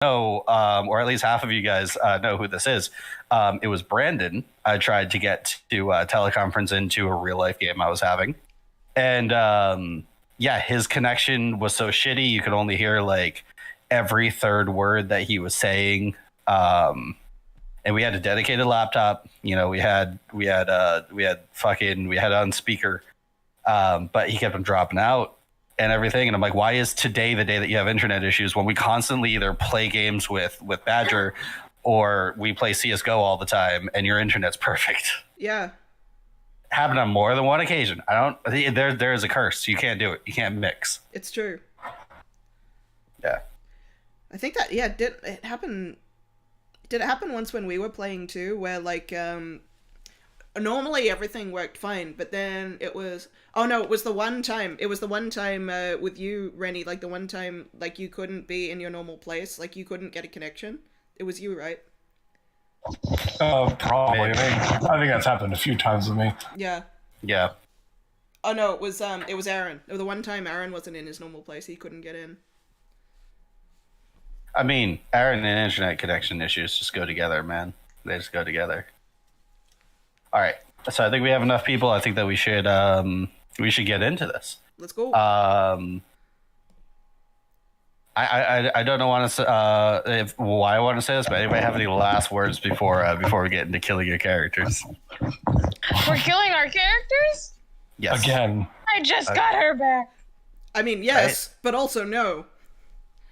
know, or at least half of you guys know who this is. It was Brandon. I tried to get to teleconference into a real life game I was having. And yeah, his connection was so shitty. You could only hear like every third word that he was saying. And we had a dedicated laptop. You know, we had on speaker. But he kept on dropping out and everything. And I'm like, why is today the day that you have internet issues when we constantly either play games with Badger or we play CSGO all the time and your internet's perfect? Yeah. Happened on more than one occasion. There is a curse. You can't do it. You can't mix. It's true. Yeah. I think that, yeah, did it happen once when we were playing too, where like, normally everything worked fine, but then it was the one time with you, Rennie, like the one time like you couldn't be in your normal place, like you couldn't get a connection. It was you, right? Probably. I think that's happened a few times with me. Yeah. Oh no, it was Aaron. The one time Aaron wasn't in his normal place, he couldn't get in. I mean, Aaron and internet connection issues just go together, man. They just go together. All right, so I think we have enough people. I think that we should get into this. Let's go. I don't know why I want to say this, but anybody have any last words before we get into killing your characters? We're killing our characters? Yes. Again. I just got her back. I mean, yes, right? But also no.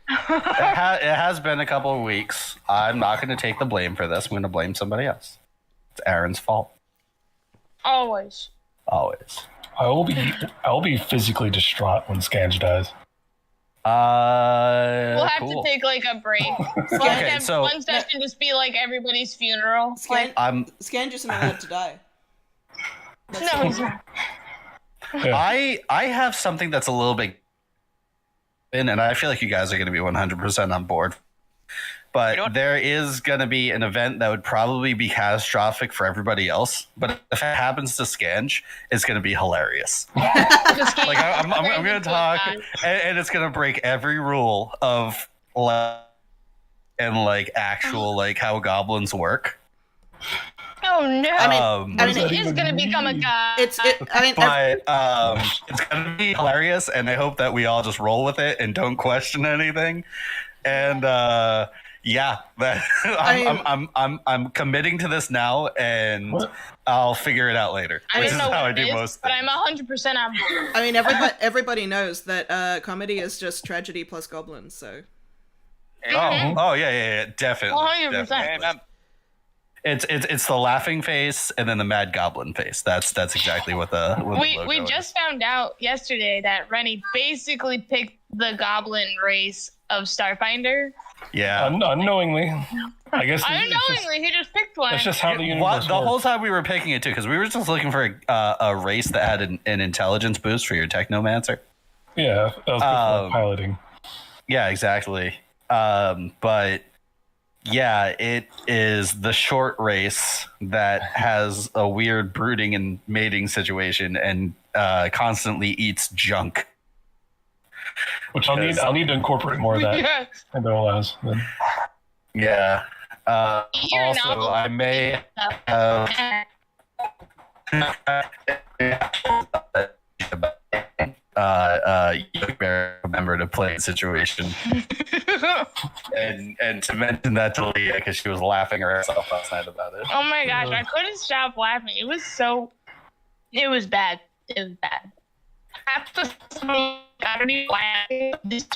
It has been a couple of weeks. I'm not going to take the blame for this. I'm going to blame somebody else. It's Aaron's fault. Always. I will be physically distraught when Scange dies. We'll have to take like a break. Okay, so one session just be like everybody's funeral. Scange isn't allowed to die. No, he's not. I have something that's a little bit, and I feel like you guys are going to be 100% on board. But there is going to be an event that would probably be catastrophic for everybody else. But if it happens to Scange, it's going to be hilarious. Like I'm going to talk, and it's going to break every rule of actual like how goblins work. Oh no! I mean, it is going to become a god. It's going to be hilarious, and I hope that we all just roll with it and don't question anything. And yeah, I'm committing to this now, and I'll figure it out later. Which is how I do most things. But I'm 100% on board. I mean, everybody knows that comedy is just tragedy plus goblins. So. Oh yeah, definitely. 100%. It's the laughing face and then the mad goblin face. That's exactly what the we just found out yesterday that Rennie basically picked the goblin race of Starfinder. Yeah, unknowingly. I guess unknowingly, he just picked one. That's just how the universe works. The whole time we were picking it too, because we were just looking for a race that had an intelligence boost for your Technomancer. Yeah, that was before piloting. Yeah, exactly. But yeah, it is the short race that has a weird brooding and mating situation and constantly eats junk. Which I'll need to incorporate more of that into OLAs. Yeah. Also, I may remember to play the situation. and to mention that to Leah because she was laughing her ass off last night about it. Oh my gosh, I couldn't stop laughing. It was bad. It was bad. I don't even why this is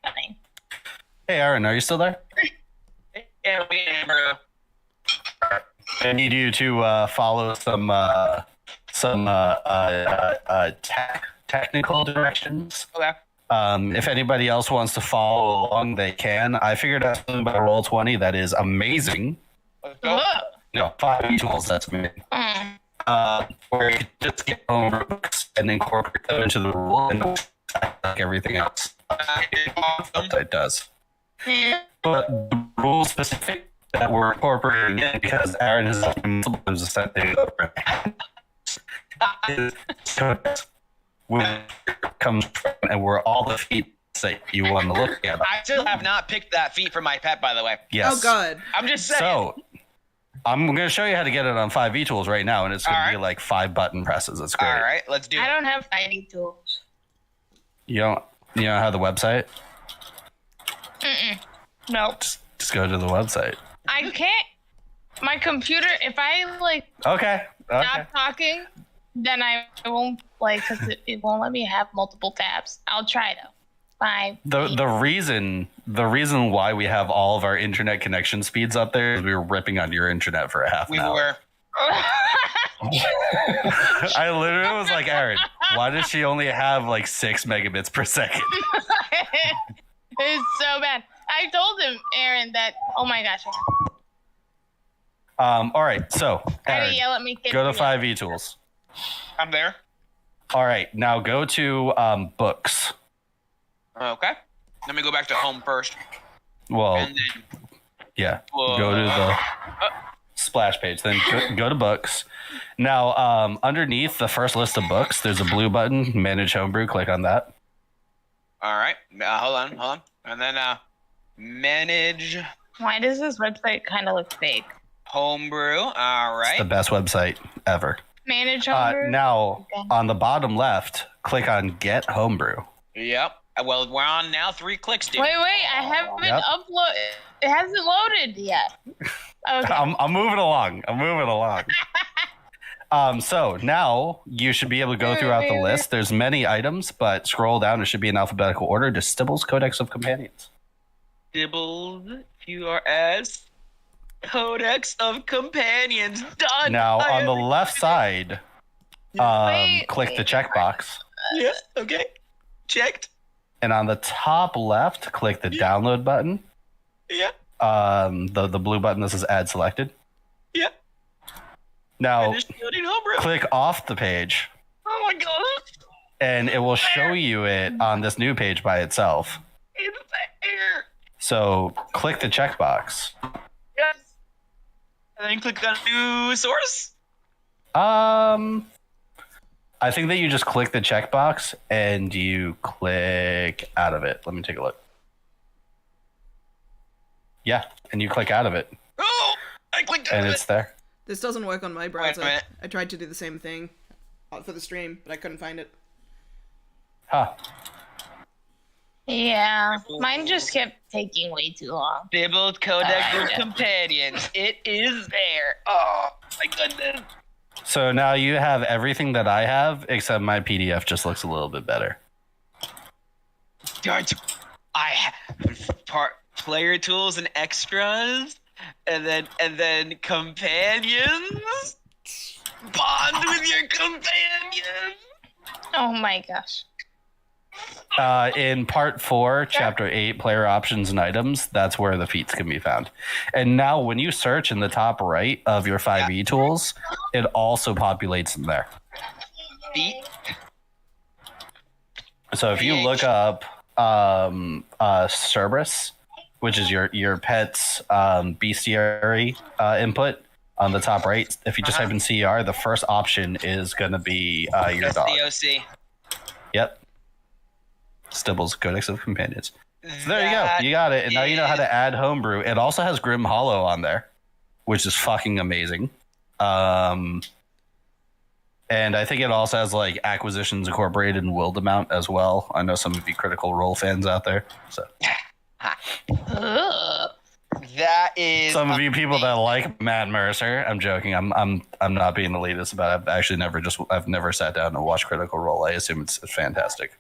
funny. Hey Aaron, are you still there? Yeah, we am, bro. I need you to follow some technical directions. Okay. If anybody else wants to follow along, they can. I figured out something about Roll20 that is amazing. Let's go. 5 tools that's amazing. Where you can just get home rules and incorporate them into the rule and like everything else. It does. But the rule specific that we're incorporating in because Aaron has multiple times said they is where it comes from and where all the feet that you want to look at. I still have not picked that feat for my pet, by the way. Yes. Oh god. I'm just saying. So I'm going to show you how to get it on 5e tools right now, and it's going to be Alright. like 5 button presses. It's great. All right, let's do I it. don't have fighting tools. You don't have the website? Nope. Just go to the website. I can't. My computer, if I like Okay. stop talking, then I won't because it won't let me have multiple tabs. I'll try though. 5. The reason why we have all of our internet connection speeds up there is we were ripping on your internet for a half We an hour. were. I literally was like, Aaron, why does she only have like 6 megabits per second? It's so bad. I told him, Aaron, that. Oh my gosh. All right, so I had Aaron, to yell at me. go to 5e tools. I'm there. All right, now go to books. Okay. Let me go back to home first. Well, And then yeah, go to the splash page, then go to books. Now, underneath the first list of books, there's a blue button, manage homebrew. Click on that. all right. Hold on. And then manage Why does this website kind of look fake? homebrew. All The right. best website ever. Manage homebrew? Now, Okay. on the bottom left, click on get homebrew. Yep. Well, we're on now 3 clicks, dude. Wait, I haven't Yep. uploaded. It hasn't loaded yet. Okay. I'm moving along. So now you should be able to go throughout the list. There's many items, but scroll down. It should be in alphabetical order. Just Stibble's Codex of Companions. Dibbled QRS Codex of Companions. Done. Now I on the am- left side, click the checkbox, Yeah. Okay. Checked. and on the top left, click the download button. Yeah. The blue button that says Add Selected. Yeah. Now Finished building homebrew. click off the page, Oh my god. and it will show you it on this new page by itself. It's there. So click the checkbox. Yes. And then click on new source. I think that you just click the checkbox and you click out of it. Let me take a look. Yeah, and you click out of it, Oh, I clicked on and it. it's there. This doesn't work on my browser. minute. I tried to do the same thing for the stream, but I couldn't find it. Huh. Yeah, mine just kept taking way too long. Dibbled Codex of yeah. Companions. It is there. Oh my goodness. So now you have everything that I have, except my PDF just looks a little bit better. I have player tools and extras, and then companions. Bond with your companion. Oh my gosh. In part 4, chapter 8, player options and items, that's where the feats can be found. And now when you search in the top right of your 5e tools, it also populates in there. Feet. So if you look up Cerberus, which is your pet's bestiary input on the top right, if you just type in CR, the first option is going to be your dog. SDOC. Yep. Stibble's Codex of Companions. So there you go. You got it. And now you know how to add homebrew. It also has Grim Hollow on there, which is fucking amazing. And I think it also has like Acquisitions Incorporated and Willed Amount as well. I know some of you Critical Role fans out there. So Ugh. That is some of you people that like Matt Mercer, I'm joking. I'm not being elitist about it. I've actually I've never sat down and watched Critical Role. I assume it's fantastic.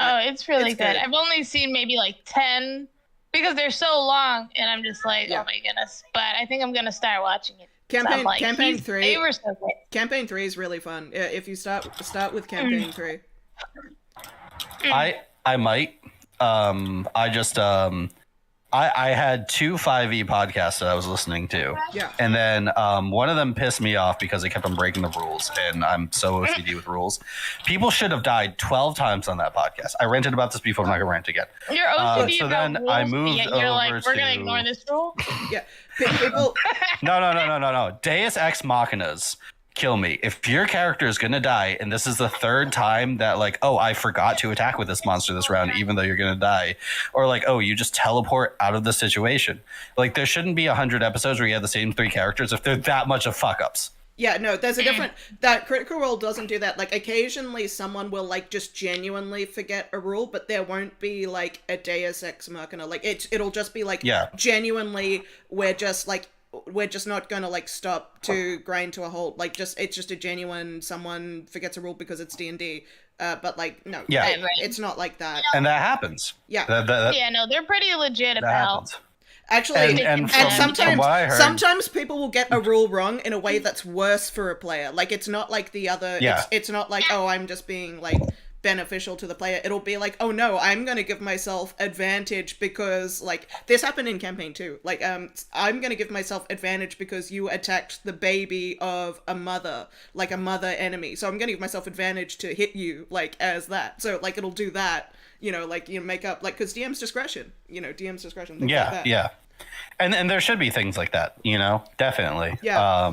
Oh, it's really It's good. good. I've only seen maybe like 10 because they're so long, and I'm just like, Yeah. oh my goodness. But I think I'm gonna start watching it. So I'm Campaign like, campaign these- 3. They were so good. Campaign 3 is really fun. Yeah, if you start with campaign 3. I might. I just I had 2 5e podcasts that I was listening to. Yeah. And then one of them pissed me off because they kept on breaking the rules, and I'm so OCD with rules. People should have died 12 times on that podcast. I ranted about this before. I'm not gonna rant again. You're OCD so about then rules, I but moved yet you're like, over we're gonna to- ignore this rule. Yeah. People No. Deus Ex Machinas kill me. If your character is going to die, and this is the third time that, like, oh, I forgot to attack with this monster this round, even though you're going to die, or like, oh, you just teleport out of the situation. Like, there shouldn't be 100 episodes where you have the same 3 characters if they're that much of fuck ups. Yeah, no, there's a different... That Critical Role doesn't do that. Like, occasionally someone will, like, just genuinely forget a rule, but there won't be, like, a Deus Ex Machina. Like, it'll just be, like, genuinely, we're just not gonna, like, stop to grind to a halt. Like, it's just a genuine someone forgets a rule because it's D&D. But, like, no, it's not like that. And that happens. Yeah. Yeah, no, they're pretty legit That about... happens. Actually, and sometimes people will get a rule wrong in a way that's worse for a player. Like, it's not like the other... Yeah. It's not like, oh, I'm just being, like, beneficial to the player. It'll be like, oh no, I'm gonna give myself advantage because, like, this happened in campaign 2. Like, I'm gonna give myself advantage because you attacked the baby of a mother, like a mother enemy. So I'm gonna give myself advantage to hit you, like, as that. So, like, it'll do that. You know, like, you know, make up, like, because DM's discretion, things like that. Yeah. And there should be things like that, you know, definitely. Yeah.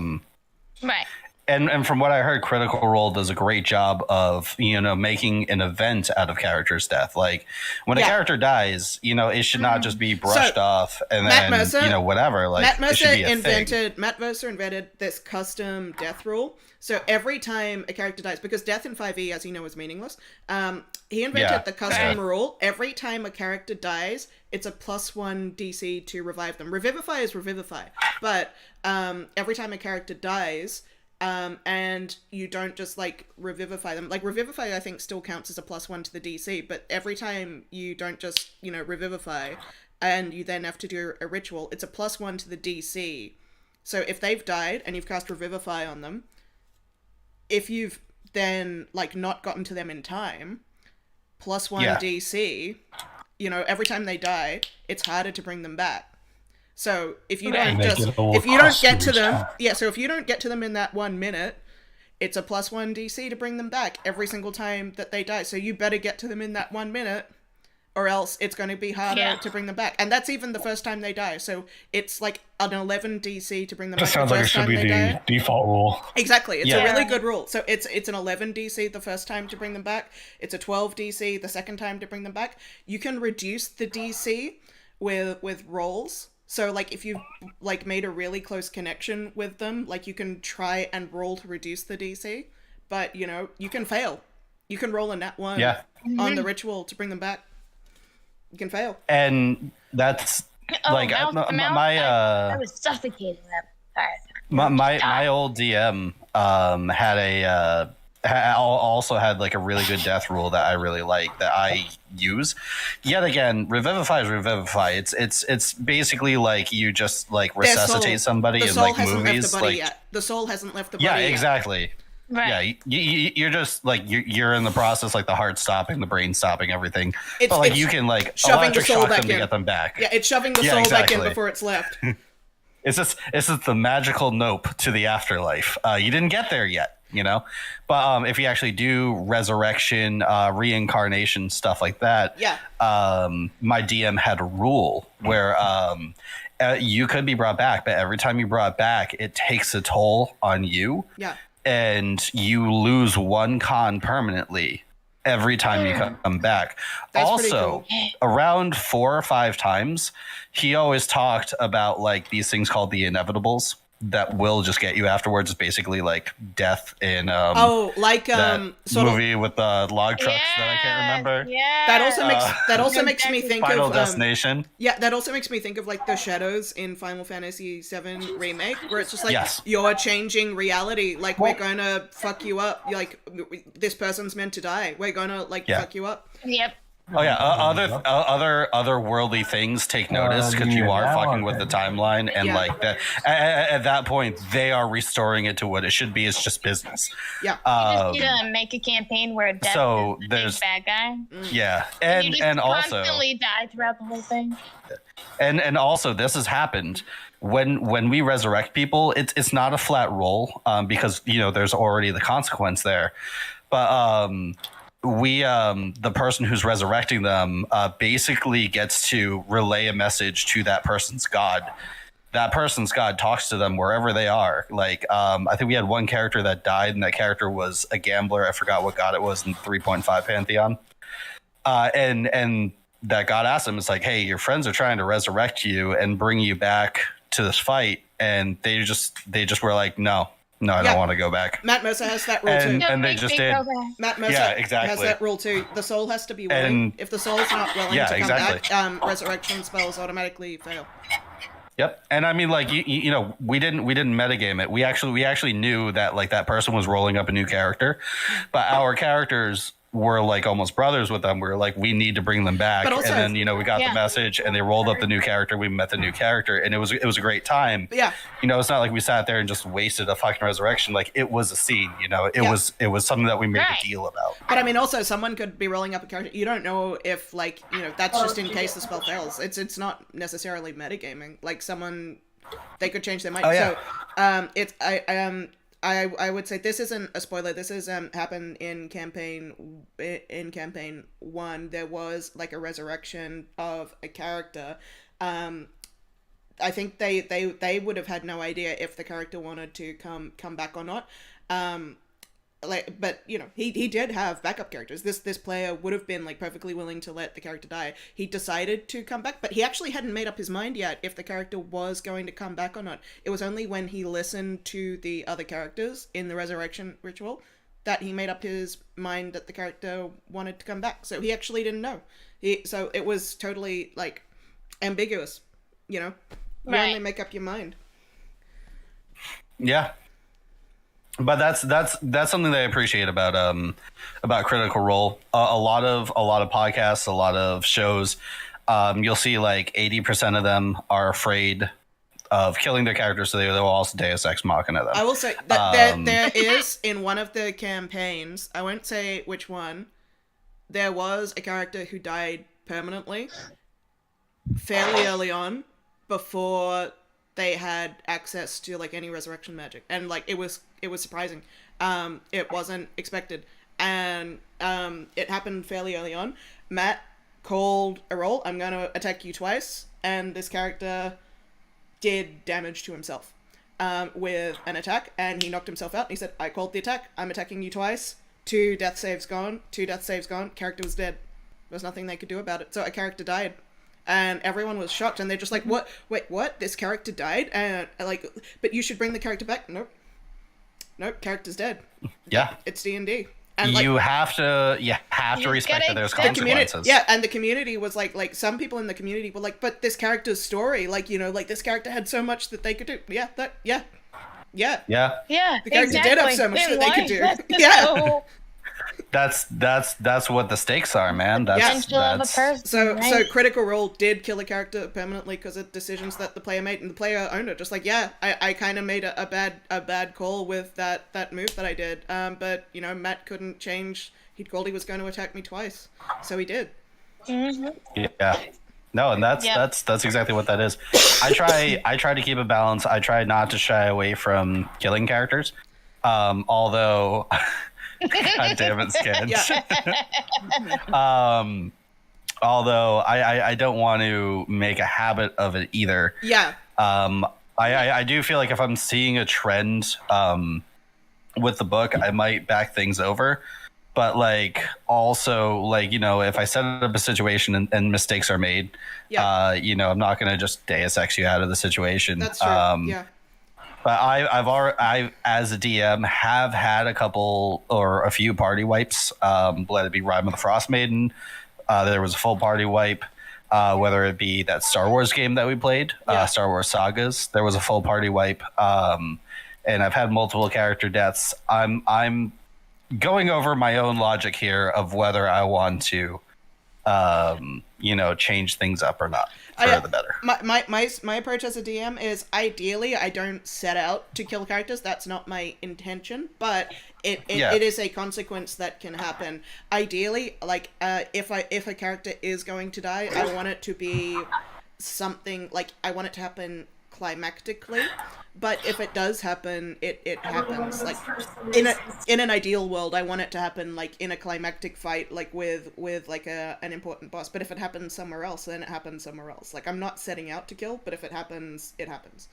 Right. And from what I heard, Critical Role does a great job of, you know, making an event out of character's death. Like, when a character dies, you know, it should not just be brushed off and then, you know, whatever. Like, Matt Mercer it should be a thing. Matt Mercer invented this custom death rule. So every time a character dies, because death in 5e, as you know, is meaningless, he invented the custom rule. Every time a character dies, it's a +1 DC to revive them. Revivify is Revivify. But every time a character dies, and you don't just, like, revivify them. Like, Revivify, I think, still counts as a +1 to the DC, but every time you don't just, you know, revivify, and you then have to do a ritual, it's a +1 to the DC. So if they've died, and you've cast Revivify on them, if you've then, like, not gotten to them in time, +1 DC, you know, every time they die, it's harder to bring them back. So if you don't get to them in that 1 minute, it's a +1 DC to bring them back every single time that they die. So you better get to them in that 1 minute, or else it's going to be harder to bring them back. And that's even the first time they die. So it's like an 11 DC to bring them back. That sounds like it should be the default rule. Exactly. It's a really good rule. So it's an 11 DC the first time to bring them back. It's a 12 DC the second time to bring them back. You can reduce the DC with rolls. So, like, if you've, like, made a really close connection with them, like, you can try and roll to reduce the DC. But, you know, you can fail. You can roll a nat 1 on the ritual to bring them back. You can fail. And that's, like, I was suffocating that. My old DM also had like a really good death rule that I really like that I use. Yet again, Revivify is Revivify. It's basically like you just, like, resuscitate somebody in, like, movies. Like, the soul hasn't left the body yet. Yeah, exactly. Right. Yeah, you're just, like, you're in the process, like, the heart stopping, the brain stopping, everything. But, like, you can, like, shoving the soul back them to get them back. Yeah, it's shoving the soul back in before it's left. It's just the magical nope to the afterlife. You didn't get there yet, you know? But if you actually do resurrection, reincarnation, stuff like that, my DM had a rule where you could be brought back, but every time you brought back, it takes a toll on you. Yeah. And you lose 1 con permanently every time you come back. That's also, around 4 or 5 times, he always talked about, like, these things called the inevitables that will just get you afterwards. It's basically like death in that movie with the log trucks that I can't remember. Yeah. That also makes me think Final of Destination. Yeah, that also makes me think of, like, the shadows in Final Fantasy VII Remake, where it's just like, you're changing reality. Like, we're gonna fuck you up. Like, this person's meant to die. We're gonna, like, fuck you up. Yep. Oh yeah, other worldly things take notice because you are fucking with the timeline, and like that. At that point, they are restoring it to what it should be. It's just business. Yeah. You just need to make a campaign where death is the bad guy. Yeah, and you just and also constantly die throughout the whole thing. And also, this has happened when we resurrect people. It's not a flat roll because, you know, there's already the consequence there, but the person who's resurrecting them basically gets to relay a message to that person's god that person's god talks to them wherever they are. Like, I think we had one character that died, and that character was a gambler. I forgot what god it was in 3.5 Pantheon. And that god asked him, it's like, hey, your friends are trying to resurrect you and bring you back to this fight, and they just were like, no, I don't want to go back. Matt Mercer has that rule too. And they just did. Matt Mercer has that rule too. The soul has to be willing. If the soul's not willing to come back, resurrection spells automatically fail. Yep. And I mean, like, you know, we didn't metagame it. We actually knew that, like, that person was rolling up a new character, but our characters were like almost brothers with them. We were like, we need to bring them back. But also, and then, you know, we got the message, and they rolled up the new character. We met the new character, and it was a great time. Yeah. You know, it's not like we sat there and just wasted a fucking resurrection. Like, it was a scene, you know, it was something that we made a deal about. But I mean, also, someone could be rolling up a character. You don't know if, like, you know, that's just in case the spell fails. It's not necessarily metagaming. Like, someone, they could change their mind. So, I would say this isn't a spoiler. This is happened in campaign 1. There was like a resurrection of a character. I think they would have had no idea if the character wanted to come back or not. But you know, he did have backup characters. This player would have been like perfectly willing to let the character die. He decided to come back, but he actually hadn't made up his mind yet if the character was going to come back or not. It was only when he listened to the other characters in the resurrection ritual that he made up his mind that the character wanted to come back. So he actually didn't know. So it was totally like ambiguous, you know. You only make up your mind. Yeah. But that's something that I appreciate about Critical Role. A lot of podcasts, a lot of shows, you'll see like 80% of them are afraid of killing their characters, so they will also Deus Ex Machina them. I will say that there is, in one of the campaigns, I won't say which one, there was a character who died permanently fairly early on before they had access to like any resurrection magic, and like it was surprising. It wasn't expected, and it happened fairly early on. Matt called a roll. I'm going to attack you twice, and this character did damage to himself with an attack, and he knocked himself out. And he said, "I called the attack. I'm attacking you twice. 2 death saves gone. 2 death saves gone. Character was dead. There was nothing they could do about it. So a character died." And everyone was shocked, and they're just like, "What? Wait, what? This character died?" And like, but you should bring the character back. Nope, character's dead. Yeah, it's D&D. And like, you have to respect that there's consequences. And the community was like some people in the community were like, "But this character's story, like, you know, like this character had so much that they could do." Yeah. The character did have so much that they could do. Yeah. That's what the stakes are, man. So Critical Role did kill a character permanently because of decisions that the player made, and the player owned it. Just like, I kind of made a bad call with that move that I did. But you know, Matt couldn't change. He'd called he was going to attack me twice, so he did. Mm-hmm. Yeah. No, and that's exactly what that is. I try to keep a balance. I try not to shy away from killing characters. Although God damn it, Skins. Although I don't want to make a habit of it either. Yeah. I do feel like if I'm seeing a trend with the book, I might back things over. But like also, like, you know, if I set up a situation and mistakes are made, you know, I'm not gonna just Deus Ex you out of the situation. That's true. But I as a DM have had a couple or a few party wipes. Let it be Rime of the Frost Maiden. There was a full party wipe. Whether it be that Star Wars game that we played, Star Wars Sagas, there was a full party wipe. And I've had multiple character deaths. I'm going over my own logic here of whether I want to, you know, change things up or not. For the better. My approach as a DM is, ideally I don't set out to kill characters. That's not my intention, but it is a consequence that can happen. Ideally, like if a character is going to die, I want it to be something like, I want it to happen climactically. But if it does happen, it happens. Like in an ideal world, I want it to happen like in a climactic fight, like with like an important boss. But if it happens somewhere else, then it happens somewhere else. Like I'm not setting out to kill, but if it happens, it happens.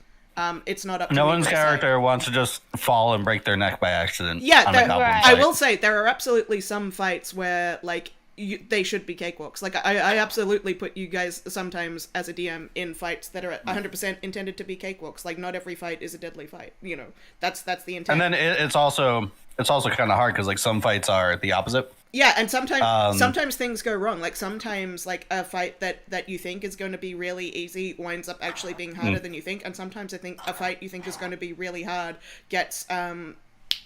It's not up to No me one's per se. character wants to just fall and break their neck by accident. Yeah, on a goblin right. I fight. will say there are absolutely some fights where like they should be cakewalks. Like I absolutely put you guys sometimes as a DM in fights that are 100% intended to be cakewalks. Like not every fight is a deadly fight. You know, that's the intent. And then it's also kind of hard because like some fights are the opposite. Yeah, and sometimes things go wrong. Like sometimes like a fight that you think is going to be really easy winds up actually being harder than you think, and sometimes I think a fight you think is going to be really hard gets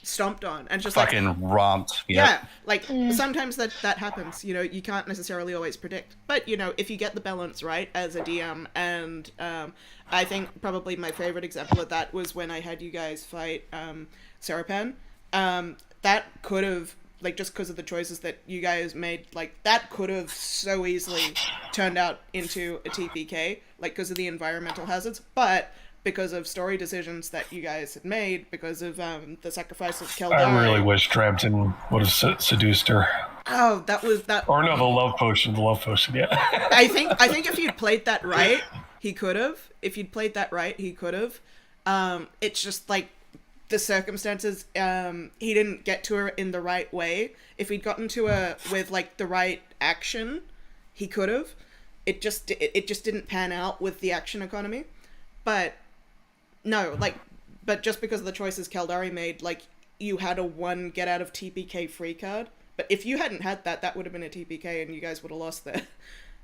stomped on and just Fucking like romped. yeah, like sometimes that happens. You know, you can't necessarily always predict, but you know, if you get the balance right as a DM, and I think probably my favorite example of that was when I had you guys fight Serapan. That could have, like, just because of the choices that you guys made, like, that could have so easily turned out into a TPK, like, because of the environmental hazards, but because of story decisions that you guys had made, because of the sacrifice of Keldari. I really wish Drampton would have seduced her. Oh, that was that. Or no, the love potion, yeah. I think if you'd played that right, he could have. If you'd played that right, he could have. It's just, like, the circumstances, he didn't get to her in the right way. If he'd gotten to her with like the right action, he could have. It just didn't pan out with the action economy. But no, like, but just because of the choices Keldari made, like, you had a 1 get out of TPK free card. But if you hadn't had that, that would have been a TPK and you guys would have lost there.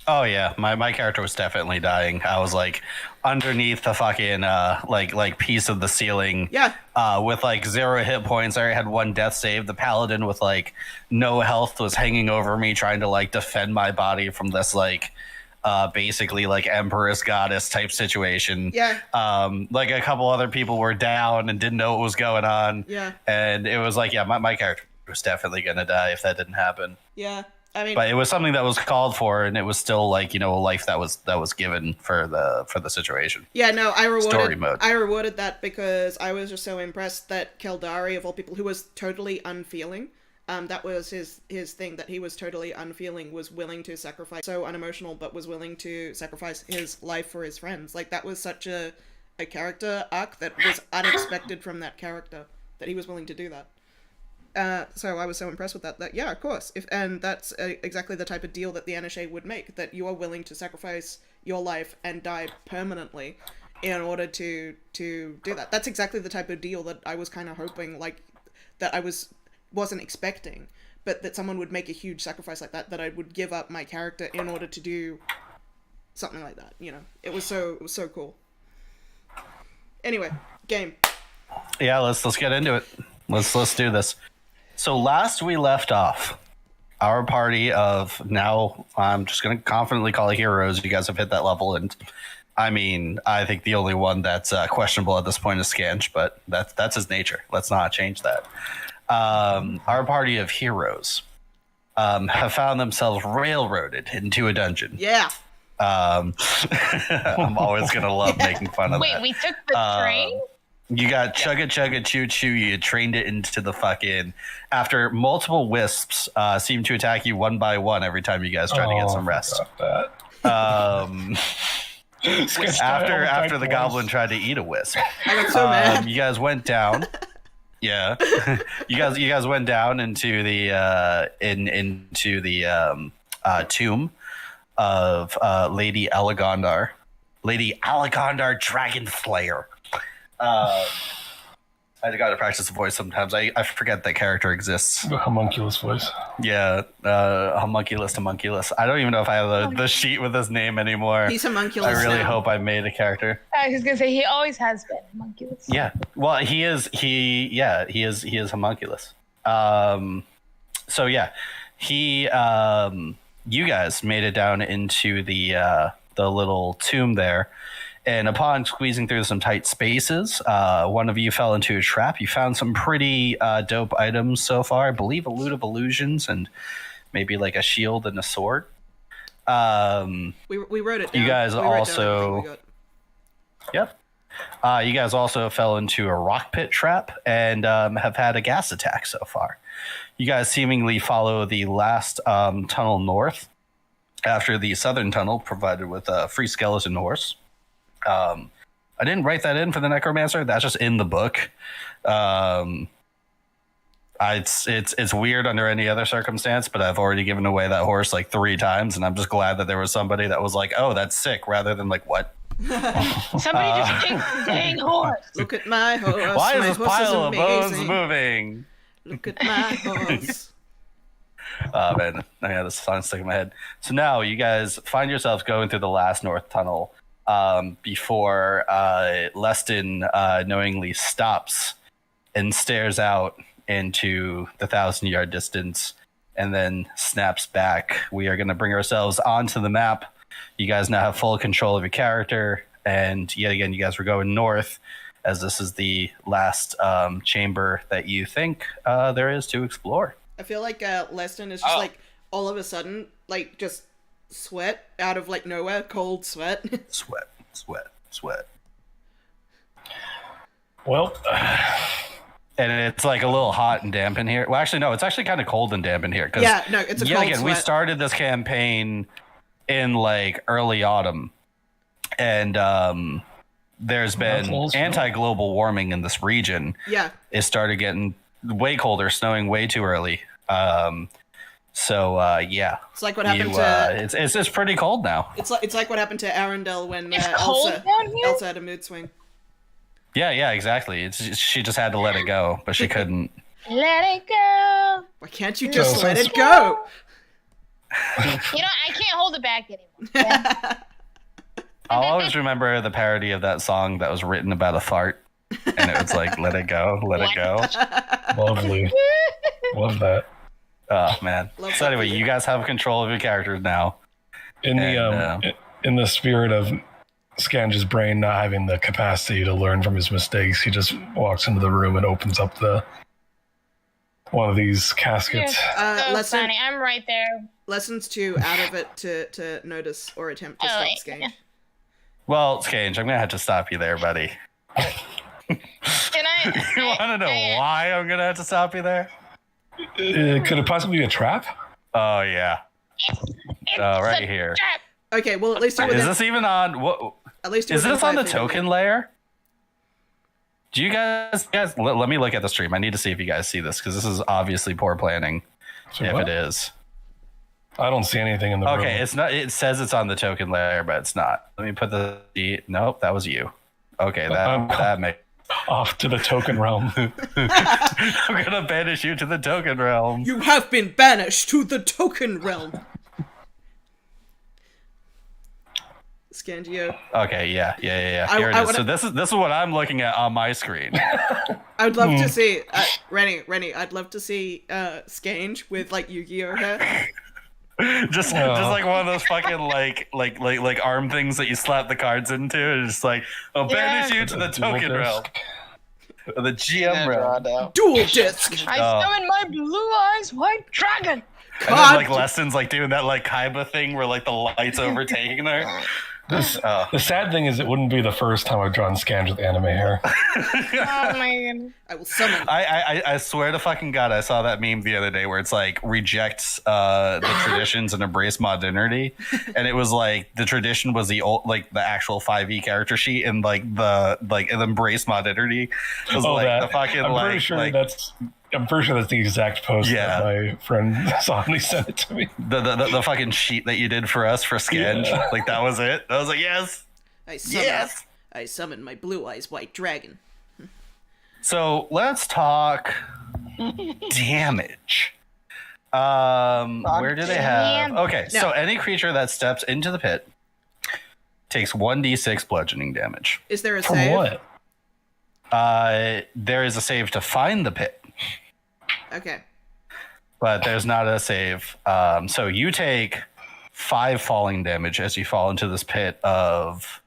Oh yeah, my character was definitely dying. I was like underneath the fucking like piece of the ceiling. Yeah. With like 0 hit points. I already had 1 death save. The paladin with like no health was hanging over me, trying to like defend my body from this like basically like empress goddess type situation. Yeah. Like a couple other people were down and didn't know what was going on. Yeah. And it was like, yeah, my character was definitely gonna die if that didn't happen. Yeah. I mean, But it was something that was called for, and it was still like, you know, a life that was given for the situation. yeah, no, Story mode. I rewarded that because I was just so impressed that Keldari, of all people, who was totally unfeeling, that was his thing, that he was totally unfeeling, was willing to sacrifice, so unemotional, but was willing to sacrifice his life for his friends. Like, that was such a character arc that was unexpected from that character, that he was willing to do that. So I was so impressed with that yeah, of course. And that's exactly the type of deal that the Anashe would make, that you are willing to sacrifice your life and die permanently in order to do that. That's exactly the type of deal that I was kind of hoping, like, that I wasn't expecting, but that someone would make a huge sacrifice like that I would give up my character in order to do something like that, you know. It was so cool. Anyway, game. Yeah, let's get into it. Let's do this. So last we left off, our party of, now I'm just going to confidently call it heroes. You guys have hit that level, and I mean, I think the only one that's questionable at this point is Scanch, but that's his nature. Let's not change that. Our party of heroes have found themselves railroaded into a dungeon. Yeah. I'm always going to love making fun of that. Wait, we took the train? You got chugga choo choo. You trained it into the fucking. After multiple wisps seem to attack you one by one every time you guys try to get some rest. After the goblin tried to eat a wisp, I got so mad. you guys went down. Yeah, you guys went down into the tomb of Lady Alagondar, Dragon Slayer. I gotta practice the voice sometimes. I forget that character exists. The homunculus voice. Yeah, homunculus. I don't even know if I have the sheet with his name anymore. He's homunculus. I really now. hope I made a character. I was gonna say he always has been homunculus. Yeah. Well, he is homunculus. So yeah, you guys made it down into the little tomb there. And upon squeezing through some tight spaces, one of you fell into a trap. You found some pretty dope items so far. I believe a loot of illusions and maybe like a shield and a sword. We wrote it down. You guys we wrote also... down everything we got. Yep. You guys also fell into a rock pit trap and have had a gas attack so far. You guys seemingly follow the last tunnel north after the southern tunnel provided with a free skeleton horse. I didn't write that in for the Necromancer. That's just in the book. It's weird under any other circumstance, but I've already given away that horse like 3 times, and I'm just glad that there was somebody that was like, "Oh, that's sick," rather than like, "What?" Somebody just take the dang horse. Look at my horse. Why my is this horse pile of bones amazing. moving? Look at my horse. Oh man, I got this song stuck in my head. So now you guys find yourselves going through the last north tunnel before Leston knowingly stops and stares out into the 1,000-yard distance and then snaps back. We are going to bring ourselves onto the map. You guys now have full control of your character, and yet again, you guys were going north, as this is the last chamber that you think there is to explore. I feel like Leston is just like all of a sudden like just sweat out of like nowhere, cold sweat. Sweat. Well, And it's like a little hot and damp in here. Well, actually, no, it's actually kind of cold and damp in here. Yeah, no, it's a yet cold again, we sweat. started this campaign in like early autumn, and there's been anti-global warming in this region. Yeah. It started getting way colder, snowing way too early. Yeah, It's like what happened to it's pretty cold now. it's like what happened to Arundel when It's cold down here? Elsa had a mood swing. Yeah, exactly. She just had to let it go, but she couldn't. Let it go. Why can't you just So let since- it go? You know, I can't hold it back anymore. Yeah? I'll always remember the parody of that song that was written about a fart, and it was like, "Let it go, let it go." lovely. Love that. Oh man. Love So that anyway, music. you guys have control of your characters now. In in the spirit of Scange's brain not having the capacity to learn from his mistakes, he just walks into the room and opens up one of these caskets. So Lesson, funny. I'm right there. Lesson's too out of it to notice or attempt to stop Skange. Well, Scange, I'm gonna have to stop you there, buddy. Can I? You want to know why I'm gonna have to stop you there? Could it possibly be a trap? Oh yeah. Oh, right here. Okay, well at least you're Is within, this even on? What at least you're is within this on the 5 feet of me. token layer? Do you guys? Let me look at the stream. I need to see if you guys see this because this is obviously poor planning. So If what? it is. I don't see anything in the room. Okay, it's not. It says it's on the token layer, but it's not. Let me put the. Nope, that was you. Okay, that makes. Off to the token realm. I'm gonna banish you to the token realm. You have been banished to the token realm. Scangio. Okay, yeah. I- Here it I is. wanna- So this is what I'm looking at on my screen. I would love to see Rennie. I'd love to see Skange with like Yu-Gi-Oh hair. just like one of those fucking like arm things that you slap the cards into, and just like I'll banish you to the token realm, the GM realm. Dual disc. I summon my blue eyes white dragon. And then like Lessons like doing that like Kaiba thing where like the lights overtaking her. The sad thing is, it wouldn't be the first time I've drawn Scange with anime hair. Oh my god. I will summon. I swear to fucking God, I saw that meme the other day where it's like rejects the traditions and embrace modernity, and it was like the tradition was the old like the actual 5e character sheet, and like the embrace modernity was like that. the fucking I'm like pretty sure like that's the exact post Yeah. that my friend Somni sent it to me. the fucking sheet that you did for us for Scange. Yeah. Like that was it. I was like yes. I summon my blue eyes white dragon. So let's talk damage. Where do they have? Okay, so any creature that steps into the pit takes 1d6 bludgeoning damage. Is there a From save? what? There is a save to find the pit, Okay. but there's not a save. So you take 5 falling damage as you fall into this pit of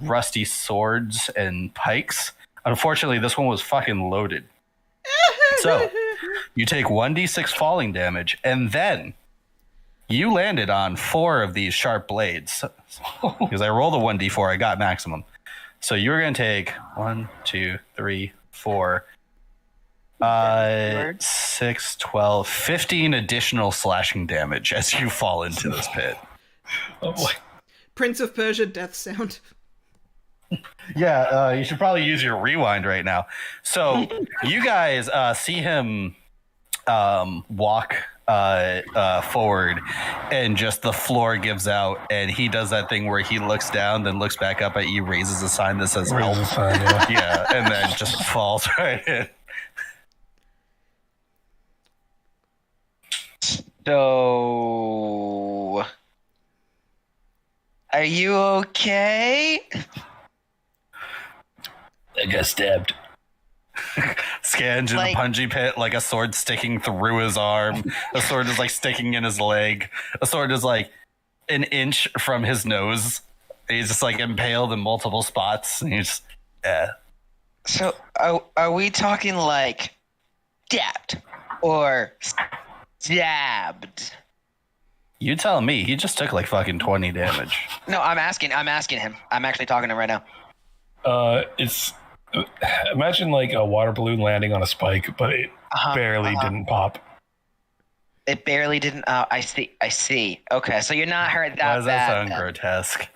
rusty swords and pikes. Unfortunately, this one was fucking loaded. So you take 1d6 falling damage, and then you landed on 4 of these sharp blades. Because I rolled a 1d4, I got maximum. So you're going to take 1, 2, 3, 4, 6, 12, 15 additional slashing damage as you fall into this pit. Oh boy. Prince of Persia death sound. Yeah, you should probably use your rewind right now. So you guys see him walk forward, and just the floor gives out, and he does that thing where he looks down, then looks back up at you, raises a sign that says help. Yeah, and then just falls right in. So, are you okay? I got stabbed. Scange in the Punchy Pit, like a sword sticking through his arm. A sword is like sticking in his leg. A sword is like an inch from his nose. He's just like impaled in multiple spots. And he's just, So, are we talking like stabbed or stabbed? You tell me. He just took like fucking 20 damage. No, I'm asking him. I'm actually talking to him right now. It's imagine like a water balloon landing on a spike, but it barely didn't pop. It barely didn't. I see. Okay, so you're not hurt that Why does that bad. sound grotesque?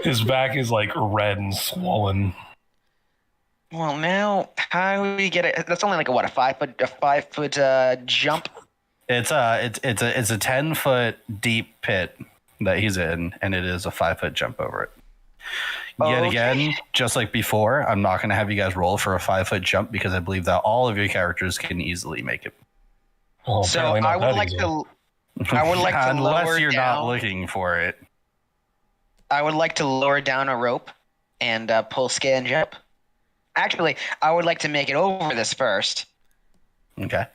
His back is like red and swollen. Well, now how do we get it? That's only like a 5 foot jump. It's a 10-foot deep pit that he's in, and it is a 5-foot jump over it. Yet again, just like before, I'm not going to have you guys roll for a 5-foot jump because I believe that all of your characters can easily make it. Well, So I would like to unless lower you're down, not looking for it. I would like to lower down a rope and pull Scange up. Actually, I would like to make it over this first. Okay.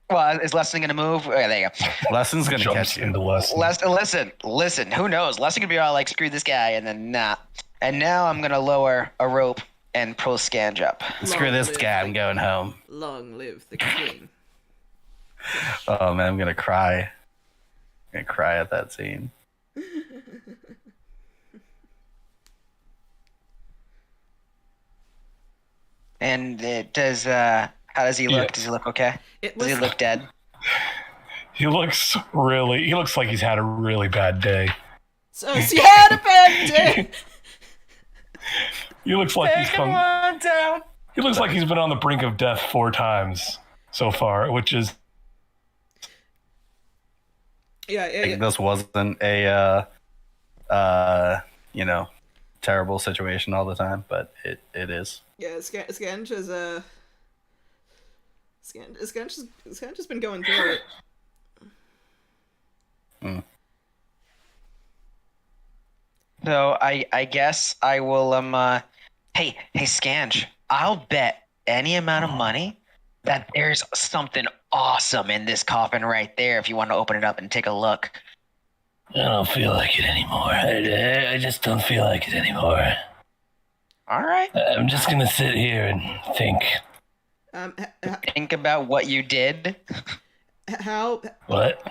Well, is Lesson going to move? Okay, there you go. Lesson's going to catch you. Into Lesson. Listen. Who knows? Lesson could be all like, screw this guy, and then nah. And now I'm going to lower a rope and pull Scange up. Screw this guy. I'm going home. Long live the king. Oh, man, I'm going to cry. I'm going to cry at that scene. And it does, how does he look? Yeah. Does he look okay? Does he look dead? He looks like he's had a really bad day. So he had a bad day. He looks like he's come down. He looks like he's been on the brink of death 4 times so far, which is Like this wasn't a terrible situation all the time, but it is. Yeah, Scange has been going through it. So I guess I will hey Scange, I'll bet any amount of money that there's something awesome in this coffin right there if you want to open it up and take a look. I don't feel like it anymore. I just don't feel like it anymore. All right. I'm just gonna sit here and think. Think about what you did. What?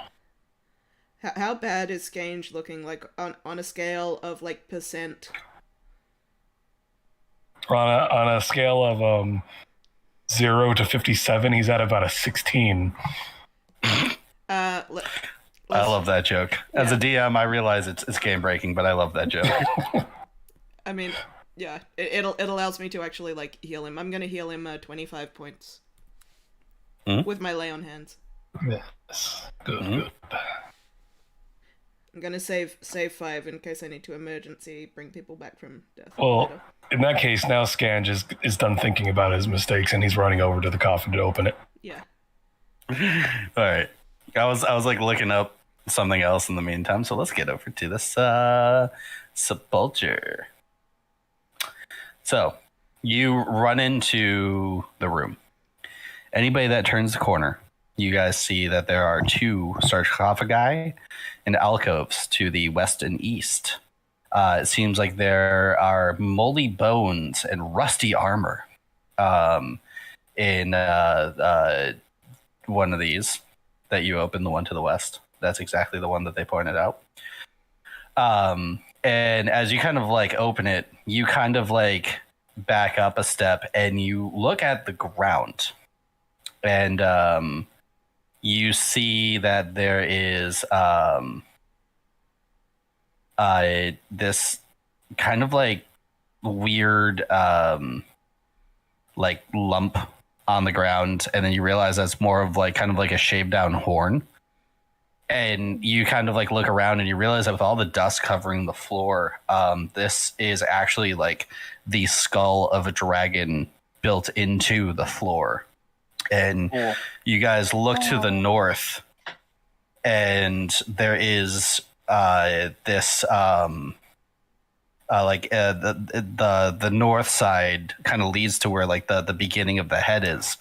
How bad is Scange looking, like on a scale of like percent? on a scale of 0 to 57, he's at about a 16. I love that joke. As a DM, I realize it's game breaking, but I love that joke. I mean, yeah, it allows me to actually like heal him. I'm gonna heal him 25 points with my lay on hands. Yes. Good. I'm gonna save 5 in case I need to emergency bring people back from death. Well, later. in that case, now Scange is done thinking about his mistakes, and he's running over to the coffin to open it. Yeah. All right. I was like looking up something else in the meantime, so let's get over to this sepulcher. So you run into the room. Anybody that turns the corner, you guys see that there are 2 sarcophagi and alcoves to the west and east. It seems like there are moldy bones and rusty armor in one of these that you open, the one to the west. That's exactly the one that they pointed out. And as you kind of like open it, you kind of like back up a step and you look at the ground, and you see that there is this kind of like weird like lump on the ground, and then you realize that's more of like kind of like a shaved down horn. And you kind of like look around and you realize that with all the dust covering the floor, this is actually like the skull of a dragon built into the floor. And you guys look to the north, and there is this the north side kind of leads to where like the beginning of the head is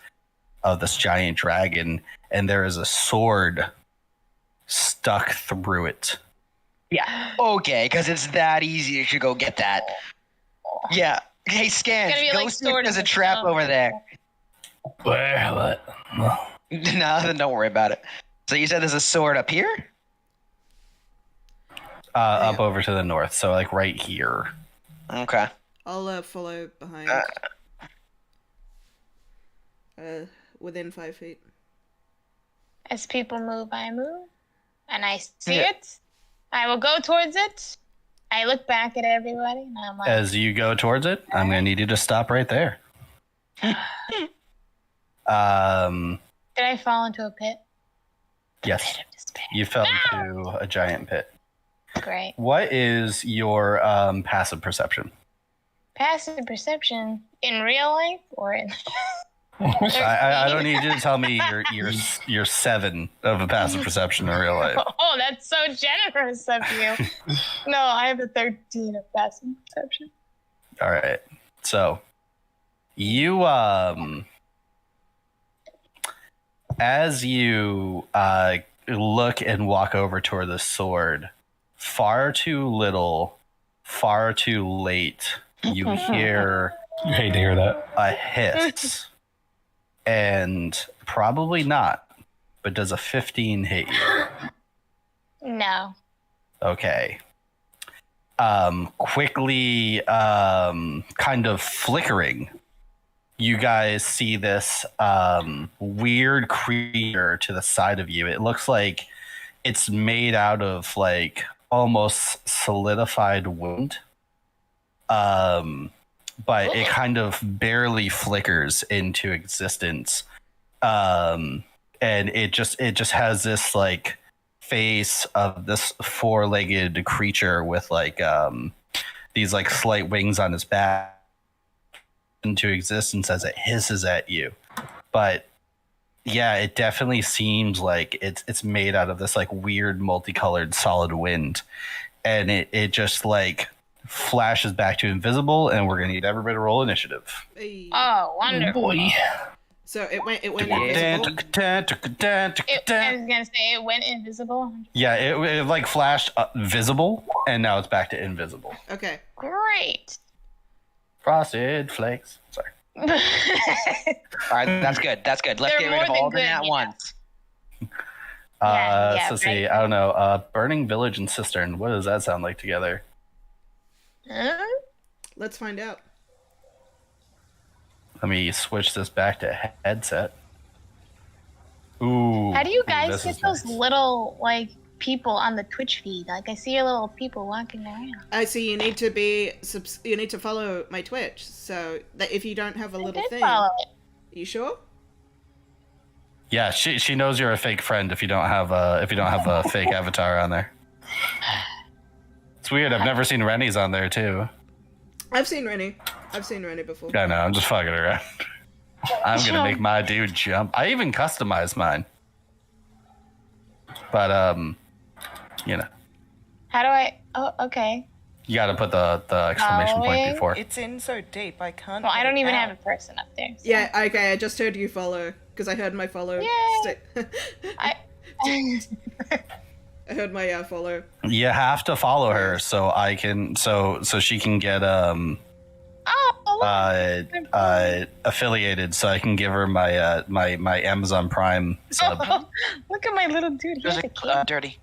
of this giant dragon, and there is a sword stuck through it. Yeah. Okay, because it's that easy. You should go get that. Yeah. Hey, Scan, go like see if there's a trap over there. Where? What? No. No, then don't worry about it. So you said there's a sword up here? Up over to the north, so like right here. Okay. I'll follow behind. Within 5 feet. As people move, I move. And I see it. I will go towards it. I look back at everybody, and I'm like... As you go towards it, I'm going to need you to stop right there. Did I fall into a pit? Yes. Pit of despair. You fell into a giant pit. Great. What is your passive perception? Passive perception in real life or in... I don't need you to tell me you're 7 of a passive perception in real life. Oh, that's so generous of you. No, I have a 13 of passive perception. All right. So you as you look and walk over toward the sword, far too little, far too late, you hear You hate to hear that. a hiss. And probably not, but does a 15 hit you? No. Okay. Quickly, kind of flickering, you guys see this weird creature to the side of you. It looks like it's made out of like almost solidified wood. But it kind of barely flickers into existence. And it just has this like face of this 4-legged creature with like these like slight wings on his back into existence as it hisses at you. But yeah, it definitely seems like it's made out of this like weird multicolored solid wind. And it just like flashes back to invisible, and we're gonna need everybody to roll initiative. Hey. Oh, wonderful. Boy. So it went invisible. I was gonna say it went invisible. Yeah, it like flashed visible, and now it's back to invisible. Okay. Great. Frosted flakes. Sorry. All right, that's good. That's good. Let's They're get rid of more all than the good, nat yeah. ones. Yeah, So see, right. I don't know. Burning village and cistern. What does that sound like together? Huh? Let's find out. Let me switch this back to headset. Ooh. How do you ooh, guys this get is those nice. little like people on the Twitch feed? Like I see your little people walking around. I see you need to be you need to follow my Twitch. So that if you don't have a I little did thing, follow it. you sure? Yeah, she knows you're a fake friend if you don't have a fake avatar on there. It's weird. I've never seen Rennie's on there too. I've seen Rennie. I've seen Rennie before. I know. I'm just fucking around. I'm gonna make my dude jump. I even customized mine. But you know, How do I? Oh, okay. you got to put the exclamation point Following. before. It's in so deep, I can't. Well, I get don't it even out. have a person up there. So. Yeah, okay, I just heard you follow, because I heard my follow Yay! stick. I. I heard my follow. You have to follow her so I can so she can get Oh, look. affiliated, so I can give her my my Amazon Prime sub. Look at my little dude. He There's has a a cape. dirty.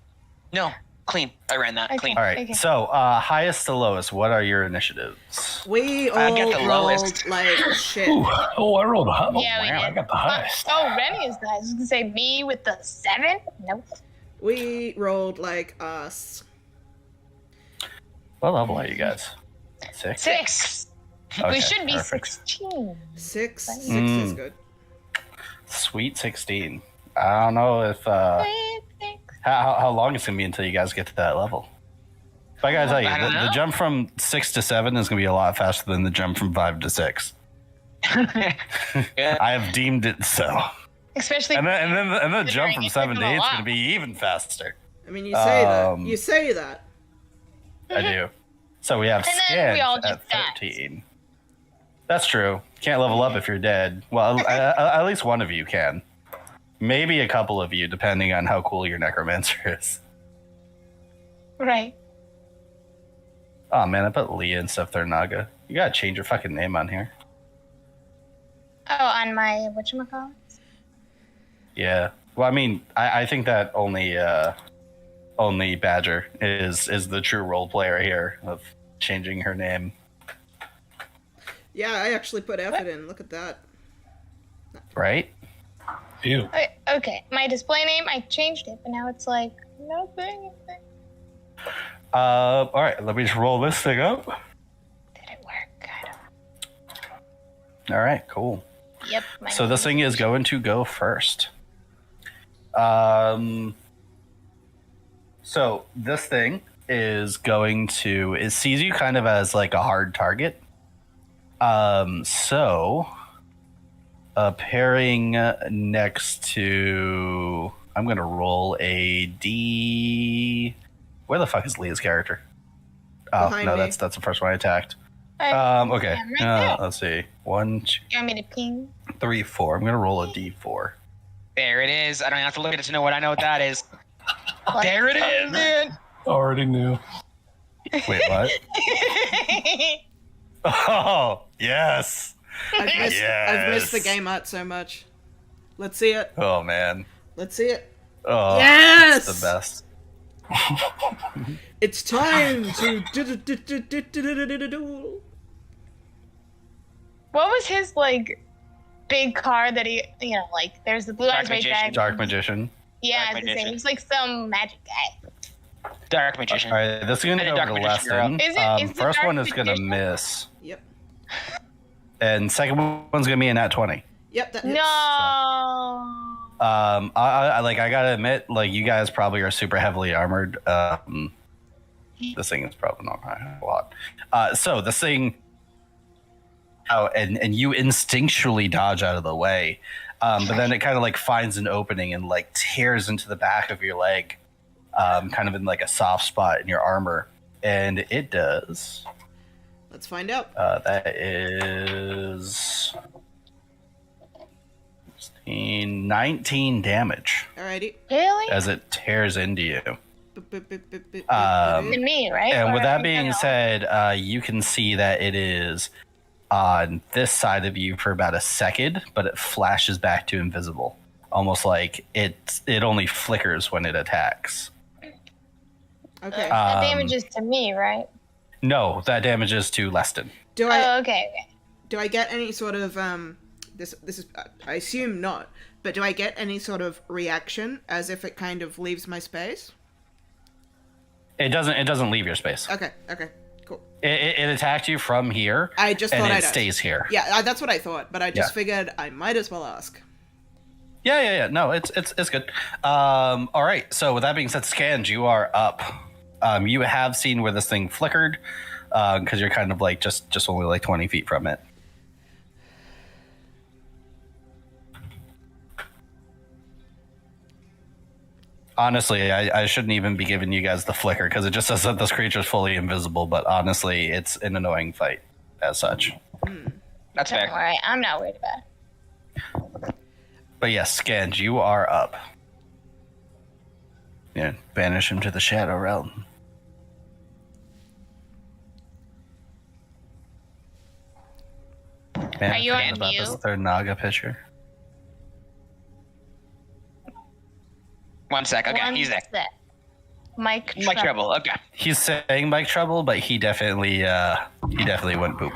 No. Clean. I ran that. Okay. Clean. All right. Okay. So, highest to lowest, what are your initiatives? We I all get the rolled lowest. like shit. Ooh, oh, I rolled a high. Oh, Yeah, we wow, I did. got the highest. Oh, Rennie is nice. I was gonna say me with the 7. Nope. We rolled like us. What level are you guys? 6? 6. Okay, We should be perfect. 16. 6. 6 Mm. is good. Sweet 16. I don't know if how long it's gonna be until you guys get to that level. But I gotta tell you, I don't the know. jump from 6 to 7 is gonna be a lot faster than the jump from 5 to 6. Yeah. I have deemed it so. Especially. And then the jump from Considering 7 it to 8 is took a gonna be even faster. I mean, you say that. Um, You say that. I do. So we have And then we all Scant just at 13. That's true. Can't level up if you're dead. Well, at least one of you can. Maybe a couple of you, depending on how cool your necromancer is. Right. Oh man, I put Leah instead of Naga. You gotta change your fucking name on here. Oh, on my whatchamacallit? Yeah. Well, I mean, I think that only Badger is the true role player here of changing her name. Yeah, I actually put effort in. Look at that. Right? Ew. Okay, my display name, I changed it, but now it's like nothing. All right. Let me just roll this thing up. Did it work? I don't. All right. Cool. Yep. So this thing is going to go first. So this thing is going to, it sees you kind of as like a hard target. So pairing next to, I'm going to roll a D. Where the fuck is Leah's character? Oh, Behind no, me. that's the first one I attacked. Okay. Yeah, right there. Let's see. 1, 2, You want me to ping? 3, 4. I'm going to roll a D4. There it is. I don't have to look at it to know what I know what that is. There it is, dude. Already knew. Wait, what? Oh, yes. I've missed the Yes. game art so much. Let's see it. Oh, man. Let's see it. Oh, Yes! it's the best. It's time to duel. What was his like big card that he, like there's the blue Dark eyes right Magician. there. Dark Magician. Yeah, Dark I was gonna say Magician. he's like some magic guy. Dark Magician. All right, this is going to And a go Dark over the Magician lesson. girl. Is the First Dark one is going to Magician? miss. Yep. And second one's going to be a nat 20. Yep, that hits. No. I gotta admit, like, you guys probably are super heavily armored. This thing is probably not a lot. So this thing, and you instinctually dodge out of the way, but then it kind of like finds an opening and like tears into the back of your leg, kind of in like a soft spot in your armor, and it does. Let's find out. That is 19 damage Alrighty. Really? as it tears into you. To me, right? And Or with that I being don't know. said, you can see that it is on this side of you for about a second, but it flashes back to invisible, almost like it only flickers when it attacks. Okay. That damages to me, right? No, that damages to Leston. Do I Oh, okay. do I get any sort of this is I assume not, but do I get any sort of reaction as if it kind of leaves my space? It doesn't leave your space. Okay. Cool. It attacked you from here. I just and thought it I'd stays here. Yeah, that's what I thought, but I just Yeah. figured I might as well ask. Yeah. No, it's good. All right. So with that being said, Scans, you are up. You have seen where this thing flickered, because you're kind of like just only like 20 feet from it. Honestly, I shouldn't even be giving you guys the flicker because it just says that this creature is fully invisible. But honestly, it's an annoying fight as such. That's Don't fair. worry, I'm not worried about it. But yes, Scans, you are up. Yeah, banish him to the Shadow Realm. Man, Are you I on forgot about this mute? third Naga picture. 1 sec. Okay, One he's there. sec. Mike Trouble. Okay. He's saying Mike Trouble, but he definitely went poop.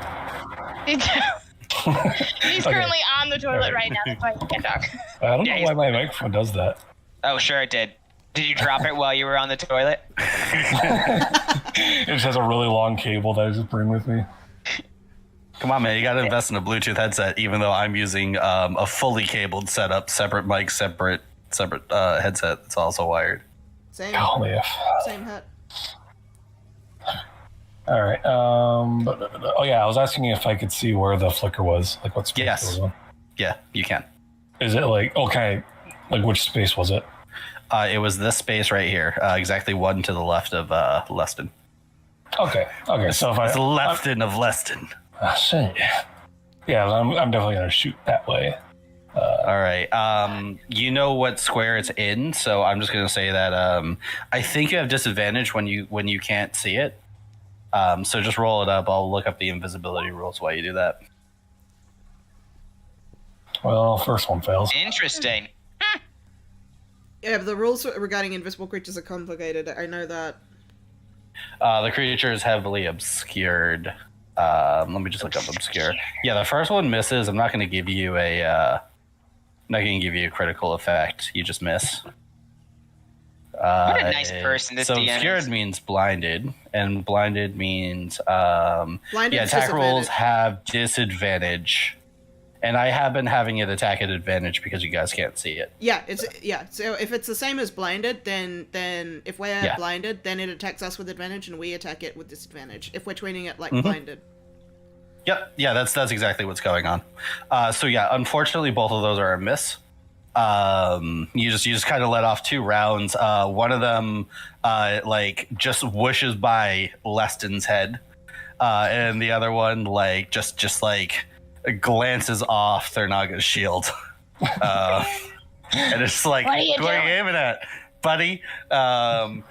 He's currently on the toilet right now. That's why he can't talk. I don't know why my microphone does that. Oh, sure it did. Did you drop it while you were on the toilet? It just has a really long cable that I just bring with me. Come on, man! You got to invest in a Bluetooth headset. Even though I'm using a fully cabled setup, separate mic, separate headset. It's also wired. Same. Golly. Same hat. All right. Oh yeah, I was asking if I could see where the flicker was, like what space it was on. Yeah, you can. Is it like okay? Like which space was it? It was this space right here, exactly one to the left of Leston. Okay. So if it's Lefton of Leston. Shit. Yeah, I'm definitely gonna shoot that way. All right. You know what square it's in, so I'm just gonna say that I think you have disadvantage when you can't see it. So just roll it up. I'll look up the invisibility rules while you do that. Well, first one fails. Interesting. Yeah, but the rules regarding invisible creatures are complicated. I know that. The creature is heavily obscured. Let me just look up obscure. Yeah, the first one misses. I'm not going to give you a critical effect. You just miss. What a nice person this so DM obscured is. means blinded, and blinded means Blinded attack rolls have disadvantage. And I have been having it attack at advantage because you guys can't see it. Yeah, So if it's the same as blinded, then if we're blinded, then it attacks us with advantage, and we attack it with disadvantage. If we're treating it like blinded. Yep. Yeah, that's exactly what's going on. So yeah, unfortunately, both of those are a miss. You just kind of let off 2 rounds. One of them just whooshes by Leston's head, and the other one just glances off Thernaga's shield. And it's like, what are you aiming at, buddy? But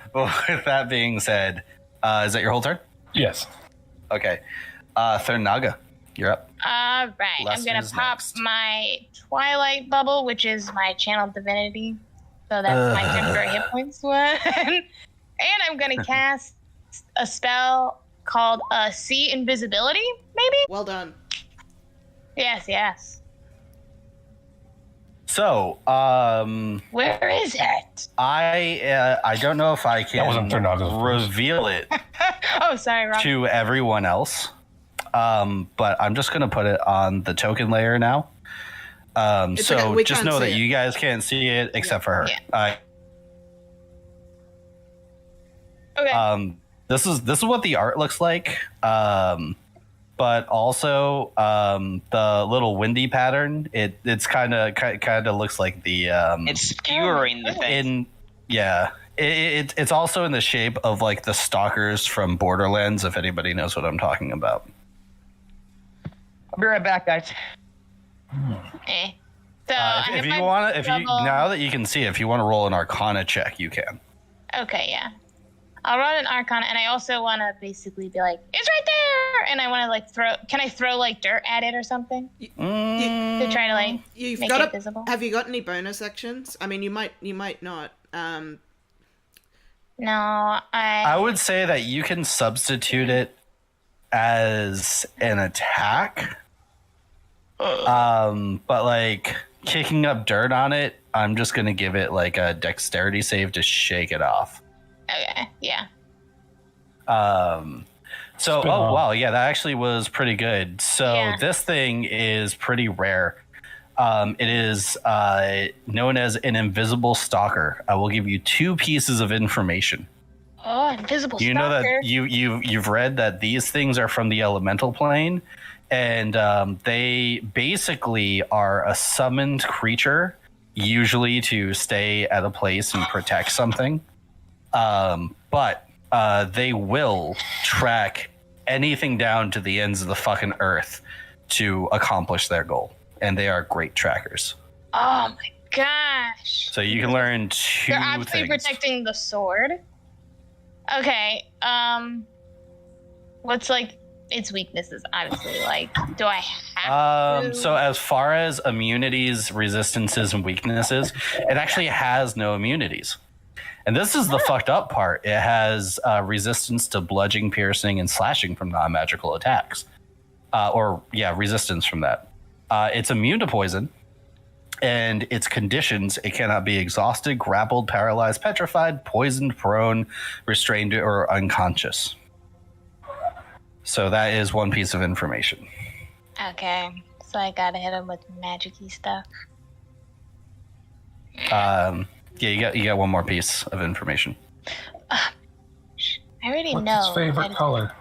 with that being said, is that your whole turn? Yes. Okay. Thernaga, you're up. All right. I'm going to pop my Twilight Bubble, which is my channel divinity. So that's my temporary hit points one. And I'm going to cast a spell called See Invisibility, maybe? Well done. Yes. So, where is it? I don't know if I That wasn't can Thernaga's voice. reveal it Oh, sorry, wrong. to everyone else. But I'm just gonna put it on the token layer now. So okay, we just can't know that see it. you guys can't see it except for her. Yeah. Okay. This is what the art looks like. But also the little windy pattern. It's kind of looks like the It's skewering the thing. It's also in the shape of like the stalkers from Borderlands. If anybody knows what I'm talking about. I'll be right back, guys. So if you want to, now that you can see, if you want to roll an Arcana check, you can. Okay, yeah. I'll run an Arcana, and I also want to basically be like, it's right there! And I want to, like, can I throw, like, dirt at it or something? To try to, like, make it visible? Have you got any bonus actions? I mean, you might not. No, I would say that you can substitute it as an attack. But, like, kicking up dirt on it, I'm just going to give it, like, a dexterity save to shake it off. Okay, yeah. Wow, yeah, that actually was pretty good. So this thing is pretty rare. It is known as an invisible stalker. I will give you 2 pieces of information. Oh, invisible stalker. You know that you've read that these things are from the elemental plane, and they basically are a summoned creature, usually to stay at a place and protect something. But they will track anything down to the ends of the fucking earth to accomplish their goal. And they are great trackers. Oh my gosh. So you can learn 2 They're actually things. protecting the sword. Okay, what's, like, its weaknesses, obviously? Like, do I have to? So as far as immunities, resistances, and weaknesses, it actually has no immunities. And this is the fucked up part. It has resistance to bludgeoning, piercing, and slashing from non-magical attacks. Resistance from that. It's immune to poison. And its conditions, it cannot be exhausted, grappled, paralyzed, petrified, poisoned, prone, restrained, or unconscious. So that is one piece of information. Okay, so I gotta hit him with magic-y stuff. You got one more piece of information. I already What's know. his favorite color?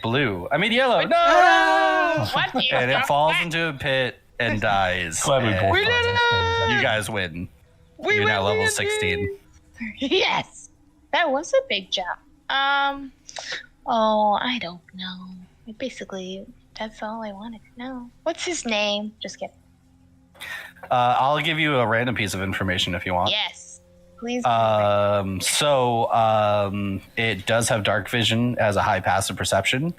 Blue. I mean yellow. No! What? And it falls into a pit and dies. Glad we both We did it! You guys win. We You're now win, level we 16. Yes! That was a big jump. I don't know. Basically, that's all I wanted to know. What's his name? Just kidding. I'll give you a random piece of information if you want. Yes. Please. It does have dark vision as a high passive perception.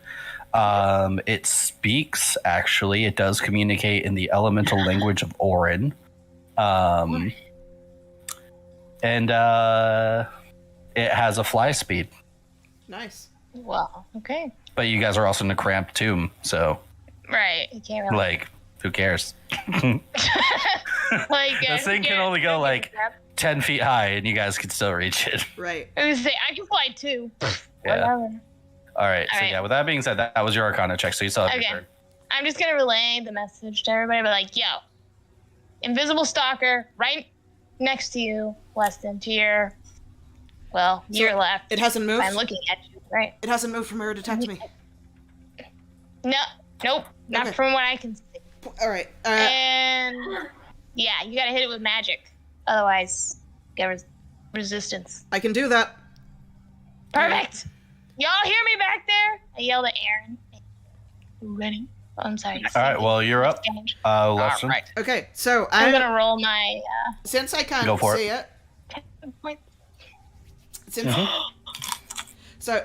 It speaks, actually. It does communicate in the elemental language of Orin. And it has a fly speed. Nice. Well, okay. But you guys are also in a cramped tomb, so Right. You can't really. like, who cares? Like, This thing can only go like 10 feet high, and you guys can still reach it. Right. I was say I can fly too. Yeah. Whatever. All right. So All right. yeah, with that being said, that was your Arcana check, so you still have Okay. your turn. I'm just gonna relay the message to everybody, but like, yo, invisible stalker right next to you, Weston, to your left. It hasn't moved? I'm looking at you, right? It hasn't moved from where it attacked me. Nope, not Okay. from what I can see. All right. And yeah, you gotta hit it with magic, otherwise, get resistance. I can do that. Perfect. Y'all hear me back there? I yelled at Aaron. You ready? Oh, I'm sorry. All right. Well, you're up. Lesson. All right. Okay, so I'm gonna roll my since I can't Go for see it, 10 points.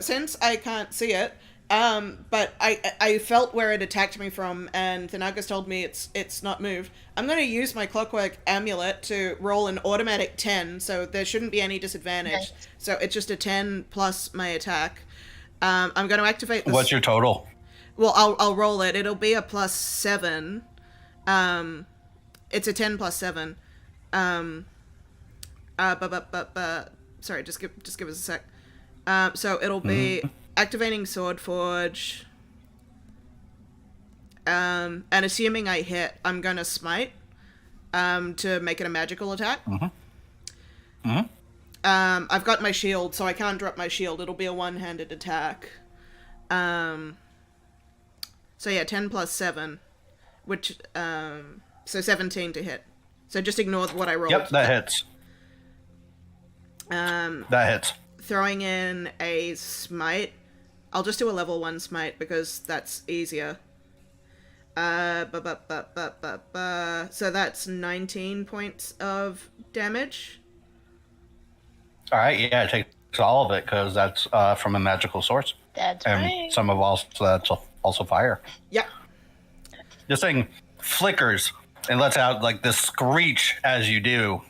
since I can't see it, but I felt where it attacked me from, and Thanagas told me it's not moved. I'm going to use my clockwork amulet to roll an automatic 10, so there shouldn't be any disadvantage. Nice. So it's just a 10 plus my attack. I'm going to activate this. What's your total? Well, I'll roll it. It'll be a +7. It's a 10 plus 7. Sorry, just give us a sec. So it'll be activating Swordforge. And assuming I hit, I'm gonna smite. To make it a magical attack. I've got my shield, so I can't drop my shield. It'll be a one-handed attack. So yeah, 10 plus 7, which so 17 to hit. So just ignore what I rolled. Yep, that hits. That hits. Throwing in a smite. I'll just do a level 1 smite because that's easier. So that's 19 points of damage. All right. Yeah, it takes all of it because that's from a magical source. That's And right. some of that's also fire. Yeah. This thing flickers and lets out like this screech as you do.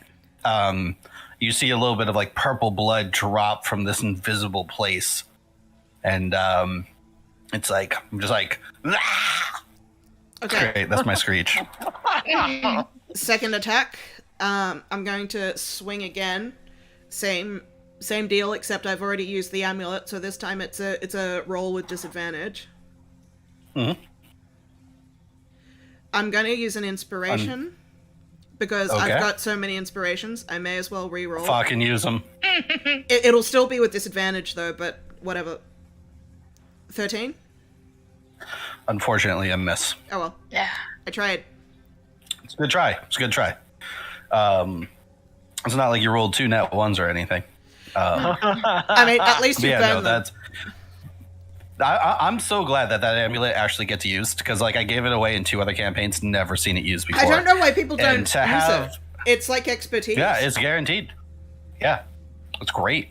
You see a little bit of like purple blood drop from this invisible place. And it's like, I'm just like, ah! Okay. Great, that's my screech. Second attack. I'm going to swing again. Same deal, except I've already used the amulet, so this time it's a roll with disadvantage. I'm going to use an inspiration because okay. I've got so many inspirations. I may as well re-roll. Fucking use them. It'll still be with disadvantage though, but whatever. 13? Unfortunately, a miss. Oh well. Yeah. I tried. It's a good try. It's a good try. It's not like you rolled 2 net ones or anything. I mean, at least you've done them. I'm so glad that amulet actually gets used because, like, I gave it away in 2 other campaigns, never seen it used before. I don't know why people don't And use to have- it. It's like expertise. Yeah, it's guaranteed. Yeah, it's great.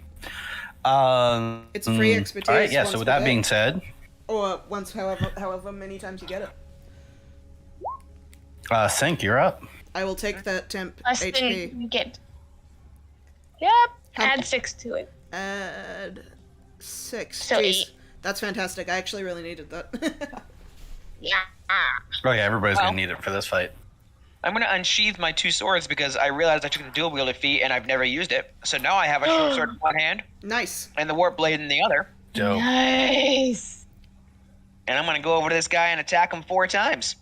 It's free expertise. All right, yeah. once So with per that day. being said, Or once, however many times you get it. Sync, you're up. I will take that temp Less HP. than you get. Yep. Add 6 to it. Add 6. So Jeez. 8. That's fantastic. I actually really needed that. Yeah. Oh yeah, everybody's gonna need it for this fight. I'm going to unsheath my 2 swords because I realized I took the dual wielder feat and I've never used it. So now I have a short sword in one hand Nice. and the warp blade in the other. Dope. Nice. And I'm going to go over to this guy and attack him 4 times.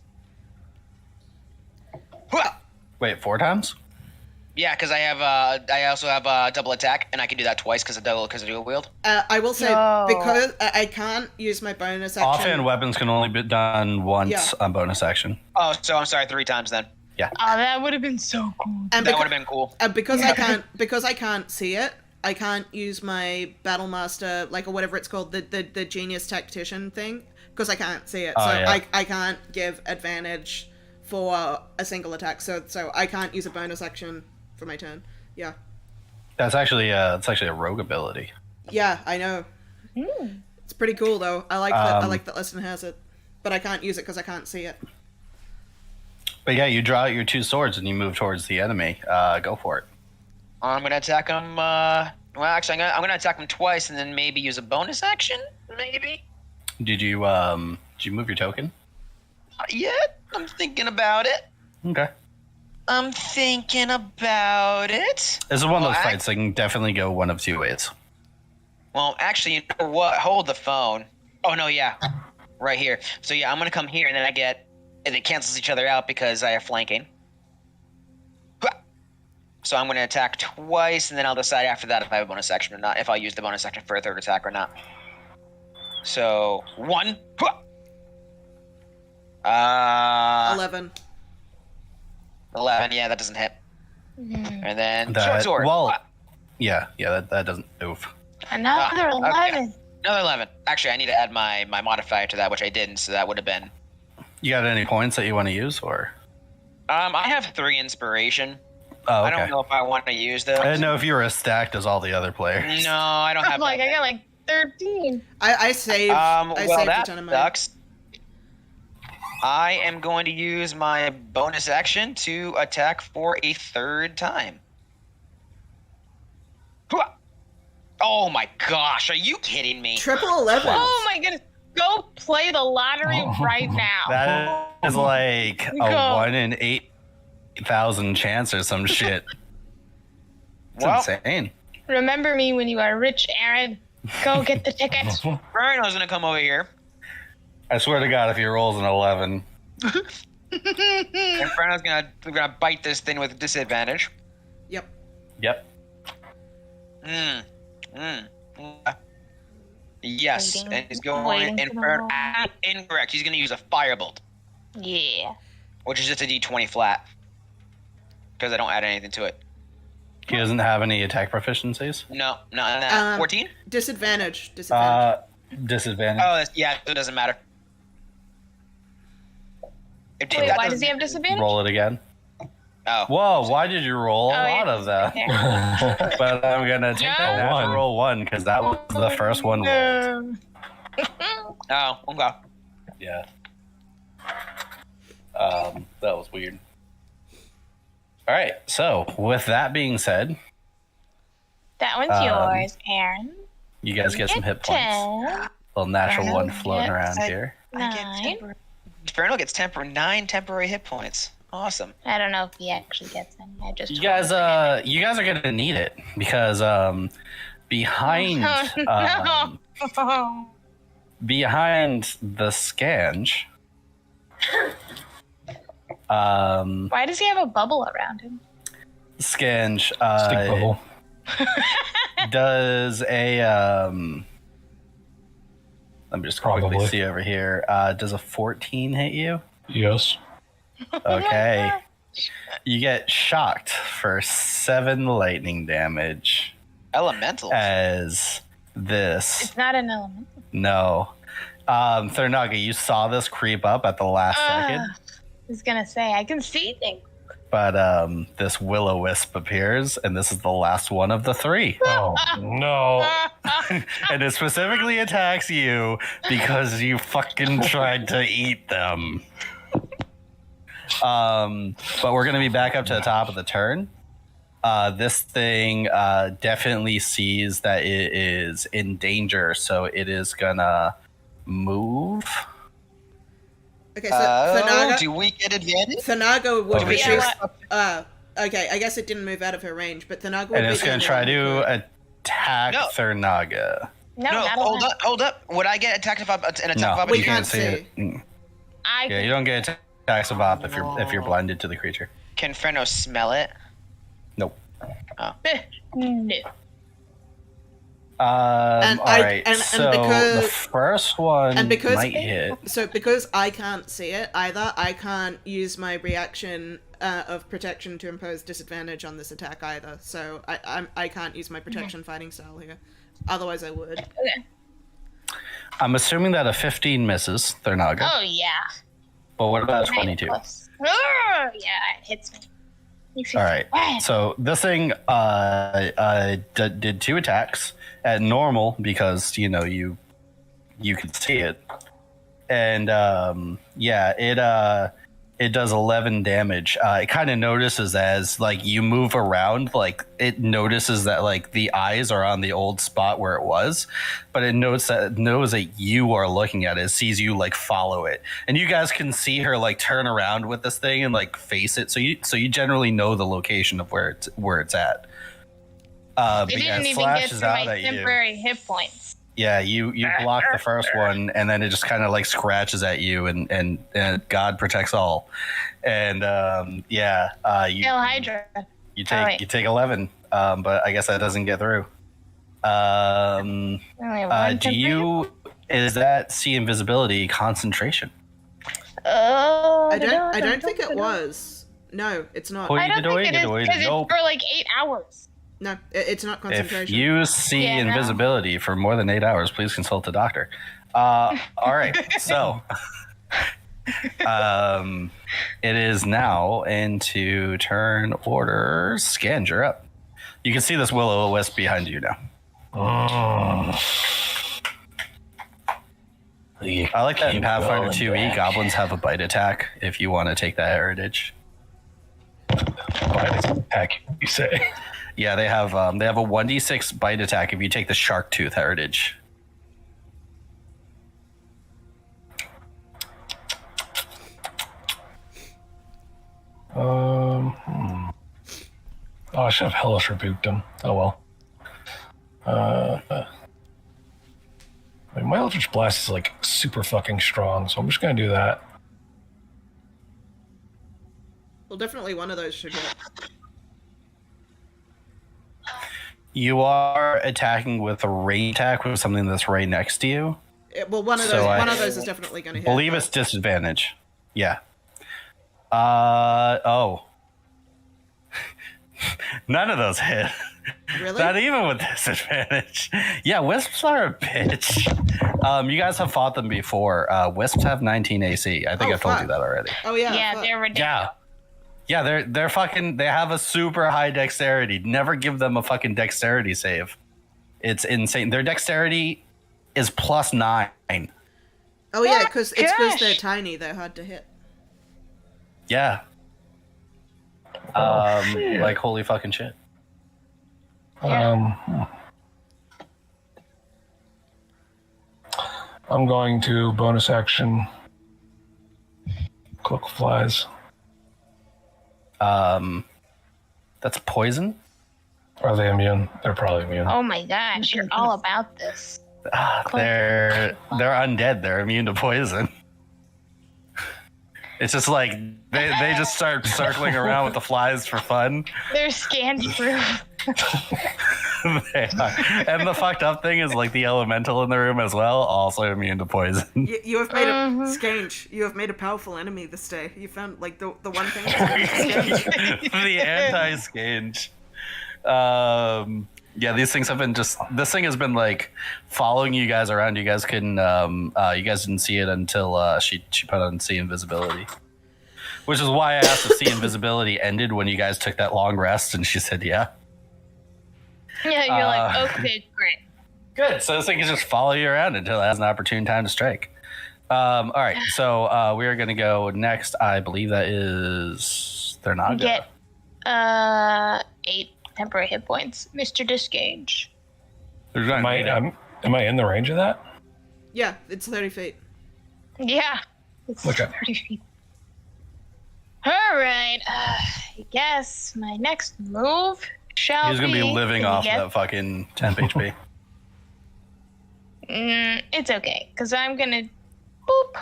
Hua! Wait, 4 times? Yeah, because I also have double attack, and I can do that twice because of dual wield. I will say, No. because I can't use my bonus action. Offhand weapons can only be done once on bonus action. Oh, so I'm sorry, 3 times then. Yeah. Oh, that would have been so cool. And That would have been cool. because I can't see it, I can't use my battle master, like, or whatever it's called, the genius tactician thing, because I can't see it. Oh, So yeah. I can't give advantage for a single attack. So I can't use a bonus action for my turn. Yeah. That's actually a rogue ability. Yeah, I know. It's pretty cool though. I like that. I like that Leston has it, but I can't use it because I can't see it. But yeah, you draw out your 2 swords and you move towards the enemy. Go for it. I'm going to attack him, well, actually, I'm going to attack him twice and then maybe use a bonus action? Maybe? Did you move your token? Not yet. I'm thinking about it. Okay. I'm thinking about it. This is one of those Well, fights that can definitely go one of 2 ways. Well, actually, you know what? Hold the phone. Oh, no, yeah. Right here. So, yeah, I'm going to come here, and then and it cancels each other out because I have flanking. So I'm going to attack twice, and then I'll decide after that if I have a bonus action or not, if I'll use the bonus action for a 3rd attack or not. So, 1. 11. 11, yeah, that doesn't hit. And then That- short sword. well, yeah, that doesn't move. Another okay. 11. Another 11. Actually, I need to add my modifier to that, which I didn't, so that would have been... You got any points that you want to use, or? I have 3 inspiration. Oh, okay. I don't know if I want to use those. I didn't know if you were as stacked as all the other players. No, I don't have I'm like, that. I got like 13. I saved. I Well, saved a that ton of mine. sucks. I am going to use my bonus action to attack for a 3rd time. Hua! Oh my gosh, are you kidding me? Triple 11. Oh my goodness. Go play the lottery right now. That is like a Go. 1 in 8,000 chance or some shit. It's Well, insane. Remember me when you are rich, Aaron. Go get the tickets. Bruno's gonna come over here. I swear to God, if he rolls an 11, And Bruno's gonna bite this thing with disadvantage. Yep. yep. Yes, Waiting- and he's going waiting for the Inferno. roll. Incorrect. He's gonna use a firebolt, Yeah. which is just a D20 flat. Because I don't add anything to it. He doesn't have any attack proficiencies. No, not in that. 14? Disadvantage. Disadvantage. Disadvantage. Oh, yeah, it doesn't matter. Wait, why does he have disadvantage? Roll it again. Oh. Whoa, why did you roll a lot of that? There. But I'm gonna take that Yeah. natural 1 because that was the first one rolled. Oh, okay. Yeah. That was weird. All right. So with that being said, That one's yours, Aaron. you guys get some hit points. 10, Little natural 1 floating Yep. around here. 9. Inferno gets 9 temporary hit points. Awesome. I don't know if he actually gets any. I just You guys are gonna need it because behind no. behind the Scange. Why does he have a bubble around him? Scange Stick bubble. does a let me just quickly Probably. see over here. Does a 14 hit you? Yes. Okay. You get shocked for 7 lightning damage Elemental. as this. It's not an element. No. Thurnaga, you saw this creep up at the last second, I was gonna say I can see things. but this will-o-wisp appears, and this is the last one of the 3. Oh no. And it specifically attacks you because you fucking tried to eat them. But we're gonna be back up to the top of the turn. This thing definitely sees that it is in danger, so it is gonna move. Okay, so Thanaga, do we get advantage? Thanaga would be. Yeah, Okay, I guess it didn't move out of her range, but Thanaga would And be. it's gonna try to attack No. Thurnaga. No, hold up. Would I get attacked if I'm an attack No, of we you can't can't see it. Yeah, you don't get attacks of op if you're blinded to the creature. Can Frenno smell it? Nope. No. And all right. So because- the first one and because- might hit. So because I can't see it either, I can't use my reaction of protection to impose disadvantage on this attack either. So I can't use my protection fighting style here. Otherwise, I would. Okay. I'm assuming that a 15 misses Thurnaga. Oh yeah. But what about a 22? Oh yeah, it hits me. All right. So this thing did 2 attacks at normal because you can see it, and it does 11 damage. It kind of notices as like you move around, like it notices that like the eyes are on the old spot where it was, but it knows that you are looking at it. It sees you like follow it, and you guys can see her like turn around with this thing and like face it. So you generally know the location of where it's at. It didn't even get to my temporary hit points. Yeah, you block the first one, and then it just kind of like scratches at you, and God protects all, and Hail Hydra. you take 11, but I guess that doesn't get through. Is that see invisibility concentration? I don't think it was. No, it's not. I don't think it is because it's for like 8 hours. No, it's not concentration. If you see invisibility for more than 8 hours, please consult a doctor. All right, so it is now into turn order. Scans, you're up. You can see this will-o-wisp behind you now. I like that in Pathfinder 2e, goblins have a bite attack if you want to take that heritage. Bite attack, you say? Yeah, they have a 1d6 bite attack if you take the shark tooth heritage. Oh, I should have hellish rebuked him. Oh well. My Eldritch Blast is like super fucking strong, so I'm just gonna do that. Well, definitely one of those should hit. You are attacking with a range attack with something that's right next to you. Well, one of those is definitely going to hit. Believe it's disadvantage. Yeah. Oh. None of those hit. Really? Not even with disadvantage. Yeah, wisps are a bitch. You guys have fought them before. Wisps have 19 AC. I think I've told you that already. Oh yeah. Yeah, they're ridiculous. Yeah, they're fucking. They have a super high dexterity. Never give them a fucking dexterity save. It's insane. Their dexterity is +9. Oh yeah, because they're tiny. They're hard to hit. Yeah. Like holy fucking shit. I'm going to bonus action. Cloak of Flies. That's poison. Are they immune? They're probably immune. Oh my gosh, you're all about this. They're undead. They're immune to poison. It's just like they just start circling around with the flies for fun. They're scanned through. They are. And the fucked up thing is like the elemental in the room as well, also immune to poison. You have made a Scange. You have made a powerful enemy this day. You found like the one thing. The anti-Scange. Yeah, these things have been this thing has been like following you guys around. You guys couldn't you guys didn't see it until she put on see invisibility. Which is why I asked if see invisibility ended when you guys took that long rest, and she said yeah. Yeah, you're like, okay, great. Good. So this thing can just follow you around until it has an opportune time to strike. All right, so we are gonna go next. I believe that is Thurnaga. Get 8 temporary hit points, Mr. Disgage. Am I in the range of that? Yeah, it's 30 feet. Yeah, it's Okay. 30 feet. All right, I guess my next move shall He's going to be living off that fucking temp HP. It's okay, because I'm going to boop.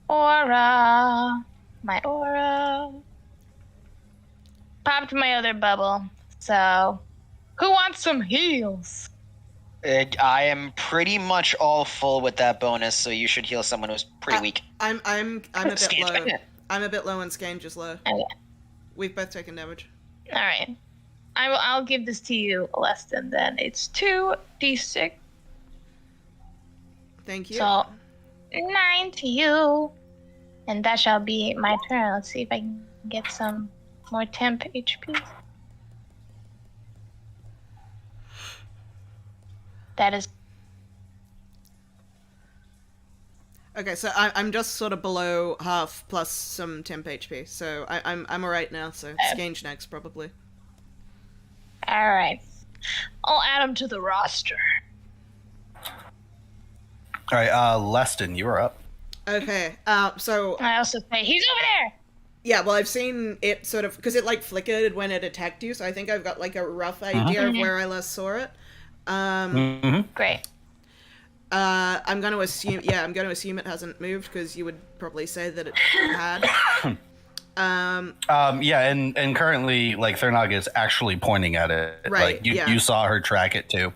Aura. My aura. Popped my other bubble. So, who wants some heals? I am pretty much all full with that bonus, so you should heal someone who's pretty weak. I'm a bit Scange, low. I'm a bit low and Scange is low. Okay. We've both taken damage. All right. I'll give this to you, Leston, then. It's 2d6. Thank you. So, 9 to you. And that shall be my turn. Let's see if I can get some more temp HP. That is... Okay, so I'm just sort of below half plus some temp HP, so I'm alright now. So Scange next probably. All right. I'll add him to the roster. All right, Leston, you are up. Okay, so I also say he's over there. yeah, well I've seen it sort of because it like flickered when it attacked you, so I think I've got like a rough idea of where I last saw it. Great. I'm going to assume it hasn't moved because you would probably say that it had. Yeah, and currently, like, Thernag is actually pointing at it. Right, Like, yeah. you saw her track it, too.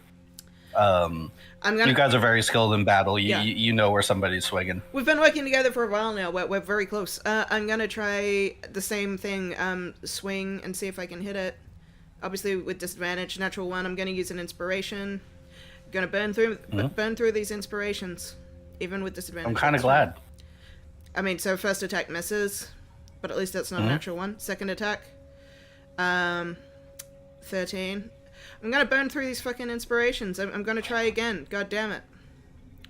You guys are very skilled in battle. You know where somebody's swinging. We've been working together for a while now. We're very close. I'm going to try the same thing, swing and see if I can hit it. Obviously, with disadvantage, natural 1, I'm going to use an inspiration. Going to burn through these inspirations, even with disadvantage. I'm kind of glad. I mean, so first attack misses, but at least that's not a natural 1. Second attack, 13. I'm going to burn through these fucking inspirations. I'm going to try again. God damn it.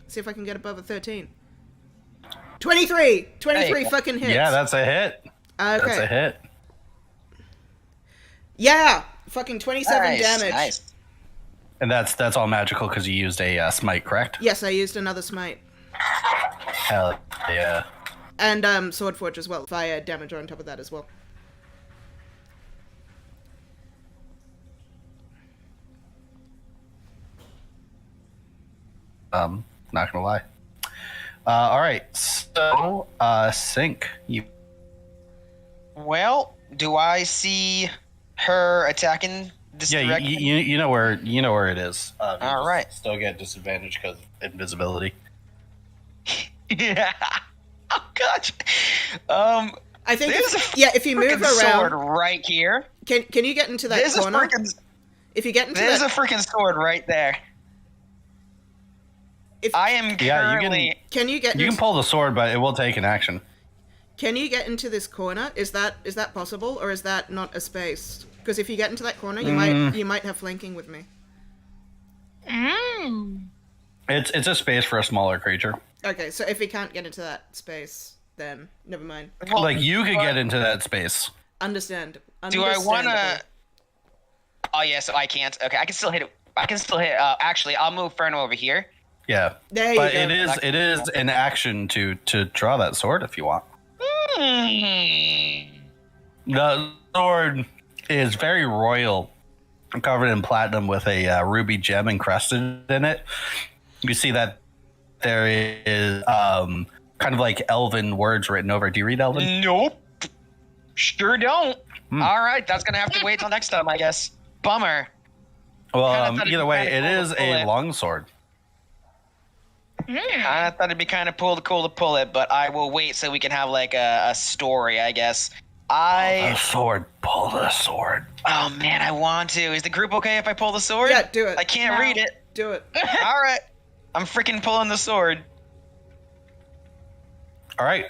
See if I can get above a 13. 23! 23 fucking hits. Yeah, that's a hit. Okay. That's a hit. Yeah! Fucking 27 damage. Nice. And that's all magical because you used a smite, correct? Yes, I used another smite. Hell yeah. And Swordforge as well. Fire damage on top of that as well. Not gonna lie. All right, so Sync, you. Well, do I see her attacking this Yeah, direction? you know where it is. All right. Still get disadvantage because of invisibility. Yeah. Oh gosh. I think There's if you move sword around, right here. can you get into that There's corner? If you get into There's that, a freaking sword right there. if I am Yeah, you currently. can you get You can pull the sword, but it will take an action. can you get into this corner? Is that possible, or is that not a space? Because if you get into that corner, you might have flanking with me. It's a space for a smaller creature. Okay, so if he can't get into that space, then never mind. Well, Like you could get into that space. Understand. Do I want to? Understandable. Oh yeah, so I can't. Okay, I can still hit it. Actually, I'll move Ferno over here. Yeah, There you but go. it is an action to draw that sword if you want. The sword is very royal, covered in platinum with a ruby gem encrusted in it. You see that there is kind of like elven words written over it. Do you read elven? Nope. Sure don't. All right, that's gonna have to wait till next time, I guess. Bummer. Well, thought it'd either be way, kinda it cool is to pull a it. long sword. I thought it'd be kind of cool to pull it, but I will wait so we can have like a story, I guess. The sword. Pull the sword. Oh man, I want to. Is the group okay if I pull the sword? Yeah, do it. I can't read it. Do it. All right, I'm freaking pulling the sword. All right.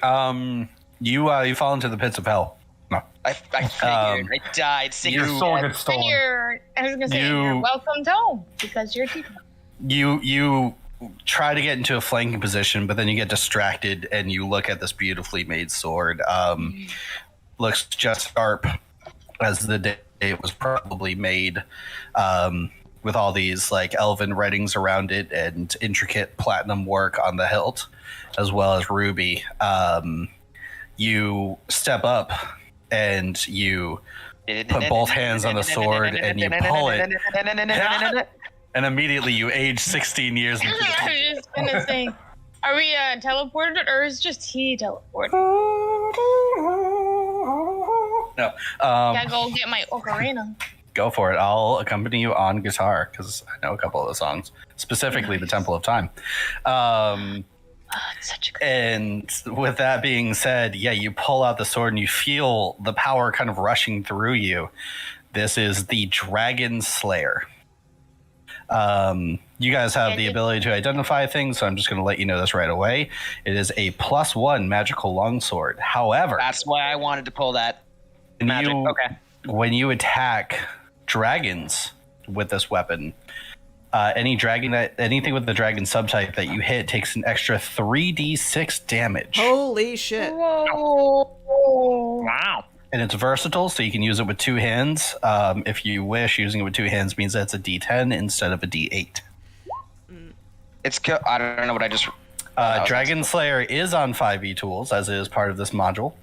You fall into the pits of hell. No. I figured. I died. Sick Your of soul death. gets stolen. I was gonna say you're welcome home because you're teaching. You try to get into a flanking position, but then you get distracted and you look at this beautifully made sword. Looks just sharp as the day it was probably made, with all these like elven writings around it and intricate platinum work on the hilt, as well as ruby. You step up and you put both hands on the sword and you pull it, and immediately you age 16 years. I was just gonna say, are we teleported, or is just he teleported? No. Gotta go get my ocarina. Go for it. I'll accompany you on guitar because I know a couple of the songs, specifically the Temple of Time. It's such a good. And with that being said, yeah, you pull out the sword and you feel the power kind of rushing through you. This is the Dragon Slayer. You guys have the ability to identify things, so I'm just going to let you know this right away. It is a +1 magical longsword. However, that's why I wanted to pull that magic. When you attack dragons with this weapon, anything with the dragon subtype that you hit takes an extra 3d6 damage. Holy shit. Whoa. Wow. And it's versatile, so you can use it with 2 hands. If you wish, using it with 2 hands means that it's a d10 instead of a d8. I don't know what I just... Dragon Slayer is on 5e tools, as it is part of this module.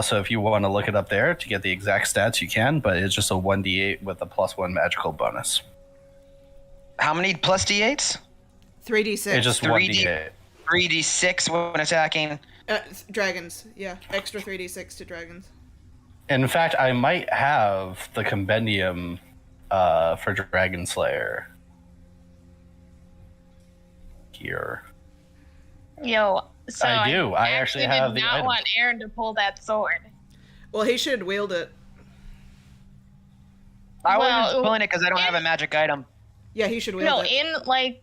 So if you want to look it up there to get the exact stats, you can, but it's just a 1d8 with a +1 magical bonus. How many plus d8s? 3d6. It's just 1d8. 3d6 when attacking. Dragons, yeah. Extra 3d6 to dragons. In fact, I might have the compendium for Dragon Slayer here. Yo, so I do. I actually have did the not item. want Aaron to pull that sword. Well, he should wield it. I wasn't pulling it because I don't have a magic item. Yeah, he should wield No, it. in like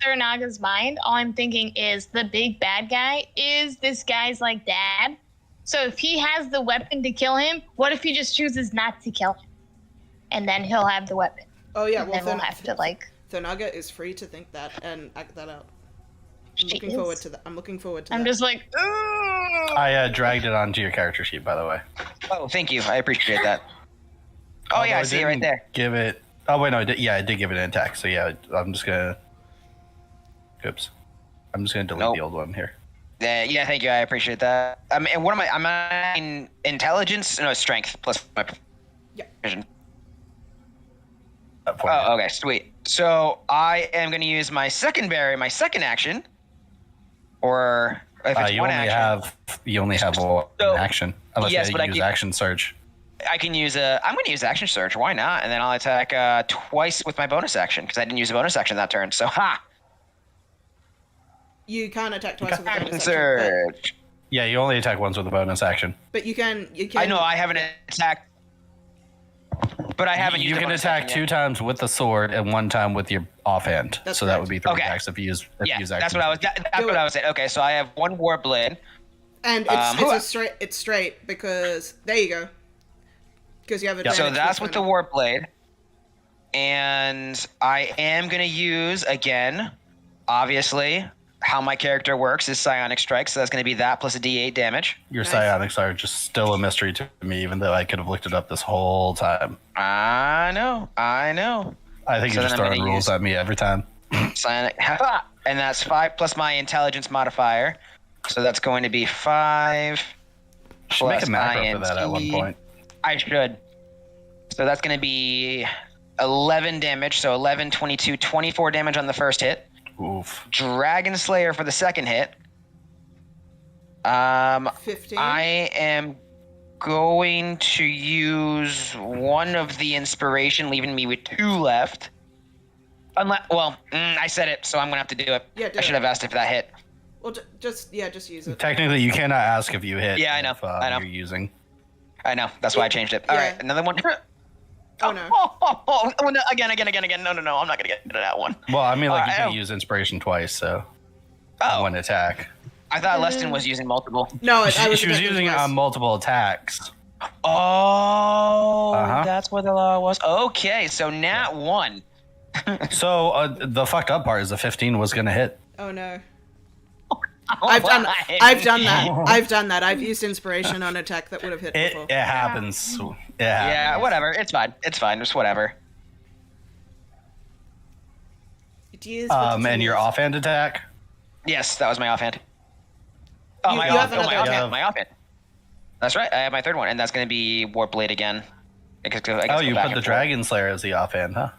Tharnaga's mind, all I'm thinking is the big bad guy is this guy's like dad. So if he has the weapon to kill him, what if he just chooses not to kill him? And then he'll have the weapon. Oh yeah, And well then we'll have to like... Tharnaga is free to think that and act that out. I'm She looking is. forward to that. I'm looking forward to I'm that. just like, "Ugh." I dragged it onto your character sheet, by the way. Oh, thank you. I appreciate that. Oh, Although yeah, I see it right didn't there. Give it... Oh, wait, no. I did give it an attack. So, yeah, I'm just going to... Oops. I'm just going to delete the old one here. Yeah, thank you. I appreciate that. And what am I? I'm in intelligence? No, strength plus my vision. Oh, okay, sweet. So I am going to use my second action. Or if it's you one only action. You only have one action. Unless yes, you but I use can- action surge. I'm going to use action surge. Why not? And then I'll attack twice with my bonus action because I didn't use a bonus action that turn. So, ha! You can't attack twice with a bonus action. Surge. Yeah, you only attack once with a bonus action. But you can. I know I haven't attacked, but I haven't used. You a can bonus attack action 2 yet. times with the sword and 1 time with your offhand. That's so that correct. would be 3 Okay. attacks if you use action. That's what I was. That's what I was saying. Okay, so I have 1 war blade. And it's straight because there you go. Because you have advantage. So that's with the warp blade, and I am gonna use again, obviously, how my character works is psionic strike. So that's gonna be that plus a D8 damage. Your psionics are just still a mystery to me, even though I could have looked it up this whole time. I know. I think So you're just then I'm throwing gonna rules use- at me every time. Psionic, and that's 5 plus my intelligence modifier. So that's going to be 5. Should make a plus macro for that at one INT. point. I should. So that's going to be 11 damage. So 11, 22, 24 damage on the first hit. Oof. Dragon Slayer for the second hit. 15. I am going to use 1 of the inspiration, leaving me with 2 left. I said it, so I'm going to have to do it. Yeah, do I should it. have asked if that hit. Well, just use it. Technically, you cannot ask if you hit. Yeah, I know. If, I know. You're using. I know. That's why I changed it. All Yeah. right, another one. Oh no. Oh, no, again. No, I'm not going to get into that one. Well, I mean, like you I can don't- use inspiration twice, so Oh, one attack. I thought Leston was using multiple. No, She was attacking using it twice. on multiple attacks. Oh, Uh-huh. that's what the law was. Okay, so nat 1. So the fucked up part is the 15 was going to hit. Oh no. I've done that. I've done that. I've used inspiration on attack that would have hit before. It happens. Yeah, whatever. It's fine. Just whatever. And your offhand attack? Yes, that was my offhand. Oh, my offhand. That's right. I have my third one, and that's going to be Warp Blade again. You put the Dragon Slayer as the offhand, huh?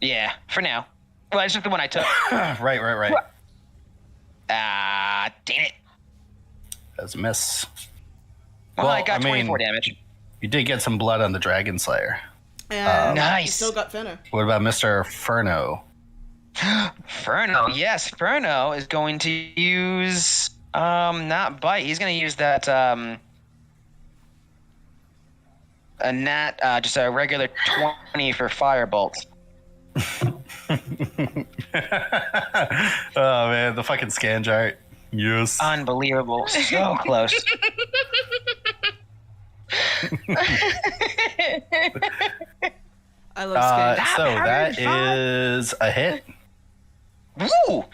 Yeah, for now. Well, it's just the one I took. Right. Damn it. That's a miss. Well, I got 24 damage. You did get some blood on the Dragon Slayer. Nice. You still got Fenno. What about Mr. Furno? Furno, yes. Furno is going to use... not bite. He's going to use that, just a regular 20 for Firebolt. Oh, man, the fucking scan chart. Yes. Unbelievable. So close. I love scan. So that is a hit. Woo!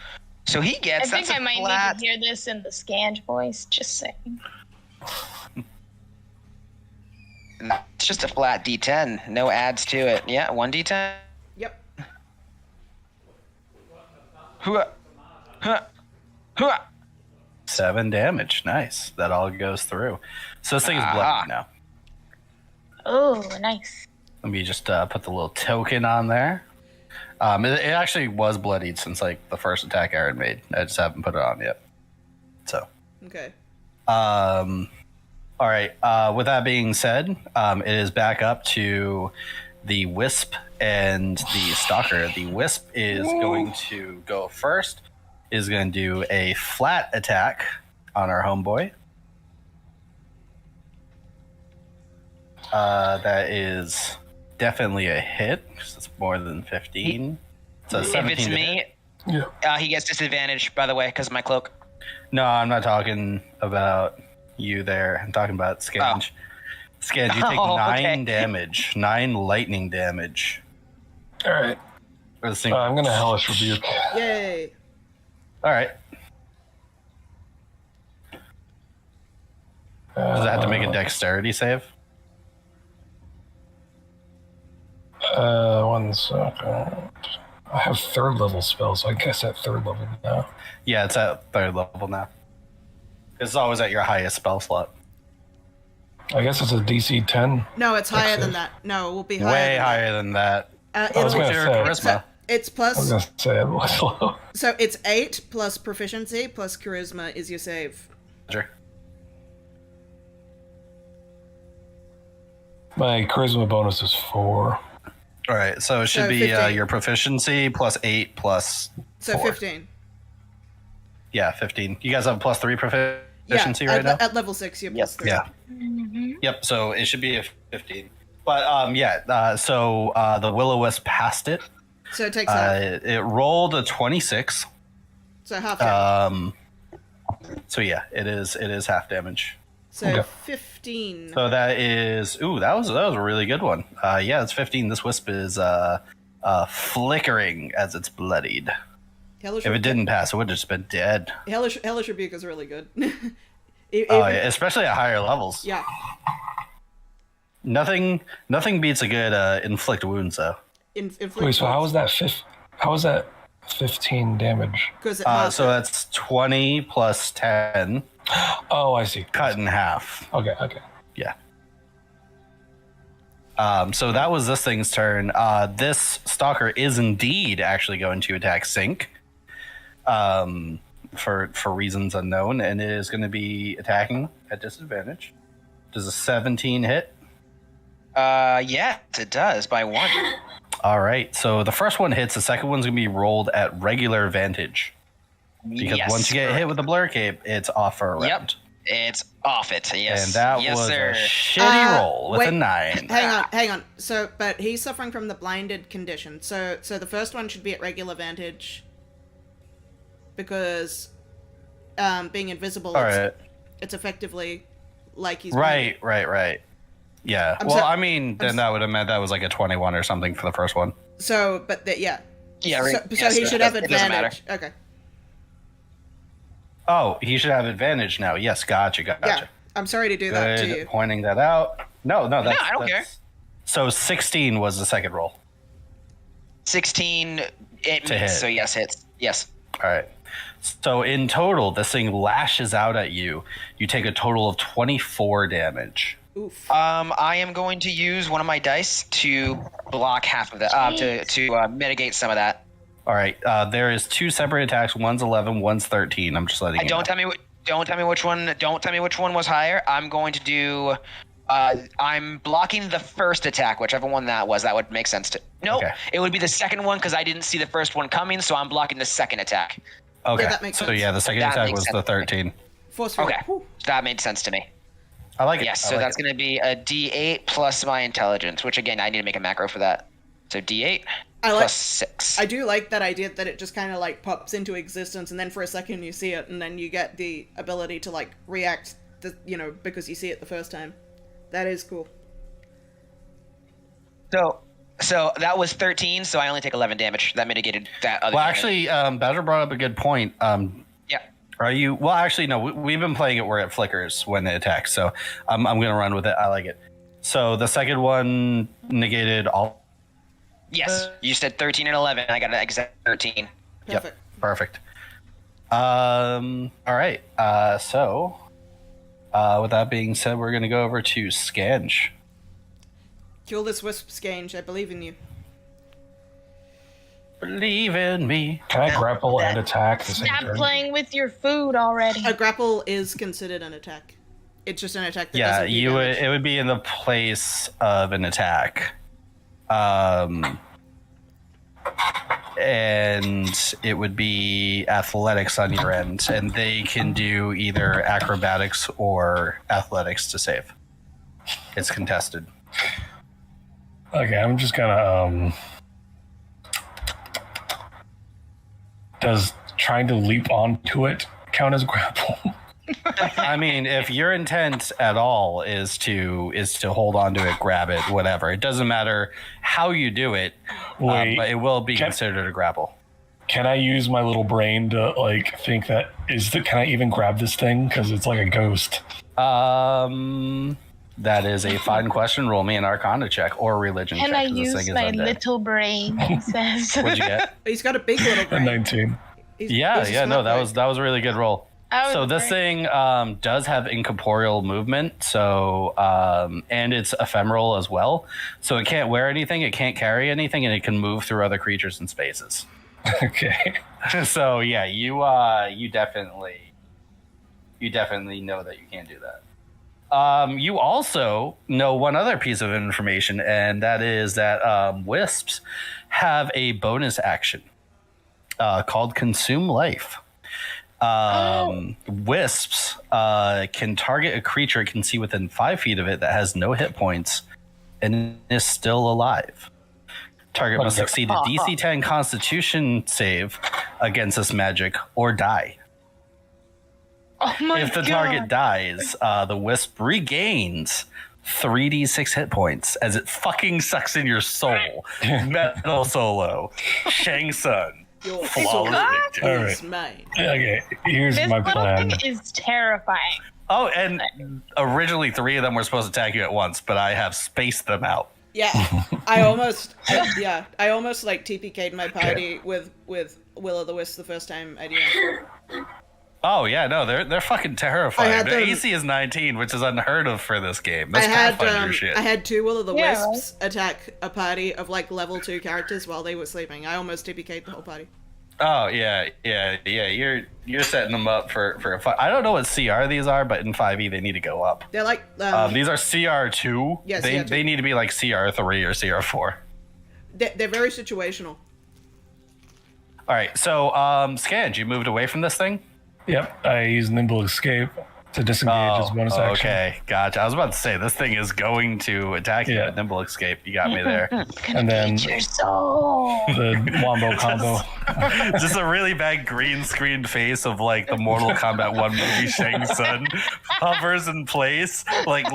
So he gets... I think I might need to hear this in the Scange voice, just saying. It's just a flat D10. No adds to it. Yeah, 1D10. Yep. Hua. 7 damage. Nice. That all goes through. So this thing is bloody now. Oh, nice. Let me just put the little token on there. It actually was bloodied since like the first attack Aaron made. I just haven't put it on yet. So. Okay. All right. With that being said, it is back up to the Wisp and the Stalker. The Wisp is going to go first. Is going to do a flat attack on our homeboy. That is definitely a hit because it's more than 15. So if 17 it's me, he gets disadvantage, by the way, because of my cloak. No, I'm not talking about you there. I'm talking about Scange. Scange, you take 9 damage. 9 lightning damage. All right. I'm going to Hellish Rebuke. Yay. All right. Does it have to make a dexterity save? 1 second. I have 3rd level spells, so I guess at 3rd level now. Yeah, it's at 3rd level now. It's always at your highest spell slot. I guess it's a DC 10. No, it's higher than that. No, it will be higher. Way higher than that. I was going to say charisma. It's plus. I was going to say it was low. So it's 8 plus proficiency plus charisma is your save. Sure. My charisma bonus is 4. All right, so it should be your proficiency plus 8 plus 4. 15. Yeah, 15. You guys have a plus 3 proficiency right now? At level 6, you're plus 3. Yeah. Yep, so it should be a 15. But, so the Will-O-Wisp passed it. So it takes half. It rolled a 26. So half damage. So, yeah, it is half damage. So 15. So that is... Ooh, that was a really good one. Yeah, it's 15. This wisp is flickering as it's bloodied. If it didn't pass, it would have just been dead. Hellish Rebuke is really good. Yeah, especially at higher levels. Yeah. Nothing beats a good inflict wounds, though. Wait, so how was that 15 damage? So that's 20 plus 10. Oh, I see. Cut in half. Okay. Yeah. So that was this thing's turn. This Stalker is indeed actually going to attack Sync. For reasons unknown, and it is going to be attacking at disadvantage. Does a 17 hit? Yeah, it does by 1. All right, so the first one hits. The second one's going to be rolled at regular advantage. Because once you get hit with the Blur Cape, it's off for a round. Yep, it's off it, yes. And that was a shitty roll with a 9. Hang on. So, but he's suffering from the blinded condition. So the first one should be at regular advantage. Because being invisible, it's effectively like he's... Right. Yeah. Then that would have meant that was like a 21 or something for the first one. So, but yeah. Yeah, right. So he should have advantage. Okay. Oh, he should have advantage now. Yes, gotcha. Yeah, I'm sorry to do that to you. Pointing that out. No, that's, I don't care. So 16 was the second roll. 16 it To meets, hit. so yes, hits. Yes. All right. So in total, this thing lashes out at you. You take a total of 24 damage. Oof. I am going to use one of my dice to block half of that, to mitigate some of that. All right. There is 2 separate attacks. One's 11, one's 13. I'm just letting you know. Don't tell me which one. Don't tell me which one was higher. I'm going to do. I'm blocking the first attack, whichever one that was. That would make sense to. Nope, Okay. It would be the second one because I didn't see the first one coming, so I'm blocking the second attack. Okay. Yeah, that makes So sense. yeah, the second That attack makes was sense. the 13. Forceful. Okay, Whew. that made sense to me. I like it. Yes, I so like that's it. going to be a D8 plus my intelligence, which again I need to make a macro for that. So D8 plus 6. I do like that idea that it just kind of like pops into existence, and then for a second you see it, and then you get the ability to like react, because you see it the first time. That is cool. So that was 13, so I only take 11 damage. That mitigated that other Well, damage. actually, Badger brought up a good point. Yeah. Are you? Well, actually, no. We've been playing it where it flickers when it attacks, so I'm going to run with it. I like it. So the second one negated all. Yes, you said 13 and 11. I got an exact 13. Perfect. Yep. Perfect. All right. So, with that being said, we're going to go over to Scange. Kill this wisp, Scange. I believe in you. Believe in me. Can I grapple and attack at the same Stop turn? playing with your food already. A grapple is considered an attack. It's just an attack that Yeah, doesn't do damage. it would be in the place of an attack. And it would be athletics on your end, and they can do either acrobatics or athletics to save. It's contested. Okay, I'm just gonna does trying to leap onto it count as grapple? I mean, if your intent at all is to hold on to it, grab it, whatever, it doesn't matter how you do it, Wait, but it will be considered a grapple. can I use my little brain to like think that can I even grab this thing because it's like a ghost? That is a fine question. Roll me an Arcana check or a religion Can check. I 'cause this use thing is my undead. little brain? It says. What'd you get? He's got a big little A brain. 19. He's Yeah, a no, smart that boy. was a really good roll. So this thing does have incorporeal movement, so and it's ephemeral as well. So it can't wear anything, it can't carry anything, and it can move through other creatures and spaces. Okay. So yeah, you definitely know that you can't do that. You also know one other piece of information, and that is that wisps have a bonus action called Consume Life. Wisps can target a creature it can see within 5 feet of it that has no hit points and is still alive. Target must succeed a DC 10 Constitution save against this magic or die. Oh my If the god. target dies, the wisp regains 3d6 hit points as it fucking sucks in your soul. Metal Solo, Shang Tsung. Your Flawless soul victory. All right. is mine. Okay, here's This my little plan. thing is terrifying. Oh, and originally 3 of them were supposed to attack you at once, but I have spaced them out. Yeah, I almost like TPK'd my party with Will-o'-the-Wisp the first time I did. Oh yeah, no, they're fucking terrifying. I had Their them- AC is 19, which is unheard of for this game. That's Pathfinder shit. I had 2 Yeah. Will-o'-the-Wisps attack a party of like level 2 characters while they were sleeping. I almost TPK'd the whole party. Oh yeah. You're setting them up for a fight. I don't know what CR these are, but in 5e they need to go up. They're like These are CR2. Yeah, they CR2. they need to be like CR3 or CR4. they're very situational. All right, so Scange, you moved away from this thing. Yep, I use Nimble Escape to disengage as bonus action. Okay, gotcha. I was about to say this thing is going to attack you. Yeah. With Nimble Escape, you got me there. And then Your soul. the Wombo combo. Just a really bad green screen face of like the Mortal Kombat 1 movie Shang Tsung hovers in place, like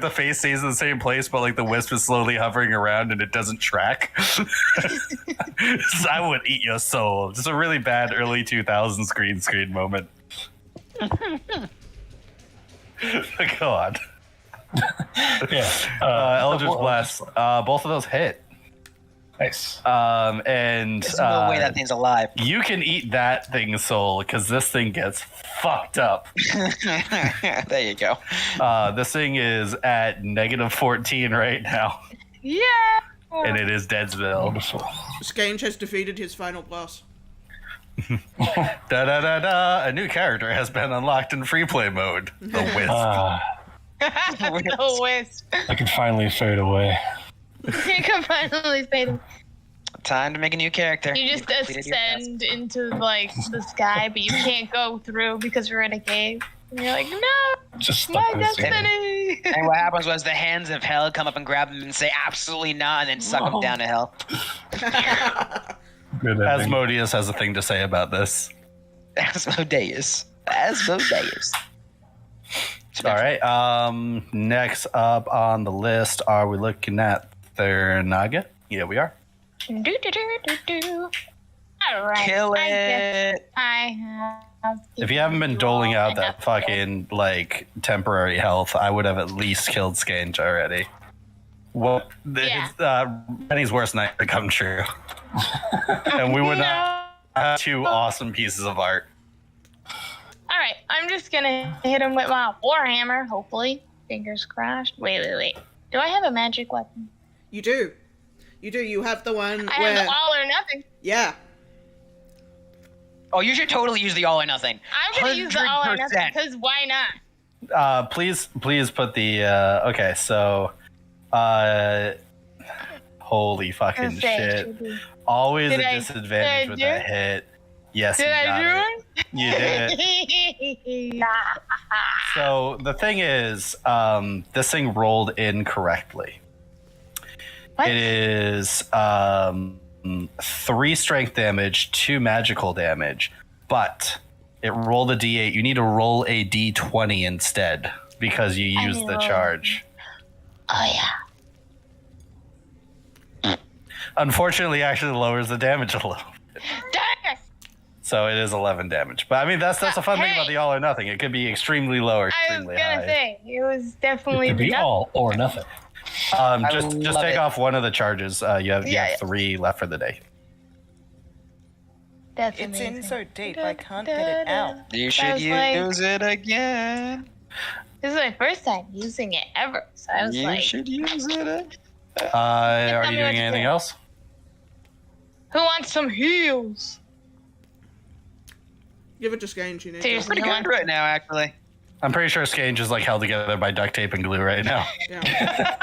the face stays in the same place, but like the wisp is slowly hovering around and it doesn't track. I would eat your soul. Just a really bad early 2000s green screen moment. Go on. Yeah. Eldritch Blast. Both of those hit. Nice. And There's no way that thing's alive. you can eat that thing's soul because this thing gets fucked up. There you go. This thing is at -14 right now, Yeah. and it is Deadsville. Wonderful. Skange has defeated his final boss. Da da da da! A new character has been unlocked in free play mode. The Wisp. The wisp. I can finally fade away. You can finally fade. Time to make a new character. You just completed your task. ascend into like the sky, but you can't go through because we're in a cave. And you're like, no, Just my stuck in this game. destiny. And what happens was the hands of hell come up and grab him and say absolutely not, and then suck him down to hell. Good ending. Asmodeus has a thing to say about this. Asmodeus. All right. Next up on the list, are we looking at Thurnaga? Yeah, we are. Do, do, do, do, do. All right. Kill I guess it. I have. If you haven't been doling out that fucking like temporary health, I would have at least killed Skange already. What? Yeah. Penny's worst nightmare come true, and we would not have two awesome pieces of art. All right, I'm just gonna hit him with my warhammer. Hopefully, fingers crossed. Wait. Do I have a magic weapon? You do. You have the one I where... have the all or nothing. Yeah. Oh, you should totally use the all or nothing. I'm gonna use the all or nothing 100%. because why not? Please put the. Okay, so. Holy fucking shit! Always a disadvantage with that hit. Yes, Did you I got do it. You did it. So the thing is, this thing rolled incorrectly. What? It is 3 strength damage, 2 magical damage, but it rolled a d8. You need to roll a d20 instead because you used the charge. Oh yeah. Unfortunately, actually lowers the damage a little. Dang it! So it is 11 damage. But I mean, that's a fun thing about Hey. the all or nothing. It could be extremely low or I was extremely gonna high. say it was It definitely could be the all or nothing. Just love take it. off one of the charges. You have Yeah. 3 left for the day. That's It's amazing. in so deep, I can't get it out. You I should was like- use it again. This is my first time using it ever, so I was You like, should use it again. Are me you what doing to anything do. else? "Who wants some heals?" Give it to Skange, you need to. Seriously, Pretty who good wants- right now, actually. I'm pretty sure Skange is like held together by duct tape and glue right now. Yeah.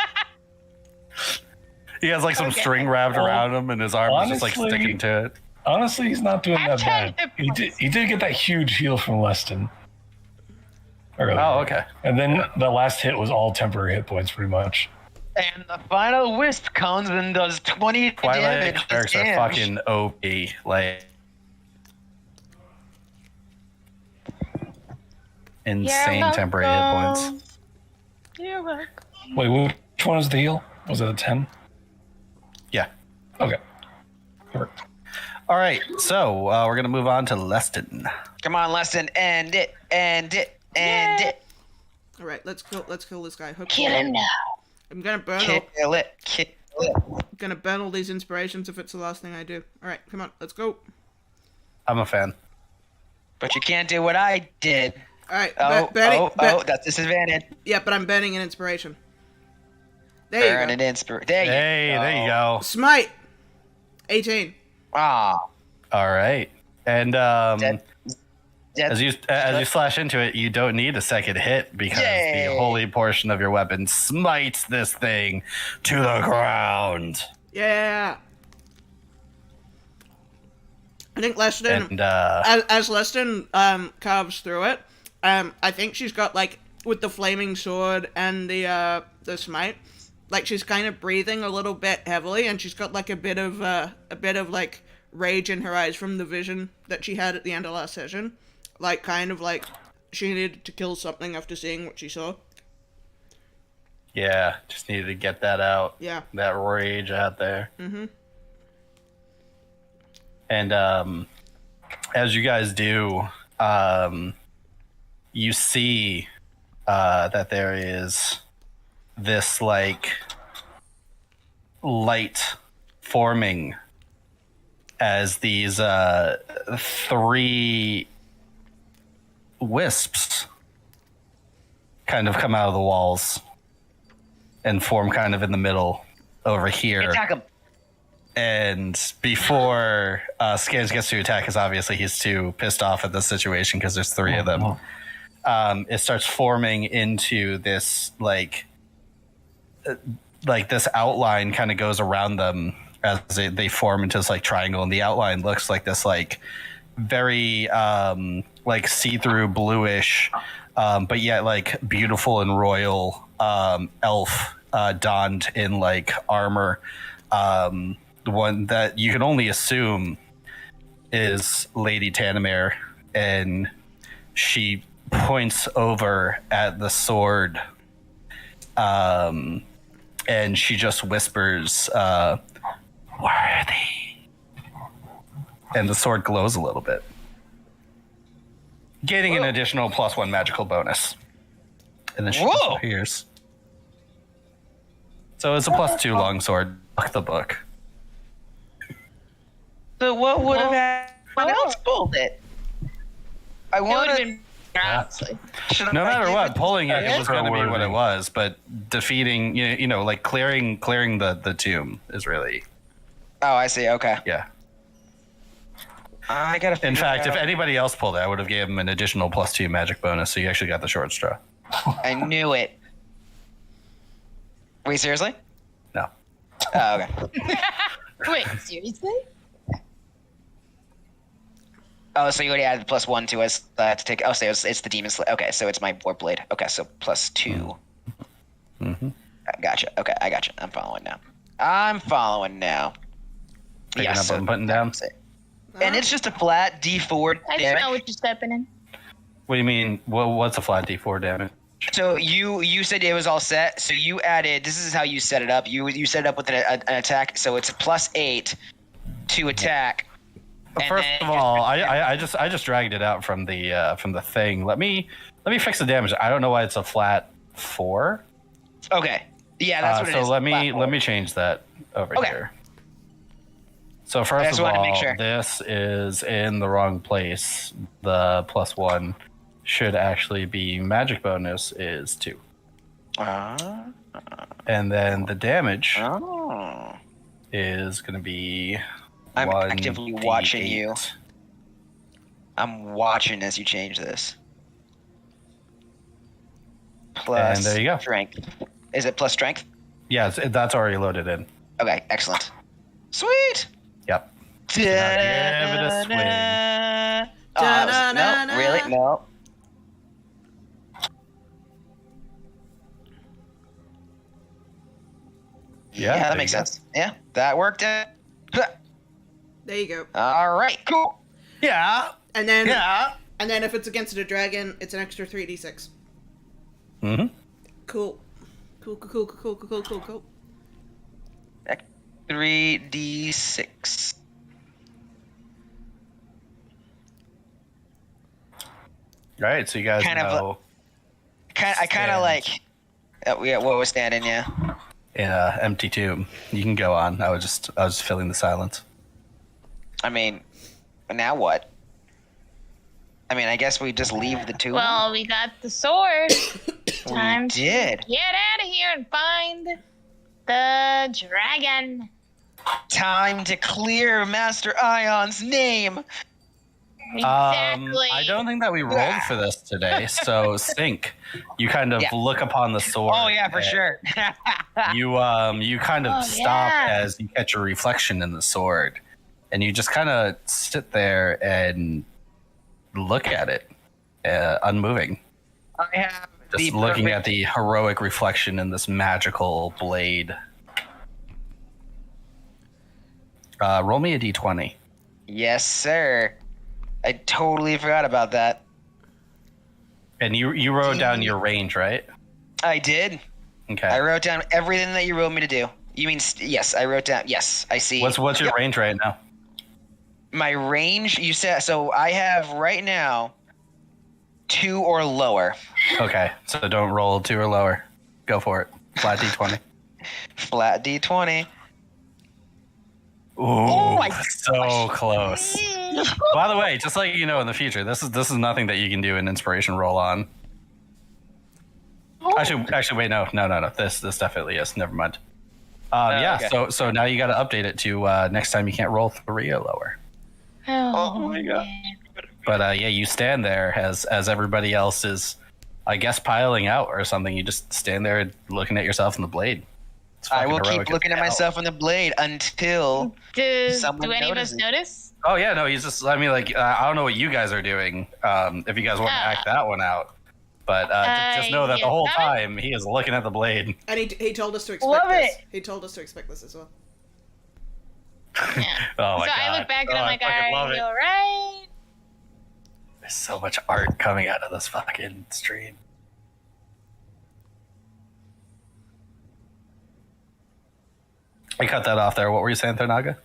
He has like some Okay. string wrapped around him, and his arm is just like honestly- sticking to it. Honestly, he's not doing that I'm bad. He did get that huge heal from Leston. Earlier. Oh, okay. And then the last hit was all temporary hit points, pretty much. And the final wisp comes and does 20 Twilight damage. to clerics are Skange. fucking OP. Like insane You're temporary hit points. welcome. You're welcome. Wait, which one was the heal? Was it a 10? Yeah. Okay. Perfect. All right, so we're gonna move on to Leston. Come on, Leston. End it. All right, let's kill this guy. Hopefully, Kill him now. I'm gonna burn Kill it. all these inspirations if it's the last thing I do. All right, come on, let's go. I'm a fan. But you can't do what I did. All right, Oh, that's disadvantage. Yeah, but I'm burning an inspiration. There Burn you an go. inspir. There You go. Smite. 18. Ah. All right, and Dead. as you slash into it, you don't need a second hit because Yay. the holy portion of your weapon smites this thing to the ground. Yeah. I think Leston, And as Leston carves through it, I think she's got like with the flaming sword and the smite, like she's kind of breathing a little bit heavily, and she's got like a bit of like rage in her eyes from the vision that she had at the end of last session, like kind of like she needed to kill something after seeing what she saw. yeah, just needed to get that out. Yeah. That rage out there. Mm-hmm. And as you guys do, you see that there is this like light forming as these 3 wisps kind of come out of the walls and form kind of in the middle over here. Attack him. And before Scans gets to attack, because obviously he's too pissed off at this situation because there's 3 of them, it starts forming into this like this outline kind of goes around them as they form into this like triangle, and the outline looks like this like very like see-through bluish, but yet like beautiful and royal elf donned in like armor. The one that you can only assume is Lady Tanamere, and she points over at the sword, and she just whispers, "Worthy," and the sword glows a little bit, gaining an additional +1 magical bonus. And then she disappears. So it's a +2 longsword. Fuck the book. So what would have happened? What else pulled it? I want to. No matter what, pulling it was going to be what it was, but defeating, you know, like clearing the tomb is really. Oh, I see. Okay. Yeah. I gotta. In fact, if anybody else pulled it, I would have given him an additional +2 magic bonus, so you actually got the short straw. I knew it. Wait, seriously? No. Oh, okay. Wait, seriously? Oh, so you already added the +1 to us. I have to take. Oh, so it's the demon slate. Okay, so it's my warp blade. Okay, so +2. Mm-hmm. Gotcha. Okay, I gotcha. I'm following now. Picking up and putting down. And it's just a flat D4 I damage. smell what you're stepping in. What do you mean? What's a flat D4 damage? So you said it was all set. So you added. This is how you set it up. You set it up with an attack. So it's a +8 to attack. First of all, I just dragged it out from the thing. Let me fix the damage. I don't know why it's a flat 4. Okay. Yeah, that's what it is. So let me change that over here. So first of all, this is in the wrong place. The +1 should actually be magic bonus is 2. And then the damage is going to be. I'm actively watching you. I'm watching as you change this. Plus and there you go. Strength. Is it plus strength? Yeah, that's already loaded in. Okay, excellent. Sweet. Yep. Give it a swing. No, really? No. Yeah, that makes sense. Yeah, that worked out. There you go. All right, cool. Yeah. And then if it's against a dragon, it's an extra 3d6. Mm-hmm. Cool. 3d6. All right, so you guys know. I kind of like. What was standing? Yeah. In an empty tomb. You can go on. I was just filling the silence. I mean, now what? I mean, I guess we just leave the tomb. Well, we got the sword. Time to get out of here and find the dragon. Time to clear Master Ion's name. Exactly. I don't think that we rolled for this today. So, Sync, you kind of look upon the sword. Oh yeah, for sure. you kind of stop as you catch a reflection in the sword, and you just kind of sit there and look at it, unmoving. I have just looking at the heroic reflection in this magical blade. Roll me a d20. Yes, sir. I totally forgot about that. And you wrote down your range, right? I did. Okay. I wrote down everything that you wrote me to do. You mean yes? I wrote down yes. I see. What's your range right now? My range, you said. So I have right now 2 2 or lower. Okay, so don't roll 2 or lower. Go for it. Flat D20. Flat D20. Ooh, my so close. By the way, just like you know, in the future, this is nothing that you can do an inspiration roll on. Actually, wait, no. This definitely is. Never mind. Yeah. Okay. So now you got to update it to next time you can't roll 3 or lower. Oh my god. But yeah, you stand there as everybody else is, I guess, piling out or something. You just stand there looking at yourself in the blade. I will keep looking at myself in the blade until Do someone any of notices. us notice? Oh yeah, no, he's just. I mean, like, I don't know what you guys are doing. If you guys want to act that one out, but just know that the whole time he is looking at the blade. And he told us to expect this. He told us to expect this as well. Yeah. Oh my So god! I look back and I'm like, I fucking love alright, it. you alright? There's so much art coming out of this fucking stream. I cut that off there. What were you saying, Thornaga?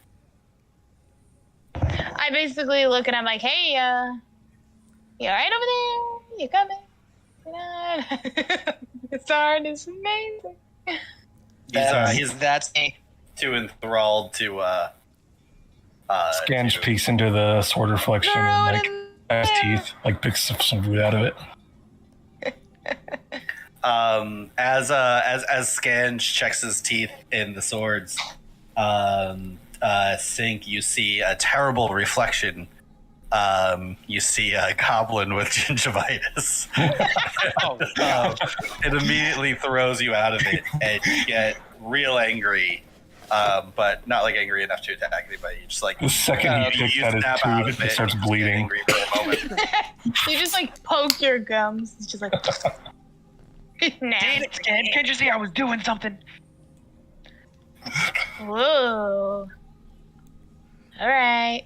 I basically look and I'm like, hey, you alright over there? You coming? This art is amazing. That's me. Too enthralled to Scange peeks into the sword reflection and like has teeth, like picks some food out of it. As Scange checks his teeth in the swords, Sync, you see a terrible reflection. You see a goblin with gingivitis. It immediately throws you out of it, and you get real angry. But not like angry enough to attack anybody. You just like The second he picks at his snap out tooth, of it starts bleeding. angry for a moment. You just like poke your gums. It's just like. Damn it, Scan. Can't you see I was doing something? Whoa. Alright.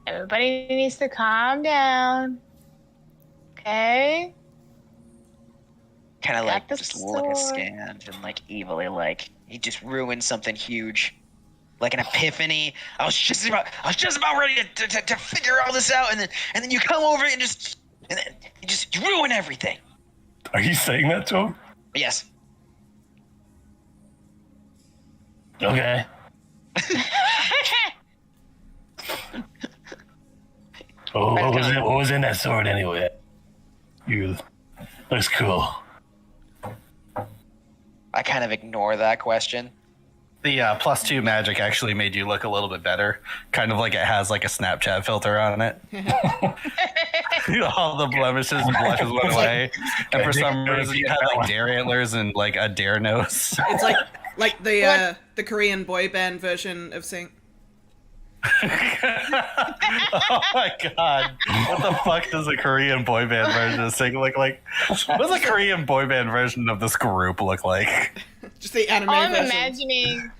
Everybody needs to calm down. Okay? Kind of Got like the just look at sword. Scan and like evilly like he just ruined something huge. Like an epiphany. I was just about ready to figure all this out, and then you come over and just you ruin everything. Are you saying that to him? Yes. Okay. Oh, what was in that sword anyway? You looks cool. I kind of ignore that question. The +2 magic actually made you look a little bit better. Kind of like it has like a Snapchat filter on it. All the blemishes and blushes went away. And for some reason you had like dare antlers and like a dare nose. It's like the Korean boy band version of Sync. Oh my god. What the fuck does a Korean boy band version of Sync look like? What does a Korean boy band version of this group look like? Just the anime All I'm version. imagining.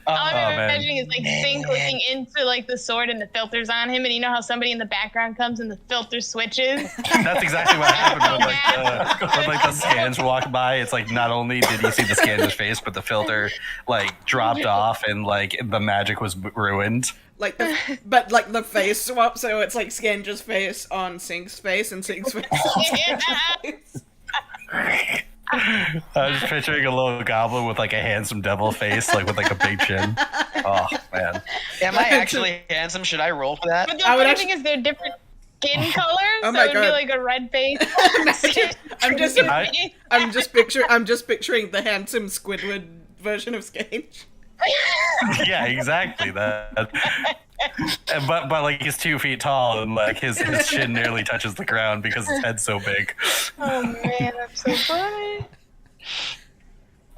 All I'm imagining is like Sync looking into like the sword and the filters on him, and you know how somebody in the background comes and the filter switches. That's exactly what happened when like the scans walked by. It's like not only did you see the scanner's face, but the filter like dropped off and like the magic was ruined. Like but like the face swap, so it's like Scange's face on Sync's face and Sync's face on Scange's face. I was just picturing a little goblin with like a handsome devil face, like with like a big chin. Oh man. Am I actually handsome? Should I roll for that? But the funny thing is they're different skin colors, Oh so my it would be God. like a red face. I'm just picturing the handsome Squidward version of Scange. Yeah, exactly. That. But like he's 2 feet tall and like his chin nearly touches the ground because his head's so big. Oh man, that's so funny.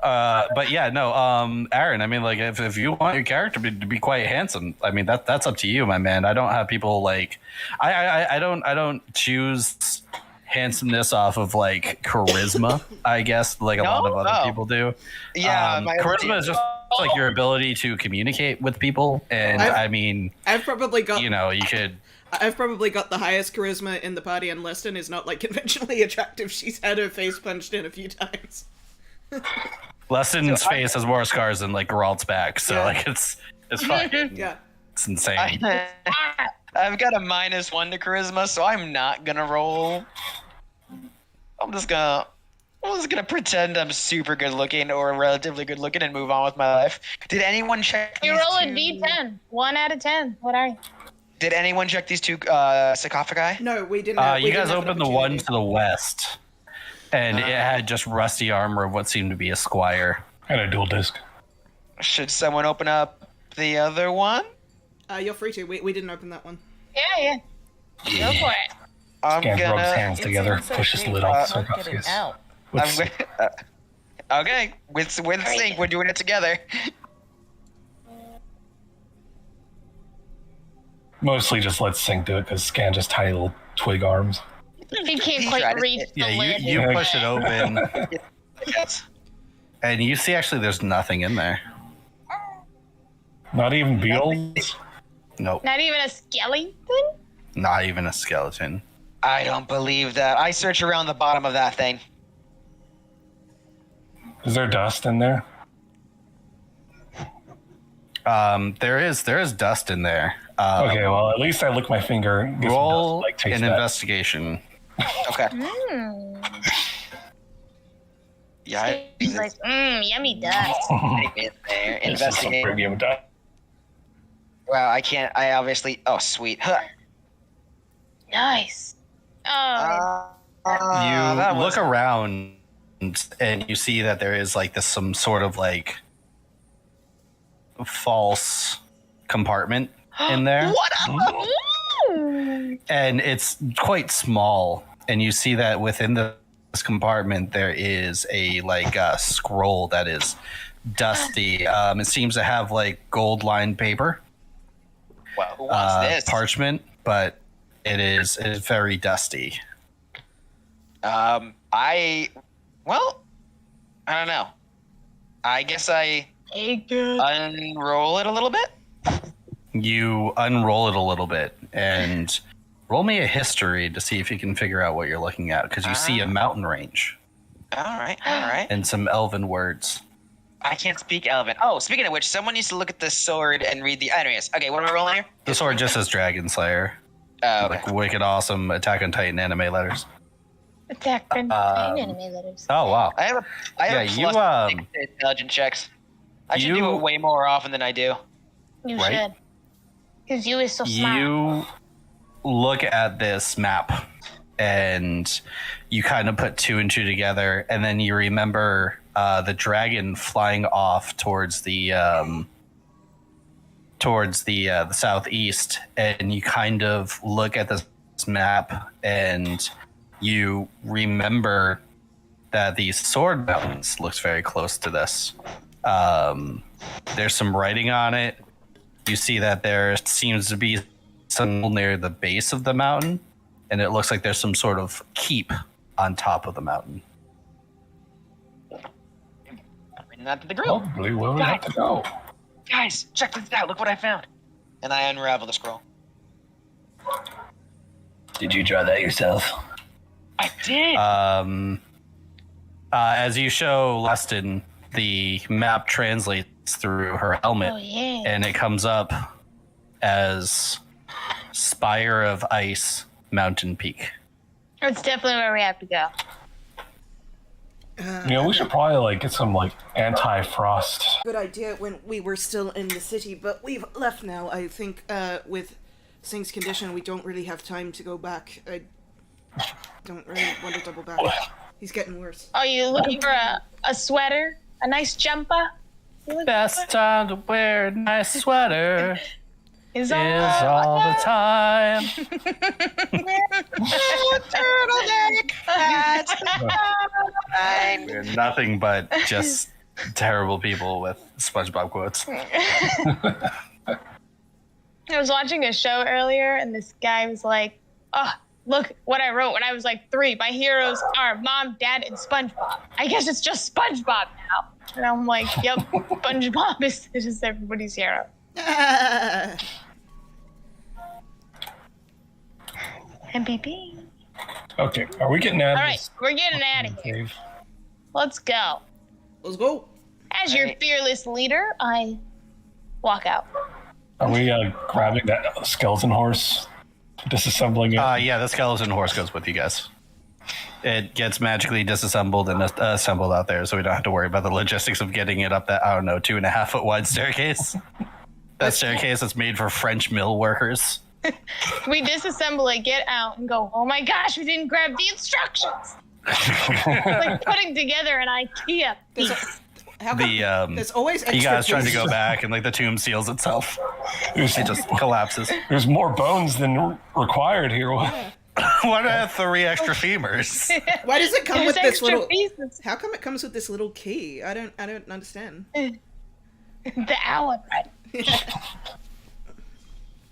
But yeah, no, Aaron, I mean, like, if you want your character to be quite handsome, I mean, that's up to you, my man. I don't have people like, I don't choose handsomeness off of like charisma, I guess, like a lot of other people do. Yeah, charisma is just like your ability to communicate with people, and I've probably got, you know, you could. I've probably got the highest charisma in the party, and Leston is not like conventionally attractive. She's had her face punched in a few times. Leston's face has more scars than like Geralt's back, so like it's fucking Yeah. it's insane. I've got a -1 to charisma, so I'm not gonna roll I'm just gonna pretend I'm super good looking or relatively good looking and move on with my life. Did anyone check? You roll a D10. 1 out of 10. What are you? Did anyone check these 2 sarcophagi? No, we didn't. You guys opened the one to the west, and it had just rusty armor of what seemed to be a squire. And a dual disc. Should someone open up the other one? You're free to. We didn't open that one. Yeah. Go for it. Scans rubs hands together, pushes the lid off the Get it sarcophagus. out. Okay, with sync, we're doing it together. Mostly just let Sync do it because Scan just tiny little twig arms. He can't He quite tried it. reach the Yeah, lid. you push it open, Yes. and you see actually there's nothing in there. Not even beetles? Nope, Not even a skeleton? not even a skeleton. I don't believe that. I search around the bottom of that thing. Is there dust in there? There is dust in there. Okay, well, at least I lick my finger. And get some Roll dust, like, taste an that. investigation. Okay. Yeah. He's like, yummy dust. In there. This is some Investigate. premium dust. Well, I can't. I obviously. Oh, sweet. Huh. Nice. Oh, You look around and you see that there is like some sort of like false compartment in there. What? And it's quite small, and you see that within this compartment there is a like scroll that is dusty. It seems to have like gold lined paper, Well, who wants this? parchment, but it is very dusty. I don't know. I guess I hey, good. unroll it a little bit. You unroll it a little bit and roll me a history to see if you can figure out what you're looking at, because you see a mountain range All right. and some elven words. I can't speak Elven. Oh, speaking of which, someone needs to look at this sword and read the. Anyways, okay, what am I rolling here? The sword just says Dragon Slayer. Okay. Like wicked awesome Attack on Titan anime letters. Attack on anime letters. Oh wow. I have Yeah, a you, plus 6 to intelligence checks. I should do you- it way more often than I do. You Right? should. Because you is so smart. You look at this map and you kind of put 2 and 2 together, and then you remember the dragon flying off towards the southeast, and you kind of look at this map and you remember that the Sword Mountains looks very close to this. There's some writing on it. You see that there seems to be some near the base of the mountain, and it looks like there's some sort of keep on top of the mountain. Not to the grill. Probably where we have to go. Guys, check this out. Look what I found. And I unravel the scroll. Did you draw that yourself? I did. As you show Leston, the map translates through her helmet, Oh, yeah. and it comes up as Spire of Ice Mountain Peak. That's definitely where we have to go. We should probably like get some like anti-frost. Good idea when we were still in the city, but we've left now. I think with Sing's condition, we don't really have time to go back. I don't really want to double back. He's getting worse. Are you looking for a sweater? A nice jumper? Best time to wear a nice sweater Is is all the time. Turtleneck hat. Fine. We're nothing but just terrible people with SpongeBob quotes. I was watching a show earlier, and this guy was like, "Oh, look what I wrote when I was like 3. My heroes are Mom, Dad, and SpongeBob. I guess it's just SpongeBob now." And I'm like, "Yep, SpongeBob is just everybody's hero." MVP. Okay, are we getting out of All right, this we're getting out of here. cave? Let's go. Let's go. As your fearless leader, I walk out. Are we grabbing that skeleton horse, disassembling it? Yeah, the skeleton horse goes with you guys. it gets magically disassembled and assembled out there, so we don't have to worry about the logistics of getting it up that 2.5 foot wide staircase. That staircase that's made for French mill workers. We disassemble it, get out, and go, oh my gosh, we didn't grab the instructions. It's like putting together an IKEA piece. There's always extra you guys trying to pieces. go back, and like the tomb seals itself. It just collapses. There's more bones than required here. Yeah. Why do I have 3 extra femurs? Why does it come There's with this extra little? pieces. How come it comes with this little key? I don't understand. The Allen, right?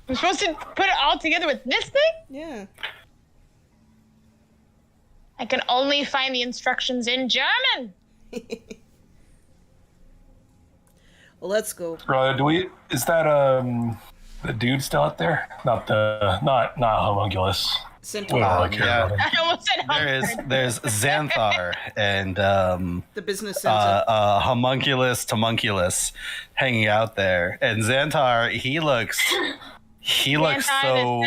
We're supposed to put it all together with this thing? Yeah. I can only find the instructions in German. Well, let's go. Is that the dude still out there? Not homunculus. Centaur. Yeah. I almost said There's Xanthar and The business center. homunculus tomunculus hanging out there, and Xanthar he looks so.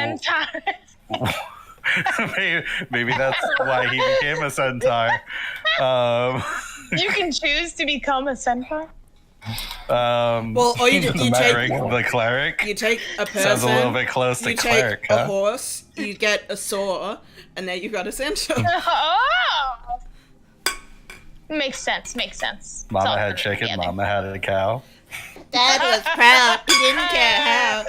Maybe that's why he became a centaur. You can choose to become a centaur. Well, or you take the cleric. You take a person. Sounds a little bit close to you cleric. take a horse. You get a saw, and then you got a centaur. Oh! Makes sense. Makes sense. Mama had chicken. Together. Mama had a cow. Dad was proud. He didn't care how.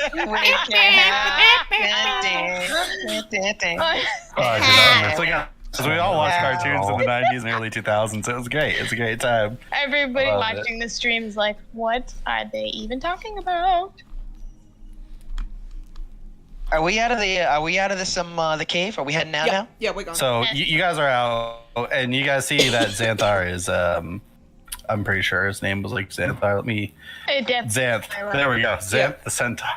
It's like because we all watched cartoons in the 90s and early 2000s. So it was great. It's a great time. Everybody Love watching the stream is like, what are they even talking about? Are we out of the cave? Are we heading out now? Yeah, we're gone. So you guys are out, and you guys see that Xanthar is. I'm pretty sure his name was like Xanthar. Xanth. There we go. Xanth Yeah. the centaur.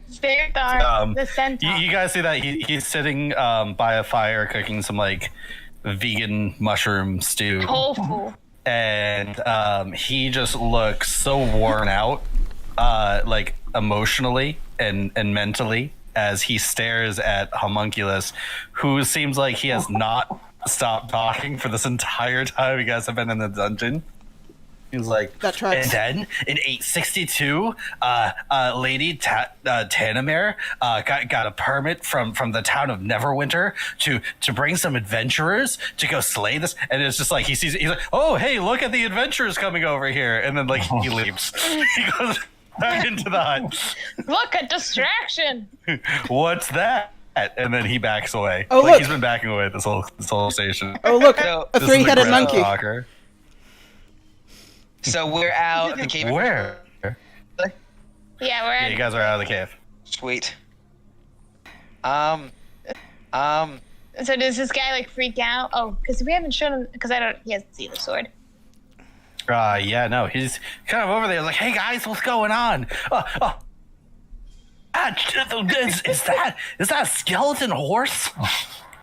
Xanthar, the centaur. You guys see that he's sitting by a fire cooking some like vegan mushroom stew, Tofu. and he just looks so worn out, like emotionally and mentally, as he stares at Homunculus, who seems like he has not stopped talking for this entire time you guys have been in the dungeon. He's like, That tracks. and then in 862, Lady Tanamere got a permit from the town of Neverwinter to bring some adventurers to go slay this. And it's just like he's like, oh hey, look at the adventurers coming over here, and then like he leaves. He goes back into the hut. Look, a distraction. What's that? And then he backs away. Oh, like look. he's been backing away this whole station. Oh look, So- a This is the three-headed Grand monkey. Stalker. So we're out the cave. Where? Yeah, we're Yeah, you at, guys are out of the cave. Sweet. So does this guy like freak out? Oh, because we haven't shown him. Because he hasn't seen the sword. Yeah, no, he's kind of over there like, hey guys, what's going on? Is that a skeleton horse?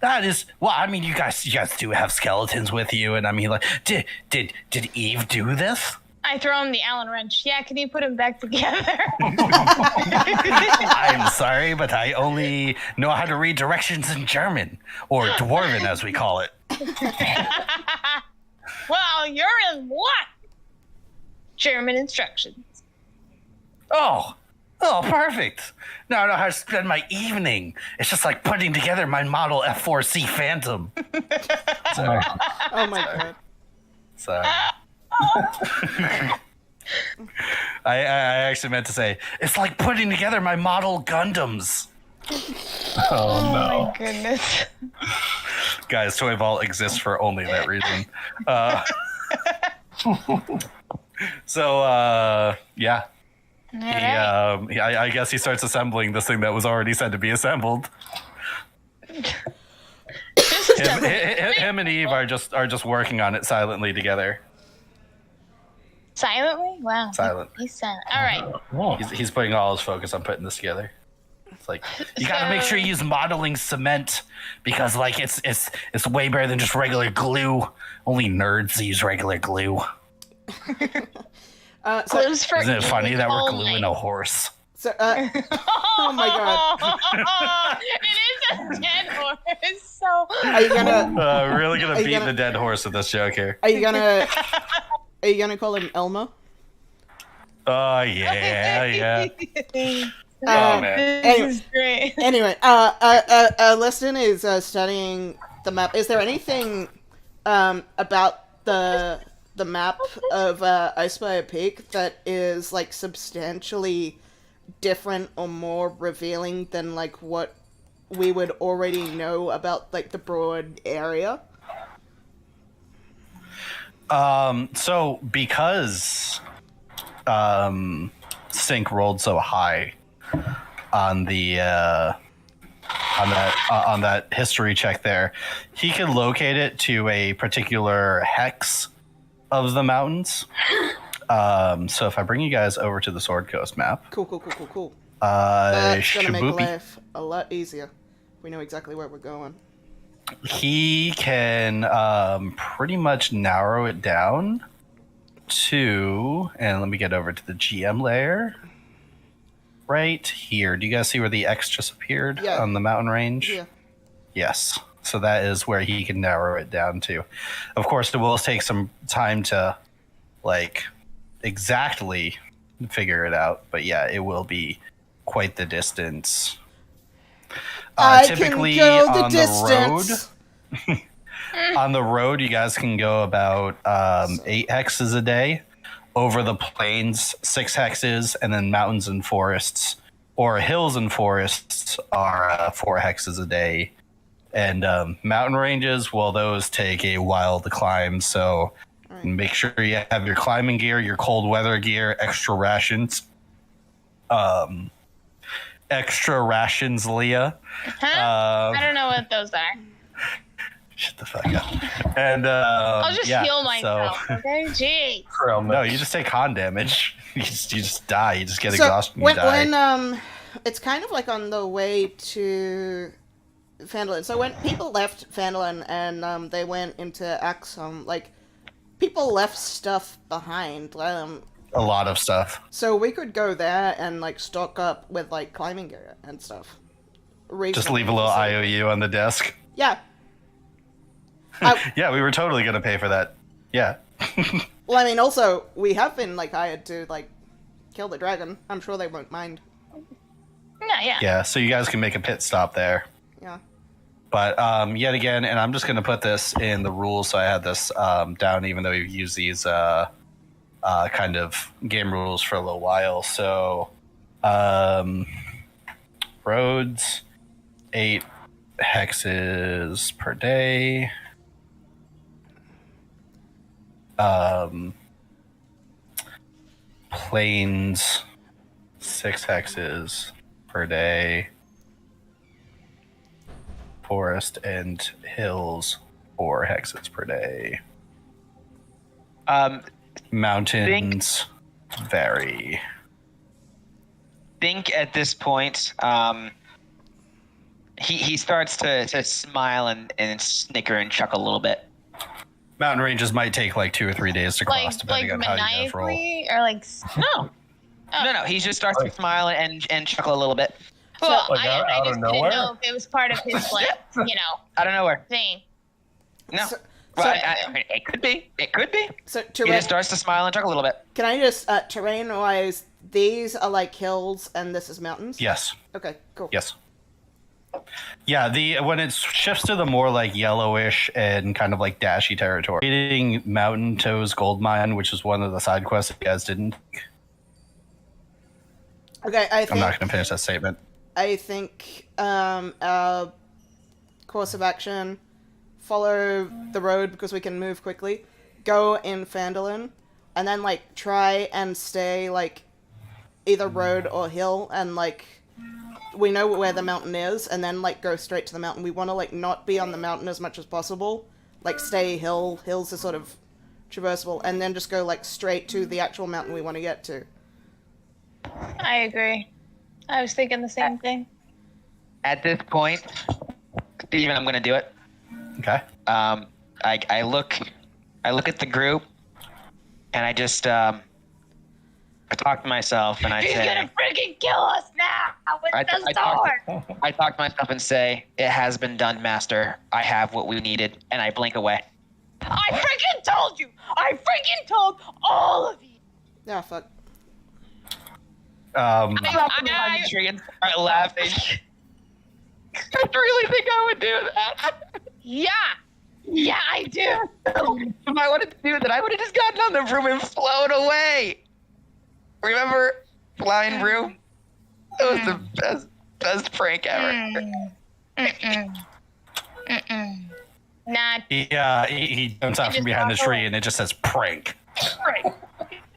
That is, well, I mean, you guys do have skeletons with you, and I mean, like, did Eve do this? I throw him the Allen wrench. Yeah, can you put him back together? I'm sorry, but I only know how to read directions in German, or Dwarven as we call it. Well, you're in what? German instructions. Oh, perfect. Now I know how to spend my evening. It's just like putting together my model F4C Phantom. Sorry. Oh my god. Sorry. I actually meant to say, it's like putting together my model Gundams. Oh no. My goodness. Guys, Toy Vault exists for only that reason. Yeah. All right. I guess he starts assembling this thing that was already said to be assembled. Him and Eve are just working on it silently together. Silently? Wow. Silent. He's silent. All right. He's putting all his focus on putting this together. It's like, you gotta make sure you use modeling cement because like it's way better than just regular glue. Only nerds use regular glue. Glue's for Isn't it funny that we're only. gluing a horse? Oh my god. It is dead horse. So Are you gonna? Really gonna Are you beat gonna- the dead horse with this joke here. Are you gonna? Are you gonna call him Elmo? Oh yeah. Uh, Oh man. Anyway, this is great. anyway, Liston is studying the map. Is there anything about the map of Icefire Peak that is like substantially different or more revealing than like what we would already know about like the broad area? So because Sync rolled so high on the on that history check there, he can locate it to a particular hex of the mountains. So if I bring you guys over to the Sword Coast map, Cool. That's gonna make Shabupi, life a lot easier. We know exactly where we're going. he can pretty much narrow it down to, and let me get over to the GM layer right here. Do you guys see where the X just appeared on the mountain range? Yeah. Yes. So that is where he can narrow it down to. Of course, it will take some time to like exactly figure it out, but yeah, it will be quite the distance. I Typically can go the on distance. the road, on the road, you guys can go about 8 hexes a day. Over the plains, 6 hexes, and then mountains and forests, or hills and forests, are 4 hexes a day. And mountain ranges, well, those take a while to climb. So make sure you have your climbing gear, your cold weather gear, extra rations. Extra rations, Leah. I don't know what those are. Shut the fuck up. And I'll just heal myself. Okay, jeez. No, you just take con damage. You just die. You just get exhausted. When, and you die. when it's kind of like on the way to Phandalin. So when people left Phandalin and they went into Axum, like people left stuff behind. A lot of stuff. So we could go there and like stock up with like climbing gear and stuff. Just leave a little IOU on the desk. Yeah. Yeah, we were totally gonna pay for that. Yeah. Well, I mean, also we have been like hired to like kill the dragon. I'm sure they won't mind. Yeah. Yeah, so you guys can make a pit stop there. Yeah. But yet again, and I'm just gonna put this in the rules, so I had this down, even though we've used these kind of game rules for a little while. So roads, 8 hexes per day. Plains, 6 hexes per day. Forest and hills, 4 hexes per day. Mountains vary. Think at this point, he starts to smile and snicker and chuckle a little bit. Mountain ranges might take like 2 or 3 days to cross, depending on how you guys roll. Or like no. No, he just starts to smile and chuckle a little bit. Well, Like I out just of didn't nowhere? know if it was part of his like, Out of nowhere. thing. No. So- Well, so- I mean, it could be. It could be. So He terrain, just starts to smile and chuckle a little bit. can I just terrain-wise, these are like hills and this is mountains? Yes. Okay, cool. Yes. Yeah, when it shifts to the more like yellowish and kind of like dashy territory, eating Mountain Toes Gold Mine, which is one of the side quests that you guys didn't. Okay, I'm not going to finish that statement. I think our course of action, follow the road because we can move quickly, go in Phandalin, and then like try and stay like either road or hill, and like we know where the mountain is, and then like go straight to the mountain. We want to like not be on the mountain as much as possible, like stay hills are sort of traversable, and then just go like straight to the actual mountain we want to get to. I agree. I was thinking the same thing. At this point, Steven, I'm going to do it. Okay. I look at the group, and I just I talk to myself, and I He's say, gonna freaking kill us now! I talk to myself and say, "It has been done, Master. I have what we needed," and I blink away. I freaking told you! I freaking told all of you! Yeah, fuck. I behind the tree and start laughing. I really think I would do that. Yeah, I do. If I wanted to do that, I would have just gotten on the broom and flown away. Remember flying broom? That was the best prank ever. Nah. He jumps out from behind the tree and it just says prank.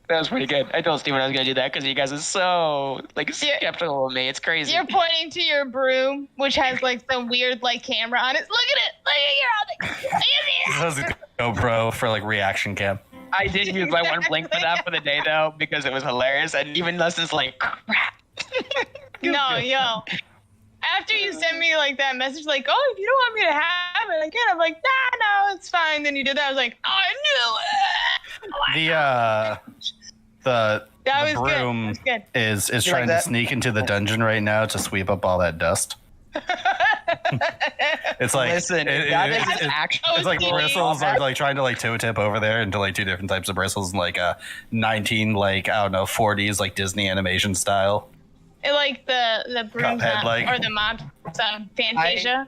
That was pretty good. I told Steven I was going to do that because you guys are so skeptical of me. It's crazy. You're pointing to your broom, which has like some weird camera on it. Look at it. Look at your This is a GoPro for reaction cam. I did use my one blink for that for the day though because it was hilarious. And even Dustin's like, crap. No, yo. After you sent me that message, if you don't want me to have it again, I'm like, no, it's fine. Then you did that. I was like, I knew it. The broom is trying to sneak into the dungeon right now to sweep up all that dust. It's like listen, it's like bristles are trying to toe tip over there into two different types of bristles and 19 I don't know 40s Disney animation style. The broom or the mob Fantasia.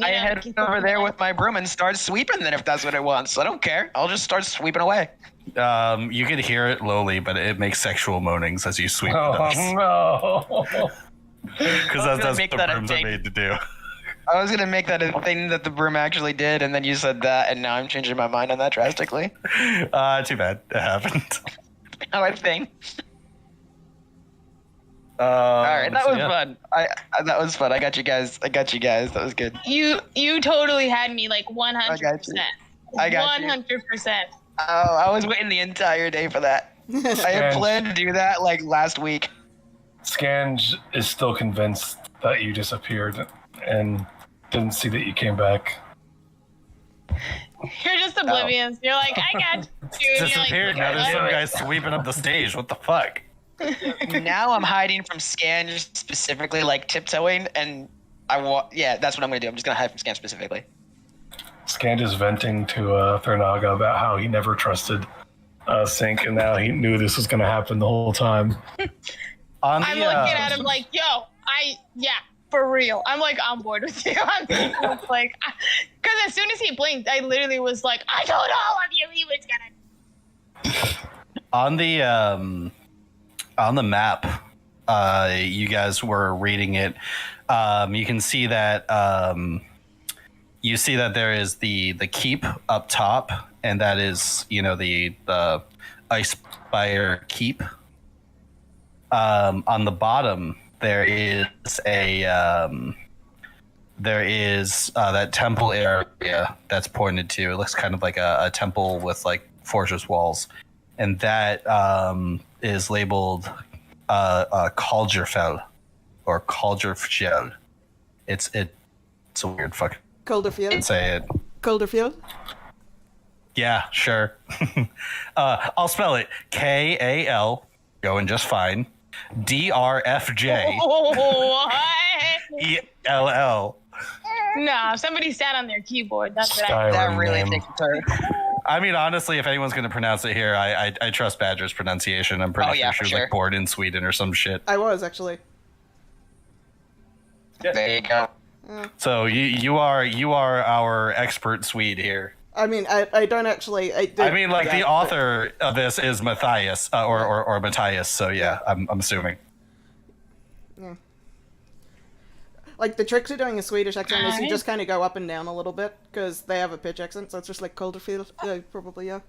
I head over there with my broom and start sweeping then if that's what it wants. I don't care. I'll just start sweeping away. You can hear it lowly, but it makes sexual moanings as you sweep the dust. Oh, no. Because that's what the brooms are made to do. I was going to make that a thing that the broom actually did, and then you said that, and now I'm changing my mind on that drastically. Too bad. It happened. Oh, I think. All right, that was fun. That was fun. I got you guys. That was good. You totally had me 100%. I got you. 100%. Oh, I was waiting the entire day for that. I had planned to do that last week. Scange is still convinced that you disappeared and didn't see that you came back. You're just oblivious. You're like, I got you. Disappeared. Now there's some guy sweeping up the stage. What the fuck? Now I'm hiding from Scange specifically, tiptoeing, and that's what I'm gonna do. I'm just gonna hide from Scange specifically. Scange is venting to Thurnaga about how he never trusted Sync, and now he knew this was gonna happen the whole time. I'm looking at him yo, for real. I'm on board with you. I'm because as soon as he blinked, I literally was I told all of you he was gonna. On the map, you guys were reading it. You can see that there is the keep up top, and that is the Icefire Keep. On the bottom there is that temple area that's pointed to. It looks kind of like a temple with fortress walls, and that is labeled Calderfell or Calderfjell. It's a weird fucking Calderfield. Say it. Calderfield. Yeah, sure. I'll spell it Kal. Going just fine. DRFJ. What? ELL. No, somebody sat on their keyboard. That's what that really takes a turn. I mean, honestly, if anyone's going to pronounce it here, I trust Badger's pronunciation. I'm pretty sure she was born in Sweden or some shit. I was actually. There you go. So you are our expert Swede here. I mean, I don't actually. The author of this is Matthias or Matthias. So yeah, I'm assuming. Yeah. The trick to doing a Swedish accent is you just kind of go up and down a little bit because they have a pitch accent, so it's just Calderfield. Probably, yeah.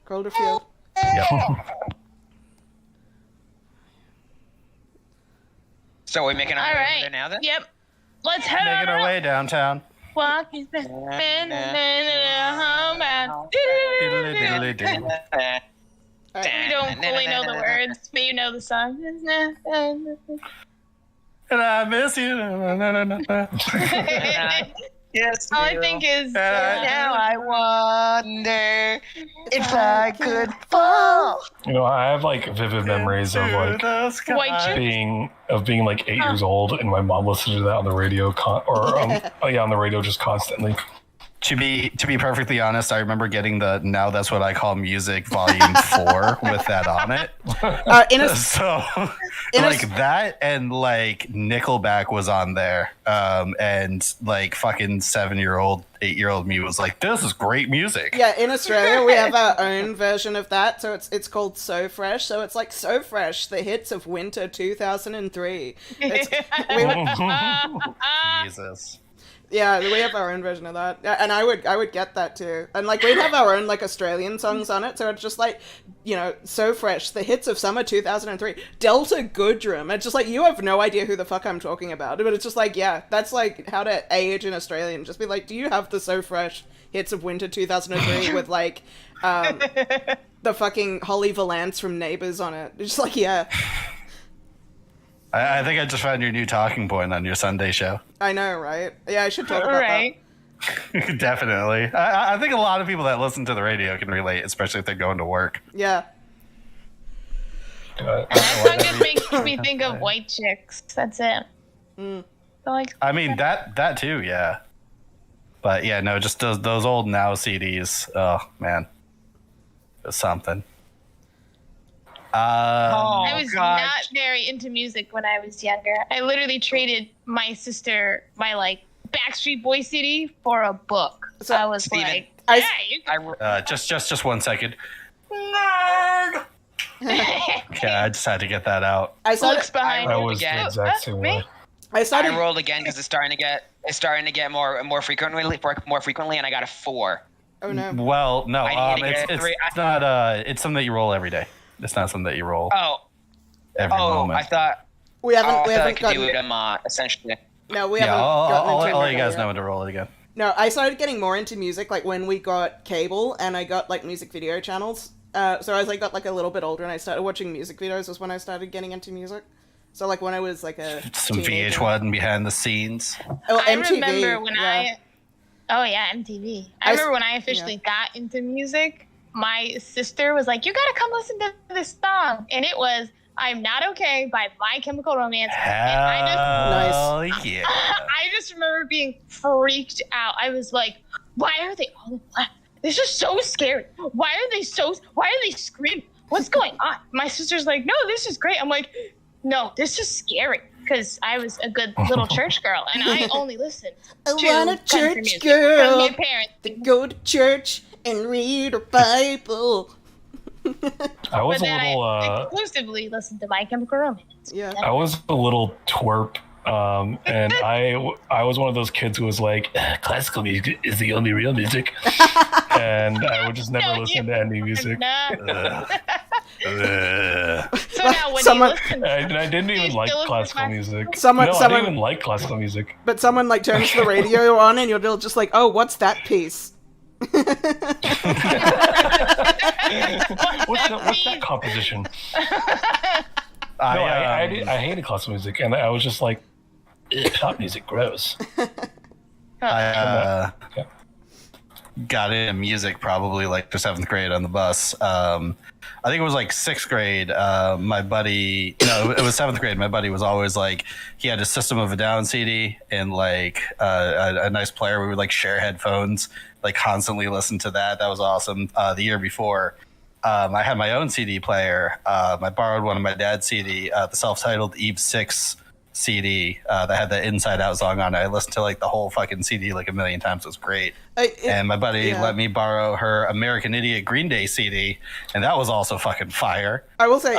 Calderfield. Yep. So are we making our way over there now then? Yep. Let's head Making our way downtown. Walk is We don't fully know the words, but you know the song. And I miss you. Yes. All I think is Now I wonder if I could fall. I have like vivid memories of like White chicks? being like 8 years old, and my mom listened to that on the radio, on the radio just constantly. To be perfectly honest, I remember getting the Now That's What I Call Music Volume 4 with that on it. That and like Nickelback was on there. And like fucking 7-year-old, 8-year-old me was like, this is great music. Yeah, in Australia we have our own version of that, so it's called So Fresh. So it's like So Fresh, the hits of winter 2003. Jesus. Yeah, we have our own version of that, and I would get that too. And like we'd have our own like Australian songs on it, so it's just like, So Fresh, the hits of summer 2003, Delta Goodrum. It's just like, you have no idea who the fuck I'm talking about, but it's just like, yeah, that's like how to age in Australian. Just be like, do you have the So Fresh hits of winter 2003 with like the fucking Holly Valance from Neighbours on it? It's just like, yeah. I think I just found your new talking point on your Sunday show. I know, right? Yeah, I should talk about that. Definitely. I think a lot of people that listen to the radio can relate, especially if they're going to work. Yeah. That song just makes me think of white chicks. That's it. I mean, that too, yeah. But yeah, no, just those old Now CDs. Oh, man. It's something. I was not very into music when I was younger. I literally traded my sister my like Backstreet Boy CD for a book. So I was Steven, like, just 1 second. Nerd. Okay, I just had to get that out. I was the exact same way. I rolled again because it's starting to get more frequently, and I got a 4. Oh no. Well, no, it's not. It's something that you roll every day. It's not something that you roll. Every moment. I thought we haven't do it essentially. No, we haven't. I'll let you guys know when to roll it again. No, I started getting more into music like when we got cable and I got like music video channels. So as I got like a little bit older and I started watching music videos was when I started getting into music. So like when I was like some teenager. VH1 behind the scenes. Oh, I MTV. remember when MTV. I remember when I officially got into music. My sister was like, you gotta come listen to this song. And it was I'm Not Okay by My Chemical Romance. Hell yeah. I just remember being freaked out. I was like, why are they all black? This is so scary. Why are they screaming? What's going on? My sister's like, no, this is great. I'm like, no, this is scary. Because I was a good little church girl and I only listened to want a church music girl from my parents. to go to church and read her Bible. I was I exclusively listened to My Chemical Romance. Yeah. I was a little twerp, and I was one of those kids who was like, classical music is the only real music, and I would just never listen to any music. So now when you listen, I didn't even like classical music. I didn't even like classical music. But someone like turns the radio on and you're just like, oh, what's that piece? What's that composition? I hated classical music, and I was just like, pop music, gross. I got into music probably like the 7th grade on the bus. I think it was like 6th grade. My buddy, it was 7th grade. My buddy was always like, he had a System of a Down CD and like a nice player. We would like share headphones, like constantly listen to that. That was awesome. The year before, I had my own CD player. I borrowed one of my dad's CD, the self-titled Eve 6 CD that had the Inside Out song on it. I listened to like the whole fucking CD like a million times. It was great. And my buddy let me borrow her American Idiot Green Day CD, and that was also fucking fire. I will say,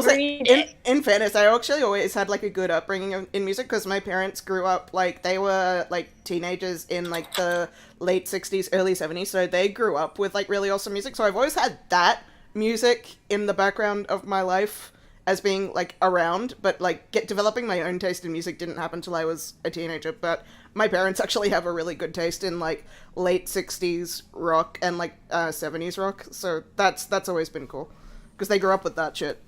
say, in fairness, I actually always had like a good upbringing in music because my parents grew up like they were like teenagers in like the late 60s, early 70s, so they grew up with like really awesome music. So I've always had that music in the background of my life as being like around, but like developing my own taste in music didn't happen till I was a teenager. But my parents actually have a really good taste in like late 60s rock and like 70s rock, so that's always been cool because they grew up with that shit.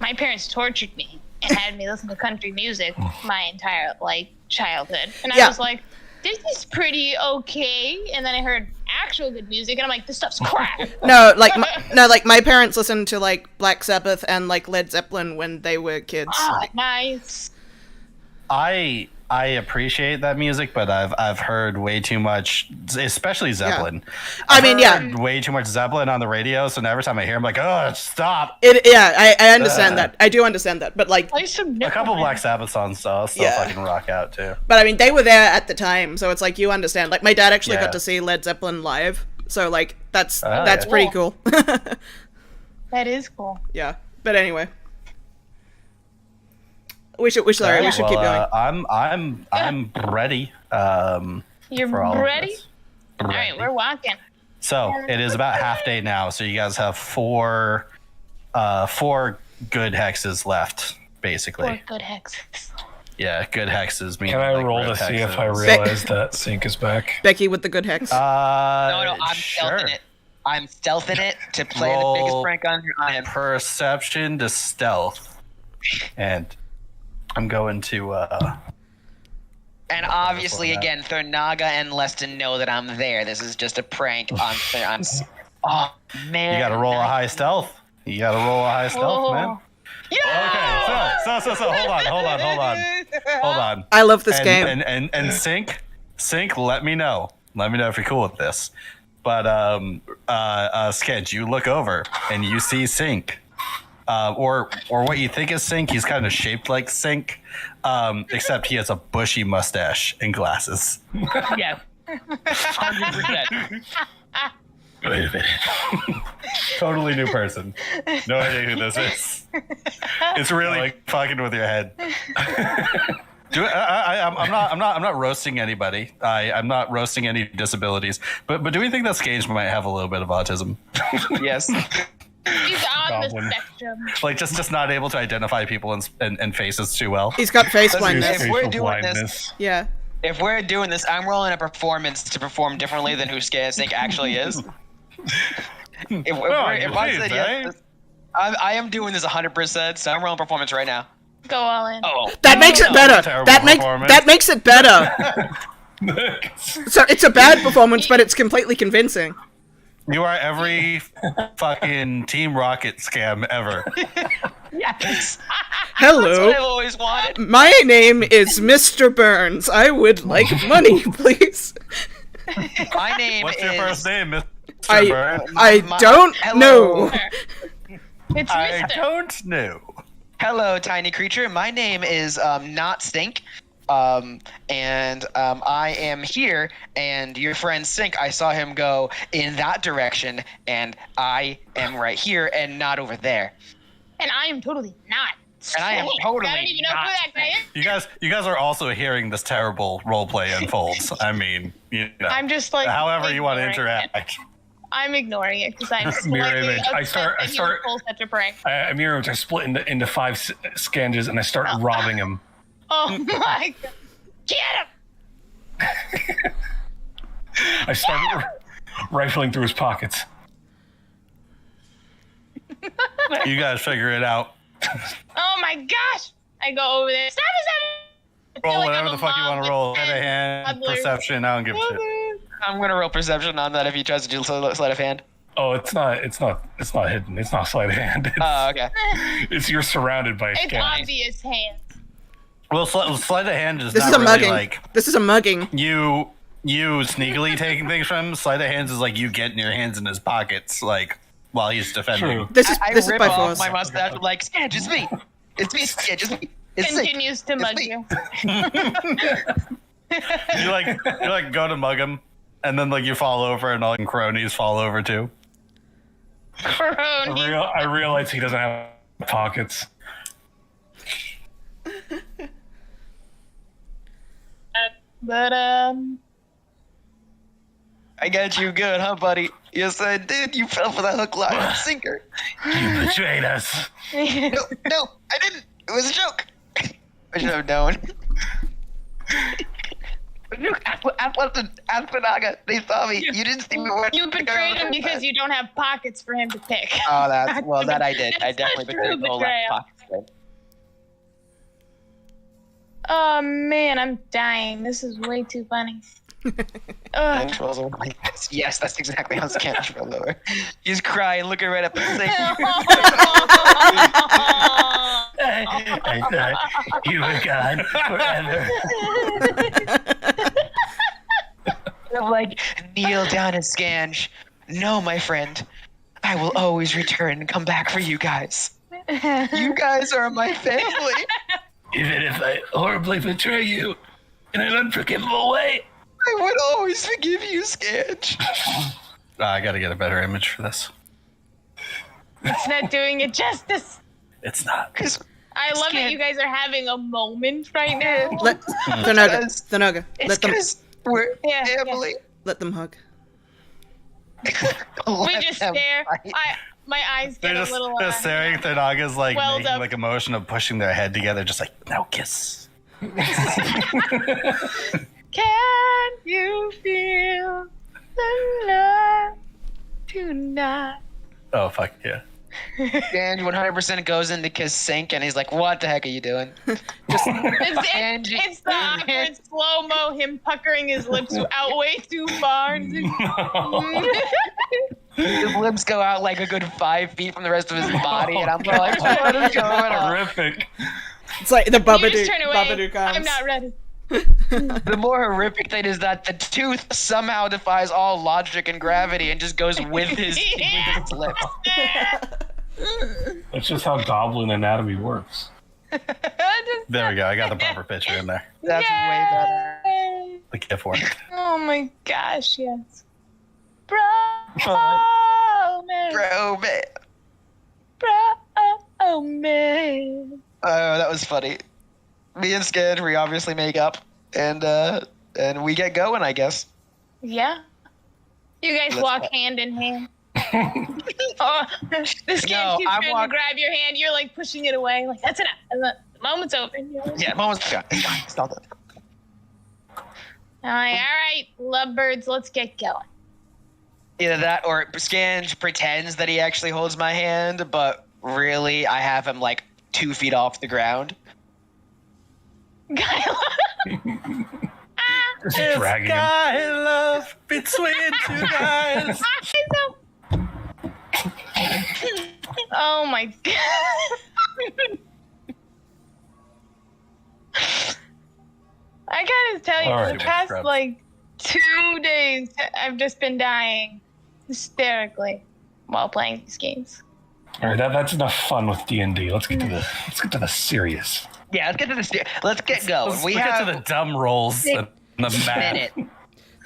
my parents tortured me and had me listen to country music my entire childhood, and I was like, this is pretty okay. And then I heard actual good music, and I'm like, this stuff's crap. My parents listened to like Black Sabbath and like Led Zeppelin when they were kids. Nice. I appreciate that music, but I've heard way too much, especially Zeppelin. Yeah. I've heard way too much Zeppelin on the radio, so every time I hear, I'm like, oh, stop. I understand that. I do understand that, but like a couple Black Sabbath songs still fucking rock out too. But I mean, they were there at the time, so it's like you understand. Like my dad actually got to see Led Zeppelin live, so like that's pretty cool. That is cool. Yeah, but anyway. We should keep going. I'm ready. You're ready? All right, we're walking. So it is about half day now. So you guys have four good hexes left, basically. 4 good hexes. Yeah, good hexes. Can I roll to see if I realize that Sync is back? Becky with the good hex. No, I'm stealthing it. I'm stealthing it to play the biggest prank on him. Perception to stealth, and I'm going to. And obviously, again, Thornaga and Leston know that I'm there. This is just a prank. I'm. Oh man! You got to roll a high stealth. Man. Yeah! Okay, so hold on. I love this game. And Sync, let me know. Let me know if you're cool with this. But Sketch, you look over and you see Sync. Or what you think is Sync. He's kind of shaped like Sync, except he has a bushy mustache and glasses. Yeah, 100%. Wait a minute. Totally new person. No idea who this is. It's really fucking with your head. I'm not roasting anybody. I'm not roasting any disabilities. But do we think that Skage might have a little bit of autism? Yes. He's on the spectrum. Like just not able to identify people and faces too well. He's got face blindness. If we're doing this, yeah. If we're doing this, I'm rolling a performance to perform differently than who Sync actually is. If I said yes, I am doing this 100%. So I'm rolling performance right now. Go all in. Oh, that makes it better. That makes it better. So it's a bad performance, but it's completely convincing. You are every fucking Team Rocket scam ever. Yes. Hello. That's what I've always wanted. My name is Mr. Burns. I would like money, please. My name What's your first name, Mr. Burns? I don't know. It's I Mr. don't know. Hello, tiny creature. My name is not Stink. I am here, and your friend Sync, I saw him go in that direction, and I am right here and not over there. And I am totally not. And I am totally I don't even know who that guy is. You guys are also hearing this terrible roleplay unfolds. I mean, you know, I'm just like however you want to interact. I'm ignoring it because I'm Mirror slightly image. I start. full such a prank. Mirror image. I split into 5 scanges and I start robbing him. Oh my god! Get him! I start rifling through his pockets. You guys figure it out. Oh my gosh! I go over there. Stop it! Roll whatever the fuck you want to roll. Head of hand, perception. I don't give a shit. I'm gonna roll perception on that if he tries to do sleight of hand. Oh, it's not hidden. It's not sleight of hand. Oh, okay. You're surrounded by It's scans. obvious hands. Well, sleight of hand is This not is a really mugging. like This is a mugging. you sneakily taking things from him. Sleight of hands is like you getting your hands in his pockets, like while he's defending. True. This is I this is rip by off force. my mustache like, yeah, just me. It's me. Yeah, just me. It's Sync. Continues to mug me. you. You like go to mug him, and then like you fall over, and all your cronies fall over too. Crony. I realize he doesn't have pockets. But I got you good, huh, buddy? Yes, I did. You fell for the hook, line, and sinker. You betrayed us. No, I didn't. It was a joke. I should have known. Aspanaga, they saw me. You didn't see me. You betrayed him because you don't have pockets for him to pick. Oh, that I did. I That's definitely a true betrayed the whole betrayal. pockets thing. Oh man, I'm dying. This is way too funny. Ugh. Rolls over like this. Yes, that's exactly how Scanch rolled over. He's crying, looking right up at the thing. I thought you were gone forever. I'm like, kneel down and Scanch. No, my friend. I will always return and come back for you guys. You guys are my family. Even if I horribly betray you in an unforgivable way. I would always forgive you, Scanch. I gotta get a better image for this. It's not doing it justice. It's not. I love that you guys are having a moment right now. Let Thanaga. It's Let them. because we're Yeah, family. Let them hug. We just stare. My eyes They're get just, a little. just staring. Thanaga's like welled making up. like a motion of pushing their head together, just like, now kiss. Can you feel the love tonight? Oh, fuck yeah. Scanch 100% goes into kiss sync and he's like, what the heck are you doing? It's the awkward slow-mo, him puckering his lips out way too far. His lips go out like a good 5 feet from the rest of his body, and I'm like, what is going on? Horrific. It's like the You Babadook. just turn away. Babadook comes. I'm not ready. The more horrific thing is that the tooth somehow defies all logic and gravity and just goes with his lips. That's just how goblin anatomy works. There we go. I got the proper picture in there. That's way better. Yay! The gift work. Oh my gosh, yes. Bro, man. Bro, man. Bro, man. Oh, that was funny. Me and Skid, we obviously make up, and we get going, I guess. Yeah. You guys walk hand in hand. Oh, this kid No, keeps I trying to grab your hand. You're like pushing it away. Like, that's enough. The moment's open. You're like, Yeah, moment's gone. Stop it. all right, lovebirds, let's get going. Either that or Scange pretends that he actually holds my hand, but really I have him like 2 feet off the ground. Just dragging him. Sky love between two guys. Oh my god. I gotta tell you, All for right. the past Scrubs. like 2 days, I've just been dying hysterically while playing these games. All right, that's enough fun with D&D. Let's get to the serious. Yeah, let's get to this. Let's get going. Let's We get have to the dumb rolls and the map. minute.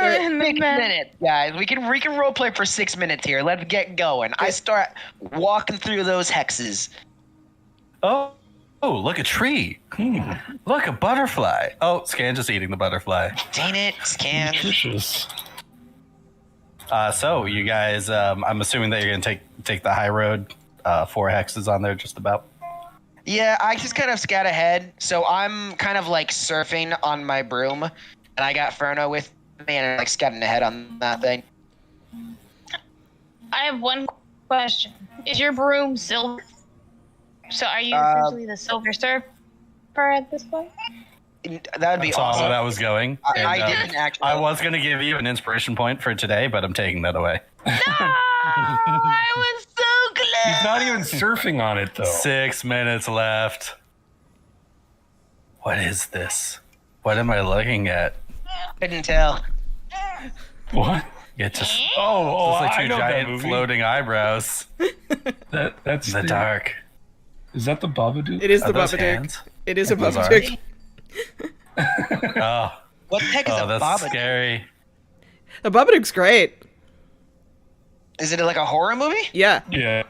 6 minutes, guys. We can roleplay for 6 minutes here. Let's get going. I start walking through those hexes. Oh, look, a tree. Look, a butterfly. Oh, Scan just eating the butterfly. Dang it, Scan. Nutritious. So you guys, I'm assuming that you're gonna take the high road. 4 hexes on there, just about. Yeah, I just kind of scat ahead. So I'm kind of like surfing on my broom, and I got Ferno with me, and I'm like scatting ahead on that thing. I have one question. Is your broom silver? So are you essentially the silver surfer at this point? That would be That's all awesome. that I was going. And, I didn't actually. I was gonna give you an inspiration point for today, but I'm taking that away. No! I was so close! He's not even surfing on it, though. 6 minutes left. What is this? What am I looking at? Couldn't tell. What? It's just, Oh, it's like I 2 know that giant movie. floating eyebrows That's in the dark. Is that the Babadook? It is Are the those Babadook. hands? It is a Those are. Babadook. Oh, What the heck is a that's Babadook? scary. The Babadook's great. Is it like a horror movie? Yeah. Yeah.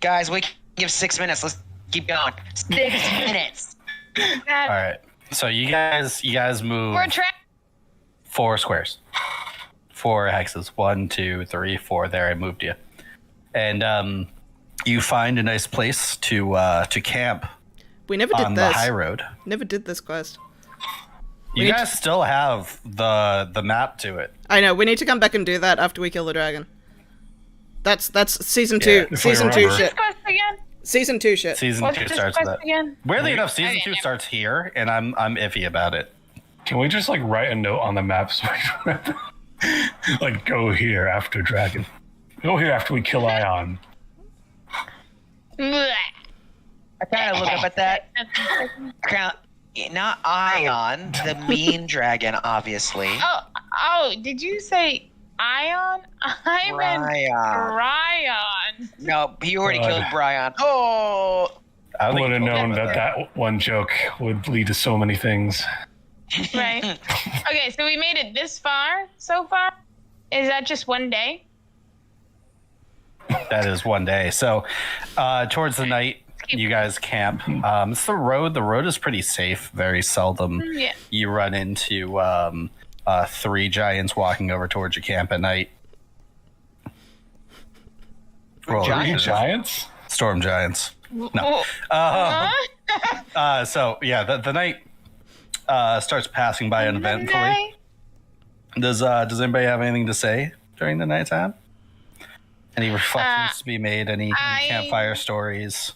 Guys, we can give 6 minutes. Let's keep going. 6 minutes. All right. So you guys move We're trapped. 4 squares, 4 hexes. 1, 2, 3, 4. There, I moved you, and you find a nice place to camp We never did on this. the high road. Never did this quest. You guys still have the map to it. I know. We need to come back and do that after we kill the dragon. That's season 2. if Season we 2 remember. shit. Quest again? Season 2 shit. Season What's 2 this starts with quest that. again? Weirdly enough, season Okay, 2 never starts here, and I'm iffy about it. Can we just like write a note on the map so we remember? Like, go here after dragon. Go here after we kill Ion. Blech. I kind of look up at that. Not Ion, the mean dragon, obviously. Oh, did you say Ion? I meant Ryan. No, he already God. killed Brian. Oh! I I don't think would have you told known me about that one joke would lead to so many things. Right. Okay, so we made it this far so far. Is that just one day? That is one day. So, towards the night, you guys camp. It's the road. The road is pretty safe. Very seldom Yeah. you run into 3 giants walking over towards your camp at night. Well, Giants? storm giants. No. Huh? So yeah, the night starts passing by uneventfully. Does anybody have anything to say during the nighttime? Any reflections to be made? Any campfire stories?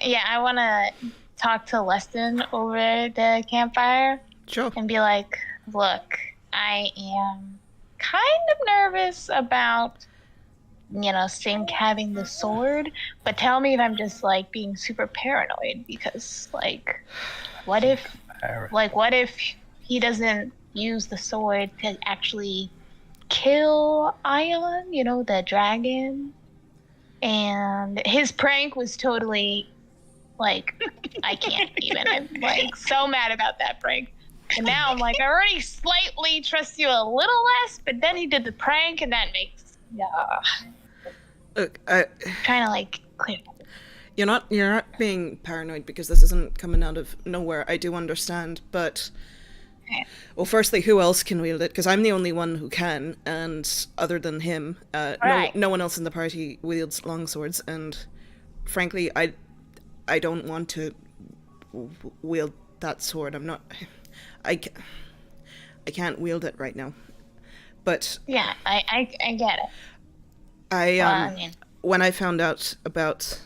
Yeah, I want to talk to Leston over the campfire Sure. and be like, look, I am kind of nervous about, Sink having the sword, but tell me if I'm just, like, being super paranoid, because, like, what if he doesn't use the sword to actually kill Ion, the dragon? And his prank was totally, like, I can't even. I'm, like, so mad about that prank. And now I'm like, I already slightly trust you a little less, but then he did the prank, and that makes, Look, trying to, like, clear. you're not being paranoid because this isn't coming out of nowhere. I do understand, but well, firstly, who else can wield it? Because I'm the only one who can, and other than him, Right. no one else in the party wields longswords. And frankly, I don't want to wield that sword. I can't wield it right now. But Yeah, I get it. I when I found out about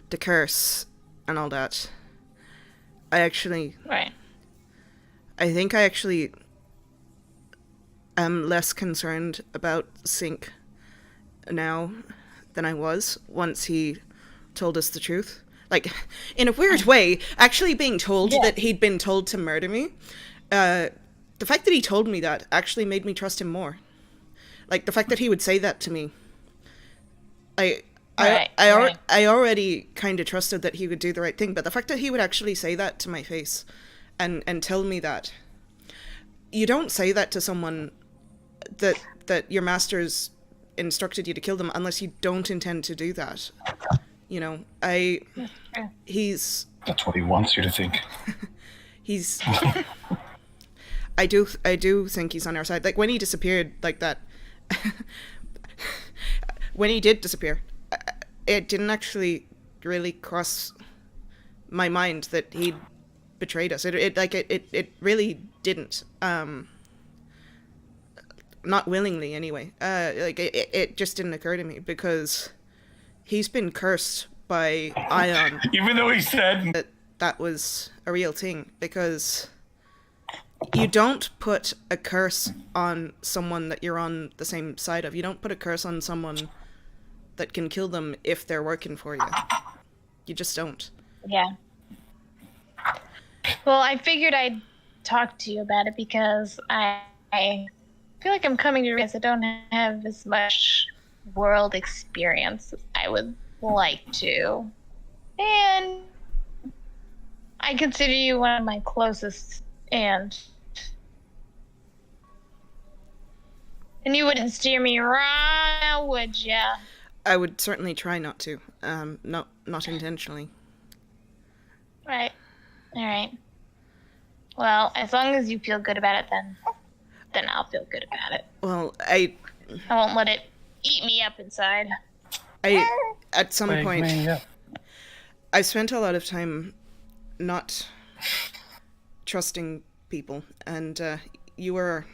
the curse and all that, Right. I think I actually am less concerned about Sink now than I was once he told us the truth. Like, in a weird way, actually being told that he'd been told to murder me, the fact that he told me that actually made me trust him more. Like, the fact that he would say that to me, I already kind of trusted that he would do the right thing, but the fact that he would actually say that to my face and tell me that, you don't say that to someone that your master's instructed you to kill them unless you don't intend to do that. He's... That's what he wants you to think. He's... I do think he's on our side. Like, when he disappeared like that... when he did disappear, it didn't actually really cross my mind that he'd betrayed us. It really didn't. Not willingly, anyway. It just didn't occur to me, because he's been cursed by Ion. Even though he said that was a real thing, because you don't put a curse on someone that you're on the same side of. You don't put a curse on someone that can kill them if they're working for you. You just don't. Yeah. Well, I figured I'd talk to you about it because I feel like I'm coming to realize I don't have as much world experience as I would like to. And I consider you one of my closest, and you wouldn't steer me wrong, would ya? I would certainly try not to. Not intentionally. Right. All right. Well, as long as you feel good about it, then I'll feel good about it. Well, I won't let it eat me up inside. At some point, I spent a lot of time not trusting people, and you were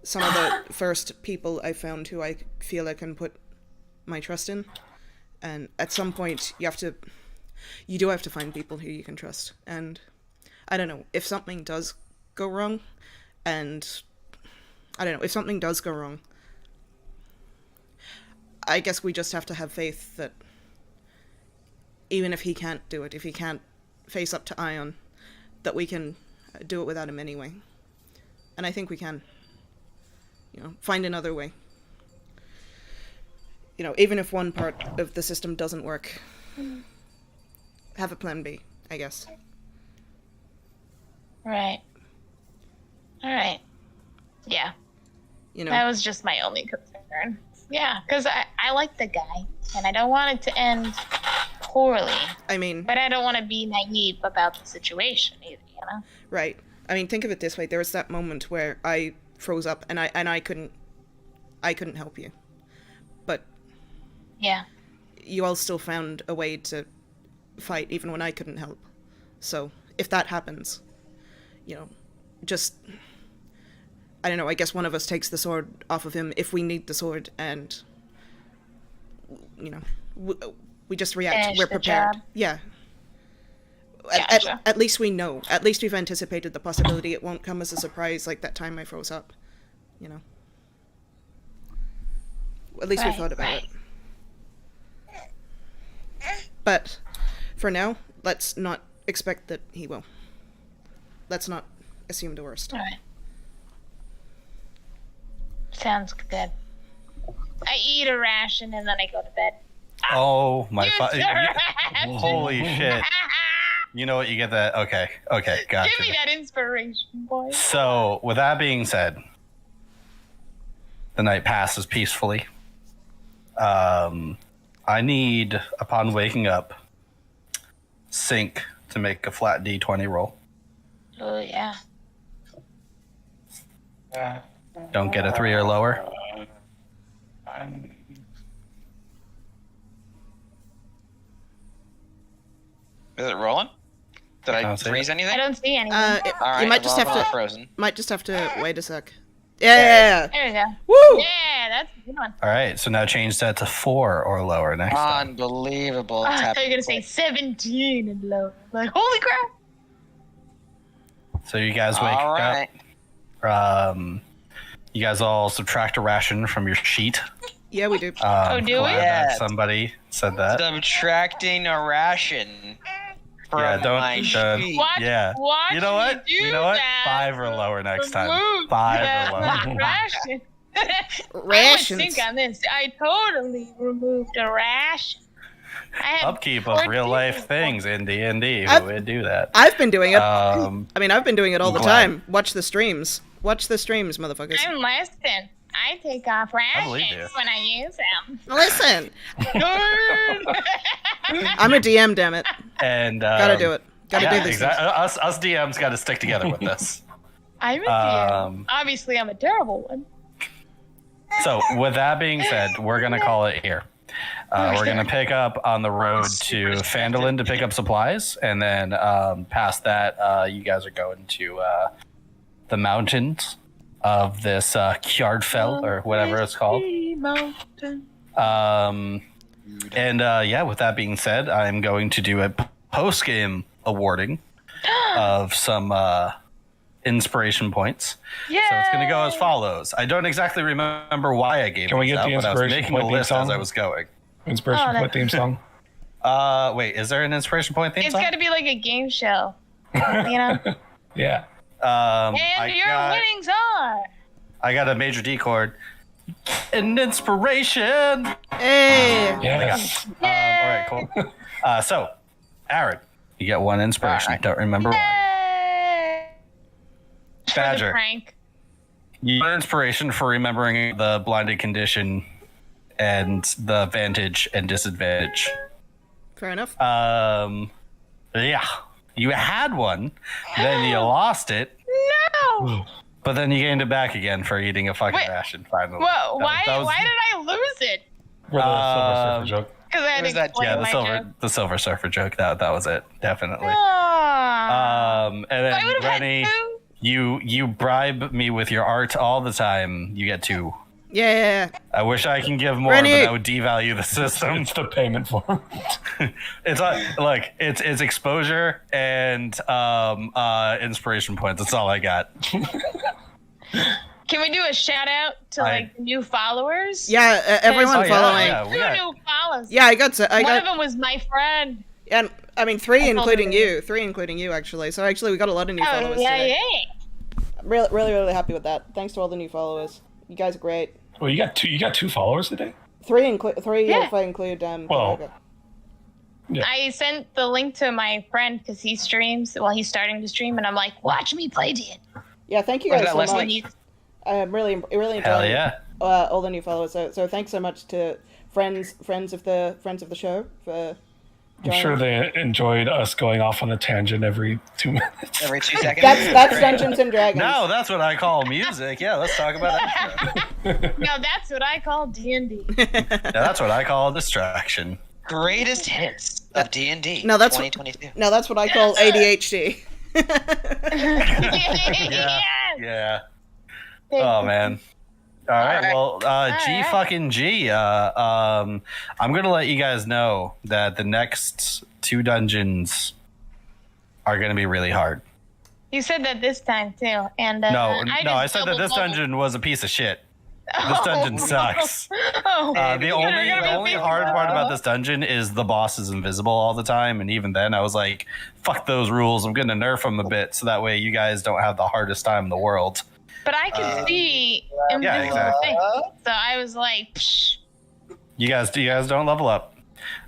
some of the first people I found who I feel I can put my trust in. And at some point, you do have to find people who you can trust. And I don't know, if something does go wrong, I guess we just have to have faith that even if he can't do it, if he can't face up to Ion, that we can do it without him anyway. And I think we can, find another way. Even if one part of the system doesn't work, have a plan B, I guess. Right. All right. Yeah. That was just my only concern. Yeah, because I like the guy, and I don't want it to end poorly. But I don't want to be naive about the situation either, Right. Think of it this way. There was that moment where I froze up, and I couldn't help you. But yeah, you all still found a way to fight even when I couldn't help. So if that happens, just, I don't know, I guess one of us takes the sword off of him if we need the sword, and we just react. We're prepared. Job. Yeah. Gotcha. At least we know. At least we've anticipated the possibility. It won't come as a surprise like that time I froze up. At least we thought about it. But for now, let's not expect that he will. Let's not assume the worst. All right. Sounds good. I eat a ration and then I go to bed. Oh my! Holy shit! You know what? You get that? Okay, gotcha. Give me that inspiration, boy. So, with that being said, the night passes peacefully. I need, upon waking up, Sync to make a flat D20 roll. Oh, yeah. Don't get a 3 or lower. Is it rolling? Did I freeze anything? I don't see anything. All right, you might just have to frozen. Might just have to wait a sec. Yeah. There we go. Woo! Yeah, that's a good one. All right, so now change that to 4 or lower next time. Unbelievable. I thought you were going to say 17 and low. Like, holy crap. So you guys wake up. You guys all subtract a ration from your sheet. Yeah, we do. Do we? Yeah. Somebody said that. Subtracting a ration from my sheet. Watch You know what? You know what? 5 or lower next time. 5 or lower. Ration. Rations. I would think on this. I totally removed a ration. Upkeep of real life things in D&D. Who would do that? I've been doing it. I've been doing it all the time. Watch the streams, motherfuckers. I'm listening. I take off rations when I use them. Listen. I'm a DM, damn it. And gotta do it. Gotta do this. Exactly. Us DMs got to stick together with this. I'm a DM. Obviously, I'm a terrible one. So, with that being said, we're gonna call it here. We're going to pick up on the road to Phandalin to pick up supplies, and then past that, you guys are going to the mountains of this Kjardfell, or whatever it's called. With that being said, I'm going to do a post-game awarding of some inspiration points. Yeah. So it's going to go as follows. I don't exactly remember why I gave Can we get the but I was inspiration making a point list theme as song? I was going. Inspiration point theme song. Wait, is there an inspiration point theme It's song? got to be like a game show, you know? Yeah. And your winnings are... I got a major D chord. An inspiration! Hey! Yes. All right, cool. So, Aaron, you get 1 inspiration. I don't remember why. Yay! Badger, Prank. you get inspiration for remembering the blinded condition and the advantage and disadvantage. Fair enough. Yeah, you had one, then you lost it, No! but then you gained it back again for eating a fucking ration. Finally. Whoa, why That was- did I lose it? For the Silver Surfer joke. Because I had to explain my joke. the Silver Surfer joke. That was it, definitely. Oh. And then I would have Rennie, had 2. You bribe me with your art all the time. You get 2. Yeah. I wish I can give more, Rennie. but that would devalue the system. It's the payment form. It's like it's exposure and inspiration points. That's all I got. Can we do a shout out to like new followers? Yeah, everyone following. Yeah, Two new followers. Yeah, I got One of them was my friend. and I mean 3 including you. 3 including you actually. So actually we got a lot of new followers today. I'm really happy with that. Thanks to all the new followers. You guys are great. Well, you got 2 followers today? 3 if I include Well, I sent the link to my friend because he streams. Well, he's starting to stream, and I'm like, watch me play D&D. Yeah, thank you guys so much. I'm really enjoying all the new followers. So thanks so much to friends of the show for. I'm sure they enjoyed us going off on a tangent every 2 minutes. Every 2 seconds. That's Dungeons and Dragons. No, that's what I call music. Yeah, let's talk about that. No, that's what I call D&D. Yeah, that's what I call a distraction. Greatest hits of D&D. No, that's 2022. No, that's what I call ADHD. Yeah. Oh man. All right. Well, G. I'm gonna let you guys know that the next 2 dungeons are gonna be really hard. You said that this time too, and I said that this dungeon was a piece of shit. This dungeon sucks. The only hard part about this dungeon is the boss is invisible all the time, and even then I was like, fuck those rules. I'm gonna nerf them a bit so that way you guys don't have the hardest time in the world. But I can see invisible things, so I was like, psh. You guys don't level up.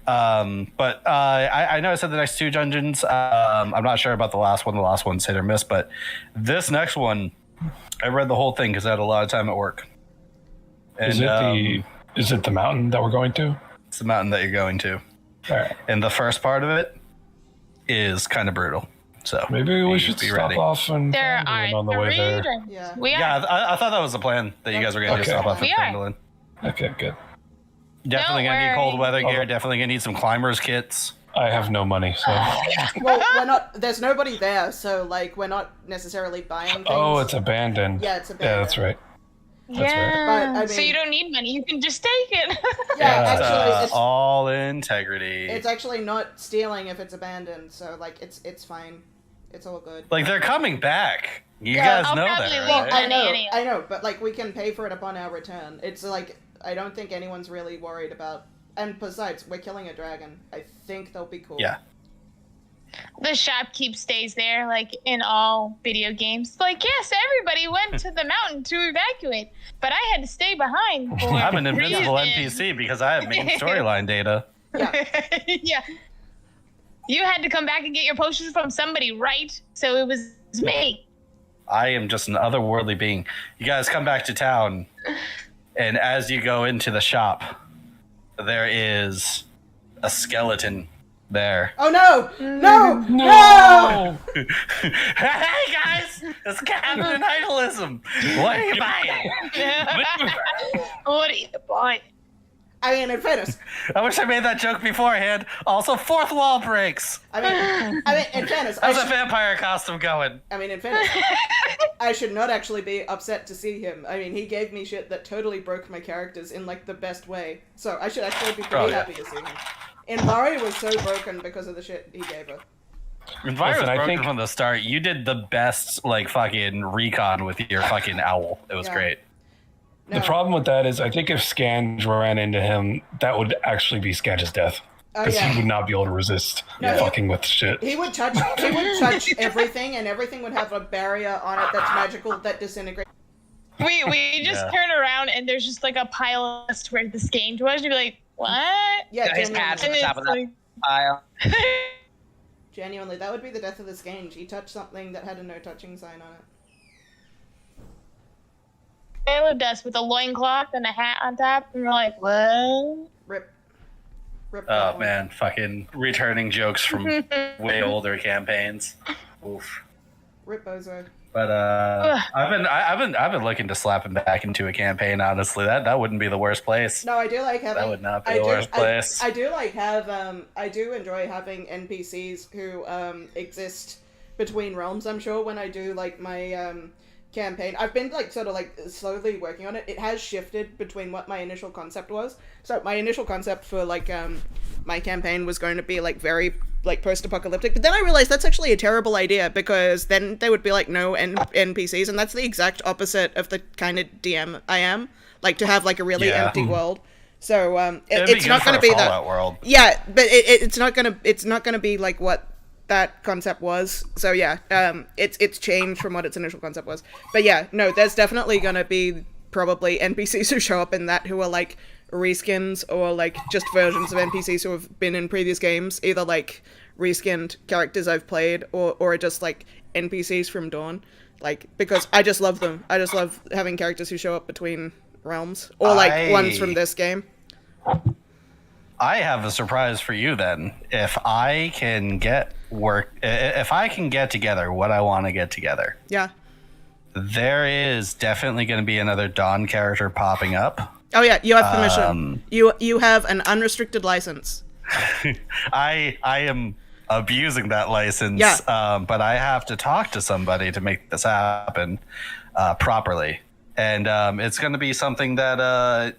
But I know I said the next 2 dungeons. I'm not sure about the last one. The last one's hit or miss, but this next one, I read the whole thing because I had a lot of time at work. And, is it the mountain that we're going to? It's the mountain that you're going to. All right. And the first part of it is kind of brutal. So maybe we should stop off and there are on the way there. Yeah. I thought that was the plan that you guys were going to stop off at Pangolin. Okay, good. Definitely going to need cold weather gear. Definitely going to need some climbers kits. I have no money, so. Well, we're not. There's nobody there, so like we're not necessarily buying things. Oh, it's abandoned. Yeah, it's abandoned. Yeah, that's right. Yeah, But, I so mean- you don't need money. You can just take it. Actually, It's all integrity. it's actually not stealing if it's abandoned. So like it's fine. It's all good. Like they're coming back. You Yeah, guys I'll know probably that, leave right? money. I know, but like we can pay for it upon our return. It's like I don't think anyone's really worried about. And besides, we're killing a dragon. I think they'll be cool. Yeah. The shopkeep stays there, like in all video games. Like, yes, everybody went to the mountain to evacuate, but I had to stay behind. For I'm an invincible reasons. NPC because I have main storyline data. Yeah. You had to come back and get your potions from somebody, right? So it was me. I am just an otherworldly being. You guys come back to town, and as you go into the shop, there is a skeleton there. Oh no! No! Hey guys, it's Captain Idolism. What are you buying? What are you buying? I mean, in fairness. I wish I made that joke beforehand. Also, 4th wall breaks. I mean, in fairness. How's a vampire costume going? I mean, in fairness, I should not actually be upset to see him. I mean, he gave me shit that totally broke my characters in, like, the best way. So I should actually be pretty happy to see him. And Mari was so broken because of the shit he gave her. Enviro was broken from the start. You did the best, like, fucking recon with your fucking owl. It was great. The problem with that is I think if Scange ran into him, that would actually be Scange's death. Because he would not be able to resist fucking with shit. He would touch everything, and everything would have a barrier on it that's magical that disintegrates. We just turn around and there's just like a pile of dust where the Scange was. You'd be like, what? Yeah, his pads on the top of that pile. Genuinely, that would be the death of the Scange. He touched something that had a no touching sign on it. Pile of dust with a loincloth and a hat on top, and we're like, what? Rip. Oh man, fucking returning jokes from way older campaigns. Oof. Rip Bozo. But I've been looking to slap him back into a campaign. Honestly, that wouldn't be the worst place. No, I do like having. That would not be the worst place. I do like have. I do enjoy having NPCs who exist between realms, I'm sure, when I do like my campaign. I've been like sort of like slowly working on it. It has shifted between what my initial concept was. So my initial concept for like my campaign was going to be like very like post-apocalyptic, but then I realized that's actually a terrible idea, because then there would be like no NPCs, and that's the exact opposite of the kind of DM I am, like to have like a really empty world. So it's not going to be that world. Yeah, but it's not gonna be like what that concept was. So yeah, it's changed from what its initial concept was. But yeah, no, there's definitely gonna be probably NPCs who show up in that who are like reskins or like just versions of NPCs who have been in previous games, either like reskinned characters I've played or are just like NPCs from Dawn, like, because I just love them. I just love having characters who show up between realms, or like ones from this game. I have a surprise for you then. If I can get together what I want to get together, yeah, there is definitely going to be another Dawn character popping up. Oh yeah, you have permission. You have an unrestricted license. I am abusing that license, but I have to talk to somebody to make this happen properly. And it's going to be something that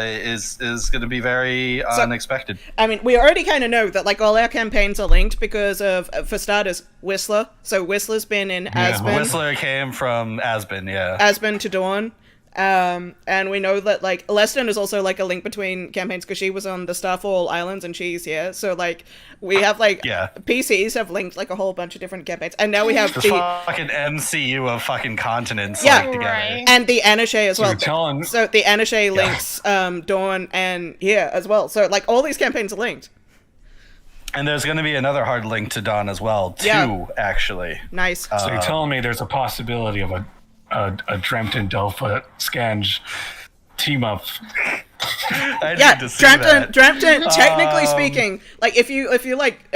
is going to be very unexpected. I mean, we already kind of know that like all our campaigns are linked because of, for starters, Whistler. So Whistler's been in Aspen. Whistler came from Aspen, Aspen to Dawn. And we know that like Leston is also like a link between campaigns because she was on the Starfall Islands and she's here. So like we have like PCs have linked like a whole bunch of different campaigns, and now we have the fucking MCU of fucking continents together. Right. And the Anashe as well. So the Anashe links Dawn and here as well. So like all these campaigns are linked. And there's going to be another hard link to Dawn as well, too, actually. Nice. So you're telling me there's a possibility of a Dreamt Delpha Scange team up. Dreamt, technically speaking, like if you like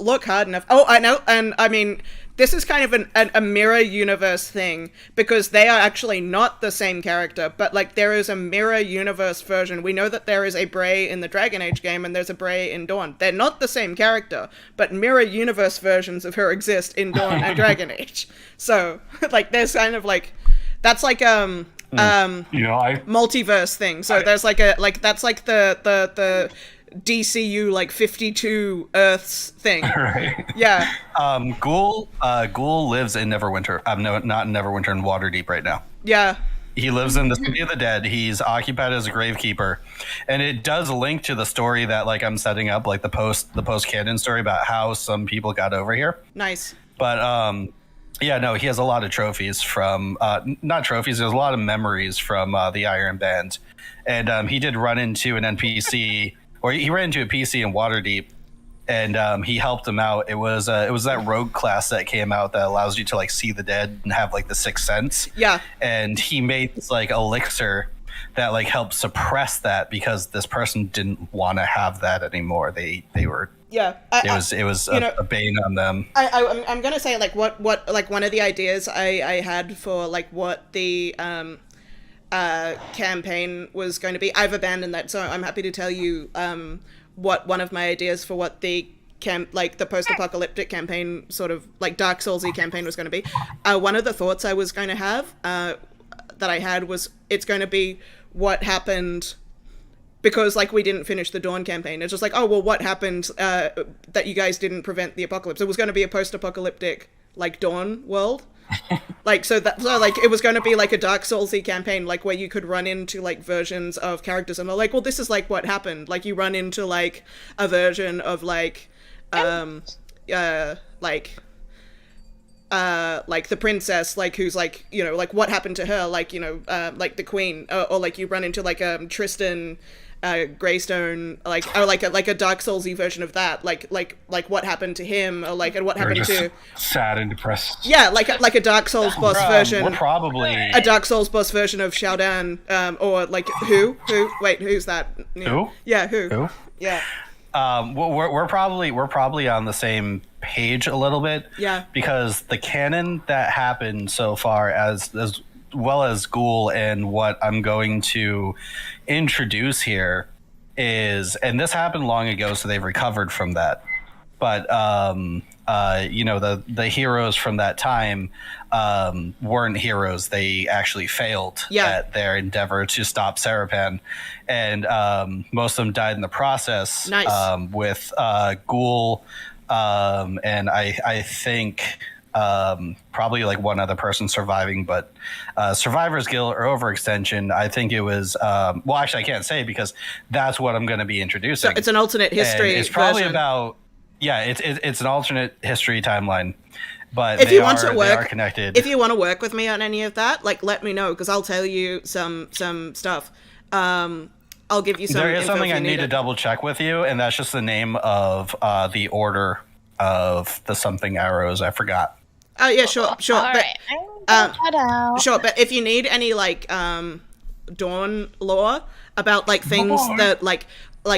look hard enough. Oh, I know, and I mean this is kind of a mirror universe thing, because they are actually not the same character, but like there is a mirror universe version. We know that there is a Bray in the Dragon Age game and there's a Bray in Dawn. They're not the same character, but mirror universe versions of her exist in Dawn and Dragon Age. So like there's kind of like that's like multiverse thing. So there's like that's like the DCU like 52 Earths thing. Right. Yeah. Ghoul lives in Neverwinter. Not in Neverwinter, in Waterdeep right now. Yeah. He lives in the City of the Dead. He's occupied as a gravekeeper, and it does link to the story that like I'm setting up, like the post canon story about how some people got over here. Nice. But he has a lot of trophies from not trophies. There's a lot of memories from the Iron Band, and he did run into an NPC. Or he ran into a PC in Waterdeep, and he helped him out. It was that rogue class that came out that allows you to like see the dead and have like the sixth sense. Yeah. And he made this like elixir that like helped suppress that, because this person didn't want to have that anymore. They were it was a bane on them. I'm gonna say like what like one of the ideas I had for like what the campaign was going to be. I've abandoned that, so I'm happy to tell you what one of my ideas for what the the post-apocalyptic campaign, sort of like Dark Soulsy campaign, was going to be. One of the thoughts I was going to have that I had was it's going to be what happened, because like we didn't finish the Dawn campaign. It's just like, oh well, what happened that you guys didn't prevent the apocalypse? It was going to be a post-apocalyptic like Dawn world. Like so it was going to be like a Dark Soulsy campaign, like where you could run into like versions of characters, and they're like, well, this is like what happened. Like you run into like a version of like the princess, like who's like, you know, like what happened to her, like, you know, like the queen, or like you run into like Tristan Greystone, like, or like a Dark Soulsy version of that, like what happened to him, or like, and what happened to sad and depressed. Yeah, like a Dark Souls boss version. We're probably a Dark Souls boss version of Xiaodan, or like who? Wait, who's that? Who? Yeah, who? Yeah. We're probably on the same page a little bit. Yeah. Because the canon that happened so far, as well as Ghoul, and what I'm going to introduce here is, and this happened long ago, so they've recovered from that. But the heroes from that time weren't heroes. They actually failed at their endeavor to stop Serapan, and most of them died in the process. Nice. With Ghoul, and I think probably like one other person surviving, but Survivor's Guild or Overextension, I think it was well, actually I can't say because that's what I'm going to be introducing. So it's an alternate history. And it's probably about it's an alternate history timeline, but if they you want to they work are connected. If you want to work with me on any of that, like let me know because I'll tell you some stuff. I'll give you some. There is info something if I you need to double check with you, and that's just the name of the order of the something arrows. I forgot. Oh yeah, sure. All But right, I'm gonna cut out. sure, but if you need any like Dawn lore about like things that like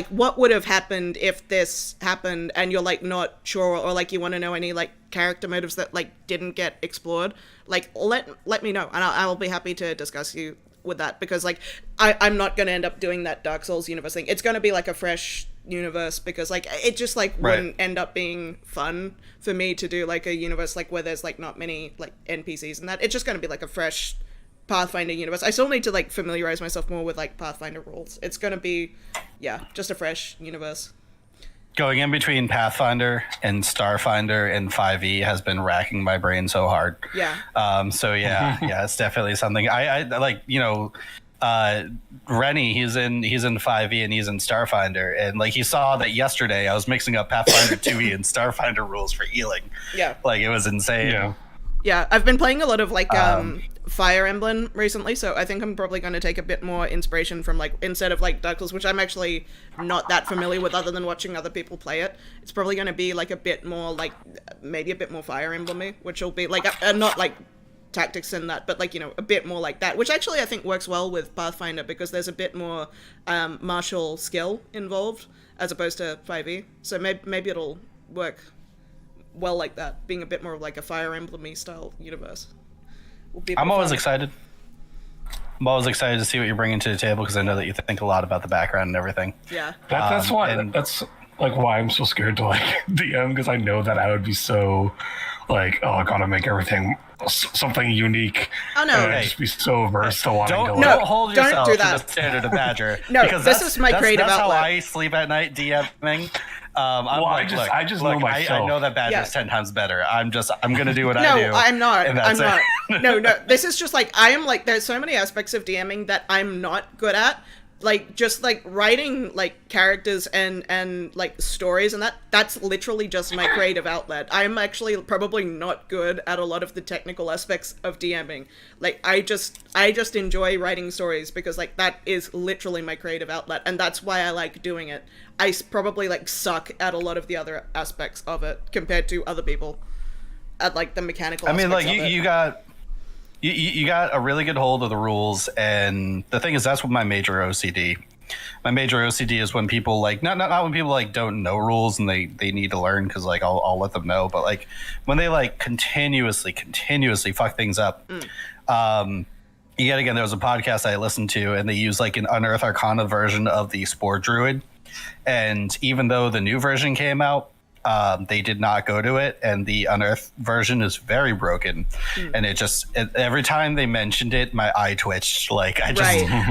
what would have happened if this happened and you're like not sure or like you want to know any like character motives that like didn't get explored, like let me know and I'll be happy to discuss you with that because like I'm not going to end up doing that Dark Souls universe thing. It's going to be like a fresh universe because like it just like wouldn't end up being fun for me to do like a universe like where there's like not many like NPCs and that. It's just going to be like a fresh Pathfinder universe. I still need to like familiarize myself more with like Pathfinder rules. It's going to be just a fresh universe. Going in between Pathfinder and Starfinder and 5e has been racking my brain so hard. So it's definitely something I like, Rennie, he's in 5e and he's in Starfinder, and like he saw that yesterday I was mixing up Pathfinder 2e and Starfinder rules for healing. Like it was insane. I've been playing a lot of like Fire Emblem recently, so I think I'm probably going to take a bit more inspiration from like instead of like Dark Souls, which I'm actually not that familiar with other than watching other people play it. It's probably going to be like a bit more like maybe a bit more Fire Emblem-y, which will be like not like tactics and that, but like a bit more like that, which actually I think works well with Pathfinder because there's a bit more martial skill involved as opposed to 5e. So maybe it'll work well like that, being a bit more of like a Fire Emblem-y style universe. I'm always excited. I'm always excited to see what you're bringing to the table because I know that you think a lot about the background and everything. That's why. That's like why I'm so scared to like DM because I know that I would be so like, oh, I gotta make everything something unique. Oh no! I'd just be so averse to wanting to. Don't hold yourself do to that. the standard of Badger. No, because this is my creative that's outlet. how I sleep at night DMing. I just know myself. I know that Badger's 10 times better. I'm gonna do what I do. No, I'm not. I'm not. No. This is just like I am like. There's so many aspects of DMing that I'm not good at. Like just like writing like characters and like stories and that's literally just my creative outlet. I'm actually probably not good at a lot of the technical aspects of DMing. Like I just enjoy writing stories because like that is literally my creative outlet and that's why I like doing it. I probably like suck at a lot of the other aspects of it compared to other people at like the mechanical aspects like of it. you got a really good hold of the rules, and the thing is that's what my major OCD. My major OCD is when people like not when people like don't know rules and they need to learn because like I'll let them know, but like when they like continuously fuck things up. Yet again, there was a podcast I listened to, and they use like an Unearth Arcana version of the Spore Druid, and even though the new version came out, they did not go to it, and the Unearthed version is very broken. And every time they mentioned it, my eye twitched. Like I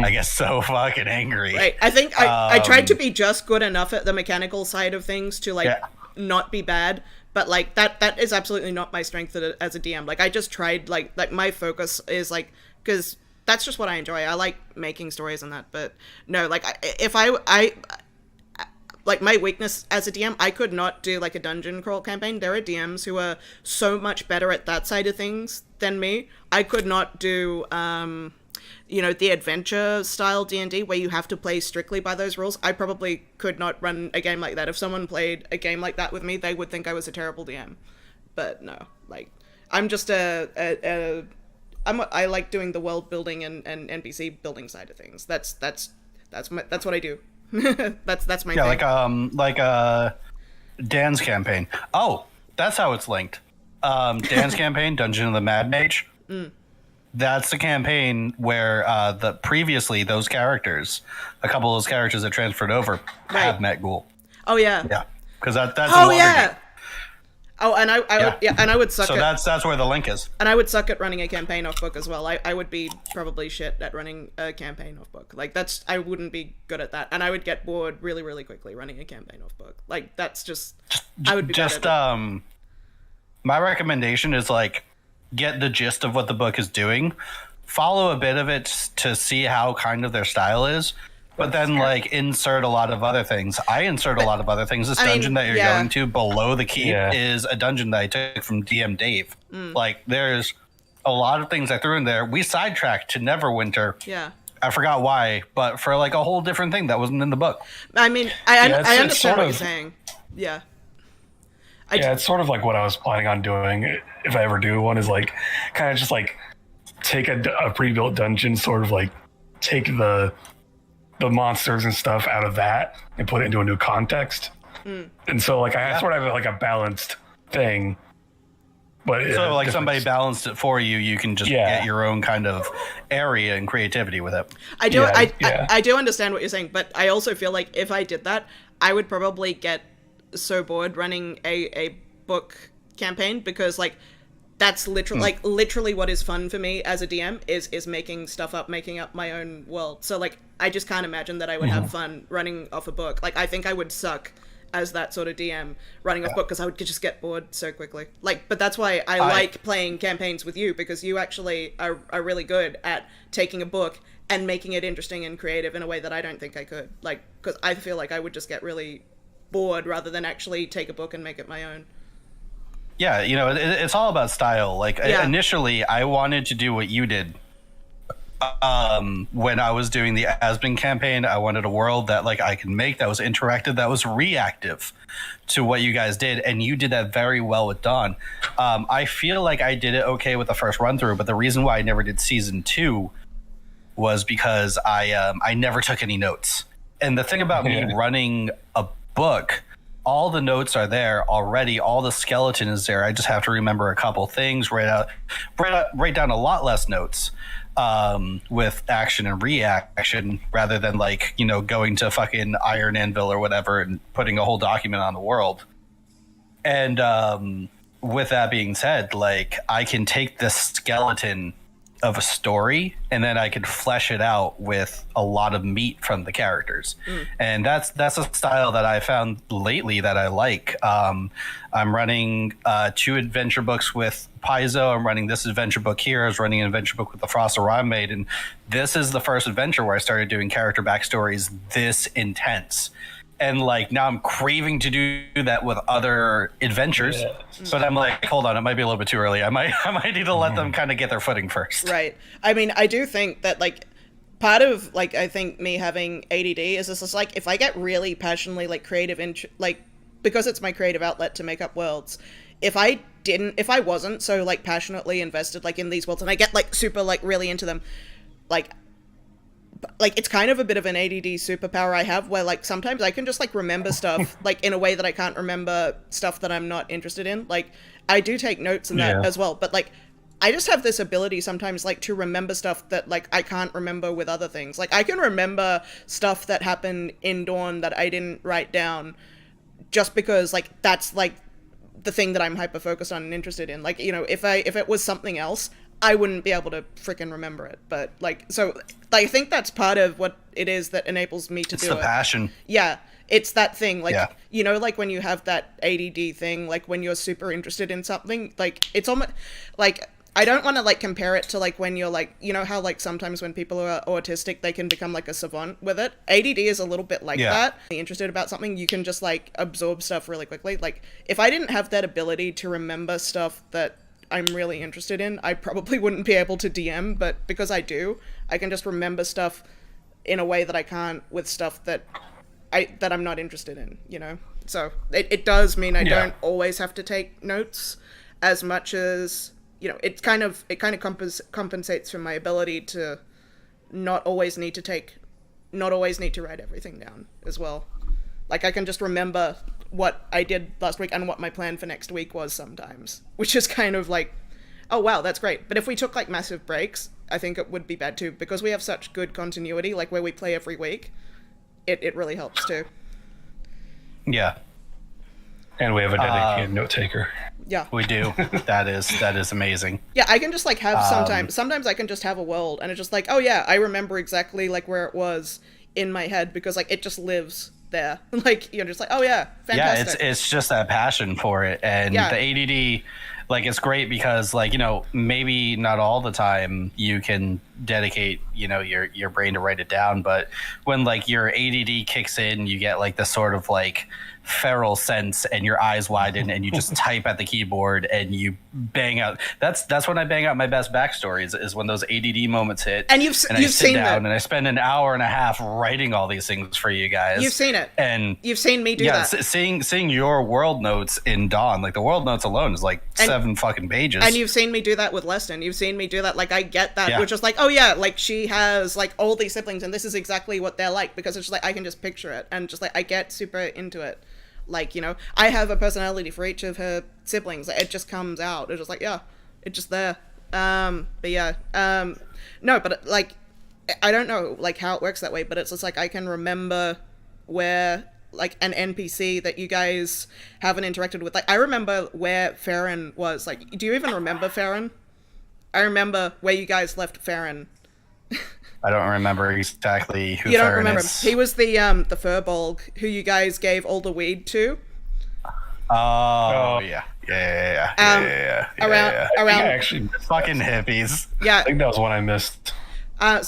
get so fucking angry. Right. I think I tried to be just good enough at the mechanical side of things to like not be bad, but like that is absolutely not my strength as a DM. Like I just tried like my focus is like because that's just what I enjoy. I like making stories and that, but no, like if I like my weakness as a DM, I could not do like a dungeon crawl campaign. There are DMs who are so much better at that side of things than me. I could not do, the adventure style D&D where you have to play strictly by those rules. I probably could not run a game like that. If someone played a game like that with me, they would think I was a terrible DM. But no, like I'm just I like doing the world building and NPC building side of things. That's what I do. that's my thing. like Dan's campaign. Oh, that's how it's linked. Dan's campaign, Dungeon of the Mad Mage. That's the campaign where previously those characters, a couple of those characters that transferred over, have met Ghoul. Oh yeah. Yeah, because that's oh yeah. Game. Oh, and I would suck. So that's where the link is. And I would suck at running a campaign off book as well. I would be probably shit at running a campaign off book. Like I wouldn't be good at that, and I would get bored really, really quickly running a campaign off book. Like that's just I would be just my recommendation is like get the gist of what the book is doing, follow a bit of it to see how kind of their style is. But then, like, insert a lot of other things. I insert a lot of other things. This dungeon that you're going to below the keep is a dungeon that I took from DM Dave. Like, there's a lot of things I threw in there. We sidetracked to Neverwinter. Yeah. I forgot why, but for, like, a whole different thing that wasn't in the book. I mean, I understand what you're saying. Yeah. It's sort of like what I was planning on doing if I ever do one is, like, kind of just, like, take a pre-built dungeon, sort of, like, take the monsters and stuff out of that and put it into a new context. And so like I sort of have like a balanced thing. But so like somebody balanced it for you, you can just get your own kind of area and creativity with it. I do understand what you're saying, but I also feel like if I did that, I would probably get so bored running a book campaign because like that's literally what is fun for me as a DM is making stuff up, making up my own world. So like I just can't imagine that I would have fun running off a book. Like I think I would suck as that sort of DM running off book because I would just get bored so quickly. Like, but that's why I like playing campaigns with you because you actually are really good at taking a book and making it interesting and creative in a way that I don't think I could. Like, because I feel like I would just get really bored rather than actually take a book and make it my own. Yeah, you know, it's all about style. Like, initially, I wanted to do what you did. When I was doing the Aspen campaign, I wanted a world that, like, I could make that was interactive, that was reactive to what you guys did, and you did that very well with Dawn. I feel like I did it okay with the first run-through, but the reason why I never did Season 2 was because I never took any notes. And the thing about me running a book, all the notes are there already. All the skeleton is there. I just have to remember a couple things, write down a lot less notes with action and reaction rather than like, you know, going to fucking Iron Anvil or whatever and putting a whole document on the world. And with that being said, like I can take this skeleton of a story and then I could flesh it out with a lot of meat from the characters. And that's a style that I found lately that I like. I'm running 2 adventure books with Paizo. I'm running this adventure book here. I was running an adventure book with the Frost Orion Maid, and this is the first adventure where I started doing character backstories this intense. And like now I'm craving to do that with other adventures, but I'm like, hold on, it might be a little bit too early. I might need to let them kind of get their footing first. Right. I mean, I do think that like part of like I think me having ADD is just like if I get really passionately like creative like because it's my creative outlet to make up worlds. If I wasn't so like passionately invested like in these worlds and I get like super like really into them, like it's kind of a bit of an ADD superpower I have where like sometimes I can just like remember stuff like in a way that I can't remember stuff that I'm not interested in. Like I do take notes in that as well, but like I just have this ability sometimes like to remember stuff that like I can't remember with other things. Like I can remember stuff that happened in Dawn that I didn't write down just because like that's like the thing that I'm hyper focused on and interested in. Like, you know, if it was something else, I wouldn't be able to freaking remember it. But like, so I think that's part of what it is that enables me to do it. It's the passion. Yeah. It's that thing. Like, you know, like when you have that ADD thing, like when you're super interested in something, like it's almost like, I don't want to like compare it to like when you're like, you know how like sometimes when people are autistic, they can become like a savant with it. ADD is a little bit like that. Interested about something, you can just like absorb stuff really quickly. Like if I didn't have that ability to remember stuff that I'm really interested in, I probably wouldn't be able to DM, but because I do, I can just remember stuff in a way that I can't with stuff that I'm not interested in, you know? So it does mean I don't always have to take notes as much as, you know, it kind of compensates for my ability to not always need to write everything down as well. Like I can just remember what I did last week and what my plan for next week was sometimes, which is kind of like, oh wow, that's great. But if we took like massive breaks, I think it would be bad too, because we have such good continuity, like where we play every week, it really helps too. Yeah. And we have a dedicated note taker. Yeah. We do. That is amazing. Yeah, I can just like have sometimes I can just have a world and it's just like, oh yeah, I remember exactly like where it was in my head because like it just lives there. Like you're just like, oh yeah, fantastic. Yeah, it's just that passion for it. And the ADD, like it's great because like, maybe not all the time you can dedicate, your brain to write it down, but when like your ADD kicks in, you get like this sort of like feral sense and your eyes widen and you just type at the keyboard and you bang out. That's when I bang out my best backstories is when those ADD moments hit. And you've I sit seen down that. and I spend an hour and a half writing all these things for you guys. You've seen it. And you've seen me do that. Seeing your world notes in Dawn, like the world notes alone is like 7 fucking pages. And you've seen me do that with Leston. You've seen me do that. Like I get that, which is like, oh yeah, like she has like all these siblings and this is exactly what they're like because it's just like I can just picture it and just like I get super into it. Like, I have a personality for each of her siblings. It just comes out. It's just like, yeah, it's just there. No, but like, I don't know like how it works that way, but it's just like I can remember where like an NPC that you guys haven't interacted with. Like I remember where Farron was. Like, do you even remember Farron? I remember where you guys left Farron. I don't remember exactly who. You don't Farron remember is. him. He was the furbolg who you guys gave all the weed to. Yeah. Around Actually, fucking hippies. Yeah. I think that was one I missed. I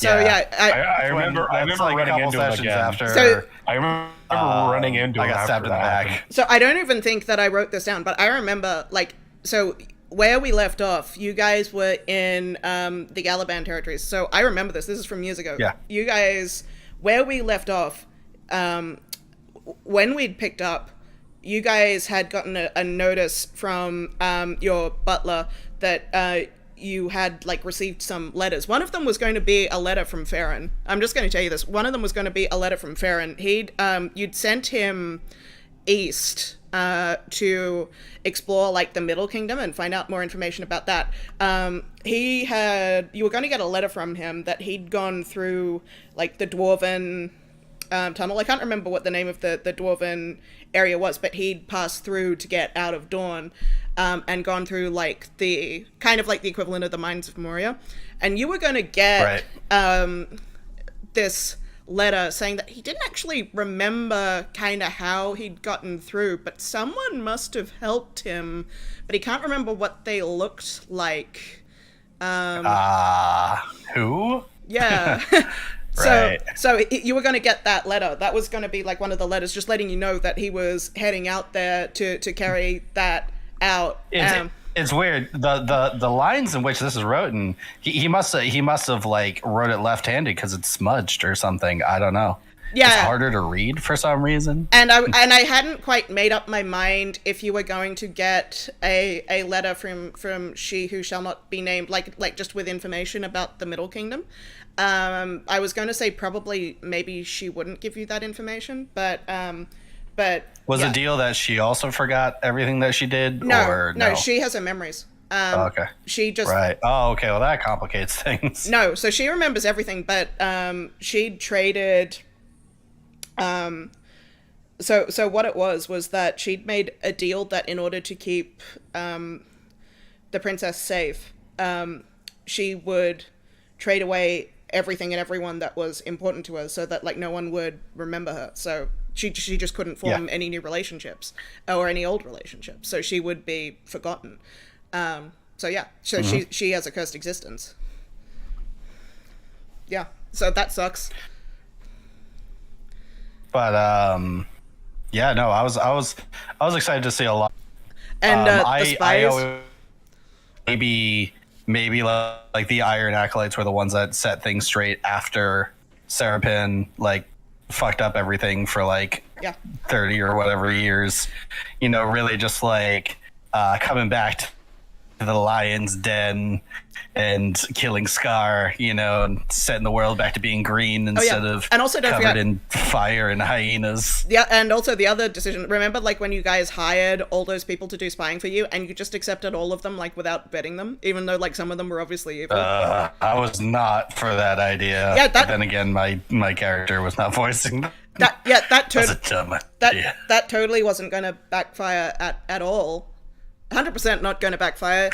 remember That's like running couple into him sessions again. after. I remember running into I him got after stabbed in the that back. happened. So I don't even think that I wrote this down, but I remember like so where we left off. You guys were in the Galaban territories. So I remember this. This is from years ago. Yeah. You guys, where we left off, when we'd picked up, you guys had gotten a notice from your butler that you had like received some letters. One of them was going to be a letter from Farron. I'm just going to tell you this. One of them was going to be a letter from Farron. You'd sent him east to explore like the Middle Kingdom and find out more information about that. You were going to get a letter from him that he'd gone through like the Dwarven tunnel. I can't remember what the name of the Dwarven area was, but he'd passed through to get out of Dawn and gone through like the kind of like the equivalent of the Mines of Moria. And you were going to get this letter saying that he didn't actually remember kind of how he'd gotten through, but someone must have helped him, but he can't remember what they looked like. Who? Yeah. Right. So you were going to get that letter. That was going to be like one of the letters just letting you know that he was heading out there to carry that out. It's weird. The lines in which this is written, he must have like wrote it left-handed because it's smudged or something. I don't know. Yeah. It's harder to read for some reason. And I hadn't quite made up my mind if you were going to get a letter from she who shall not be named, like just with information about the Middle Kingdom. I was going to say probably maybe she wouldn't give you that information, but was the deal that she also forgot everything that she did? No, she has her memories. Okay. She just right. Oh, okay. Well, that complicates things. No, so she remembers everything, but she'd traded. So what it was that she'd made a deal that in order to keep the princess safe, she would trade away everything and everyone that was important to her, so that like no one would remember her. So she just couldn't form any new relationships or any old relationships. So she would be forgotten. So she has a cursed existence. Yeah. So that sucks. But yeah, no, I was excited to see a lot. And the spies. Maybe like the Iron Acolytes were the ones that set things straight after Sarapin like fucked up everything for like 30 or whatever years. Really just like coming back to the Lion's Den and killing Scar, and setting the world back to being green instead of and also don't covered forget, in fire and hyenas. Yeah, and also the other decision. Remember, like when you guys hired all those people to do spying for you, and you just accepted all of them, like without vetting them, even though like some of them were obviously evil. I was not for that idea. Yeah, but then again, my character was not voicing that. That That's a dumb idea. that totally wasn't going to backfire at all. 100% not going to backfire.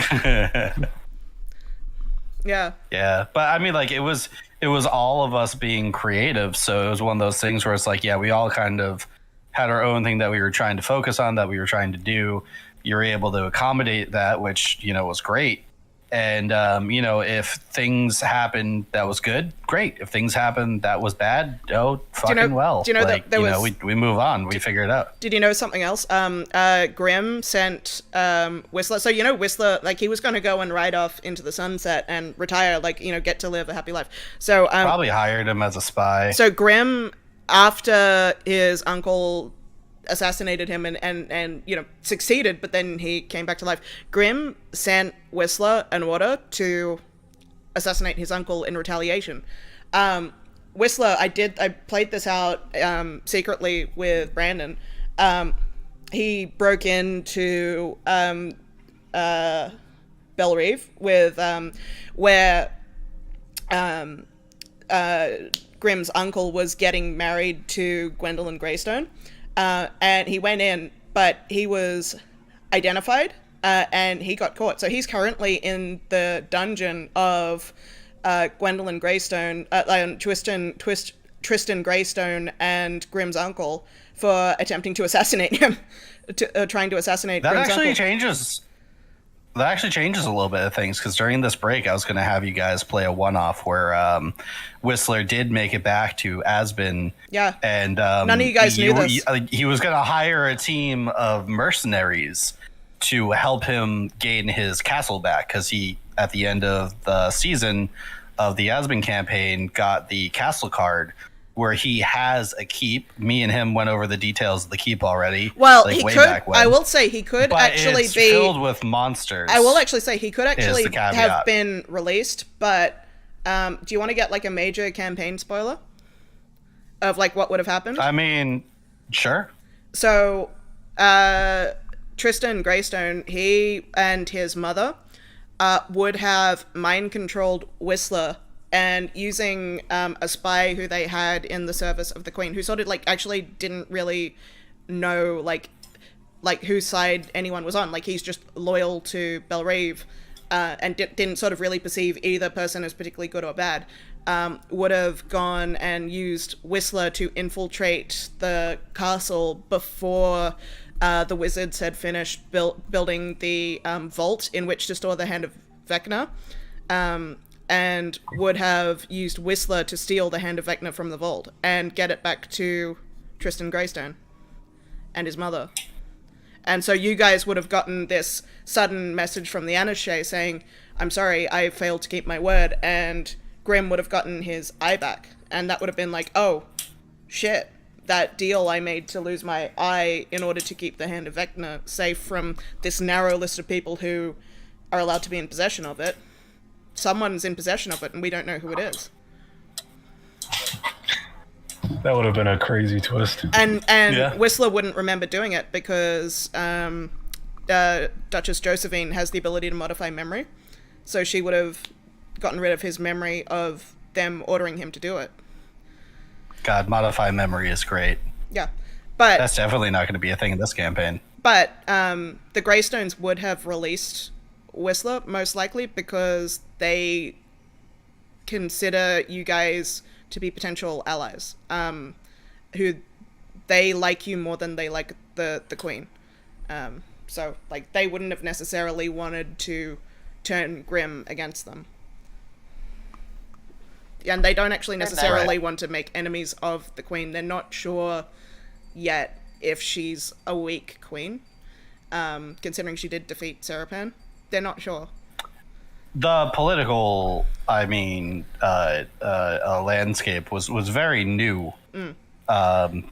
Yeah. Yeah, but I mean, like it was all of us being creative, so it was one of those things where it's like, yeah, we all kind of had our own thing that we were trying to focus on, that we were trying to do. You were able to accommodate that, which was great. And if things happened that was good, great. If things happened that was bad, fucking well. Do you know like, that there was? we move on. We figure it out. Did you know something else? Grim sent Whistler. So Whistler, like he was going to go and ride off into the sunset and retire, like get to live a happy life. So probably hired him as a spy. So Grim, after his uncle assassinated him and succeeded, but then he came back to life, Grim sent Whistler an order to assassinate his uncle in retaliation. Whistler, I played this out secretly with Brandon. He broke into Bellerive with where Grim's uncle was getting married to Gwendolyn Greystone. And he went in, but he was identified, and he got caught. So he's currently in the dungeon of Gwendolyn Greystone, Tristan Greystone, and Grim's uncle for attempting to assassinate him, trying to assassinate Grim's uncle. That actually changes a little bit of things, because during this break, I was going to have you guys play a one-off where Whistler did make it back to Asbin. Yeah. And none of you guys knew this. He was going to hire a team of mercenaries to help him gain his castle back, because he, at the end of the season of the Asbin campaign, got the castle card where he has a keep. Me and him went over the details of the keep already. Well, like, he way could. Back when. I will say he could but actually it's be filled with monsters. I will actually say he could actually the caveat. have been released. But do you want to get like a major campaign spoiler of like what would have happened? I mean, sure. So, Tristan Greystone, he and his mother would have mind-controlled Whistler, and using a spy who they had in the service of the Queen, who sort of like actually didn't really know like whose side anyone was on. Like he's just loyal to Bellerive, and didn't sort of really perceive either person as particularly good or bad. Would have gone and used Whistler to infiltrate the castle before the wizards had finished building the vault in which to store the Hand of Vecna, and would have used Whistler to steal the Hand of Vecna from the vault and get it back to Tristan Greystone and his mother. And so you guys would have gotten this sudden message from the Anashe saying, "I'm sorry, I failed to keep my word," and Grim would have gotten his eye back, and that would have been like, oh, shit. That deal I made to lose my eye in order to keep the Hand of Vecna safe from this narrow list of people who are allowed to be in possession of it. Someone's in possession of it, and we don't know who it is. That would have been a crazy twist. And yeah. Whistler wouldn't remember doing it because Duchess Josephine has the ability to modify memory. So she would have gotten rid of his memory of them ordering him to do it. God, modify memory is great. Yeah, but that's definitely not going to be a thing in this campaign. But the Greystones would have released Whistler, most likely, because they consider you guys to be potential allies, who they like you more than they like the Queen. So, like, they wouldn't have necessarily wanted to turn Grim against them. And they don't actually necessarily want to make enemies of the Queen. They're not sure yet if she's a weak Queen, considering she did defeat Serapan. They're not sure. The political, landscape was very new,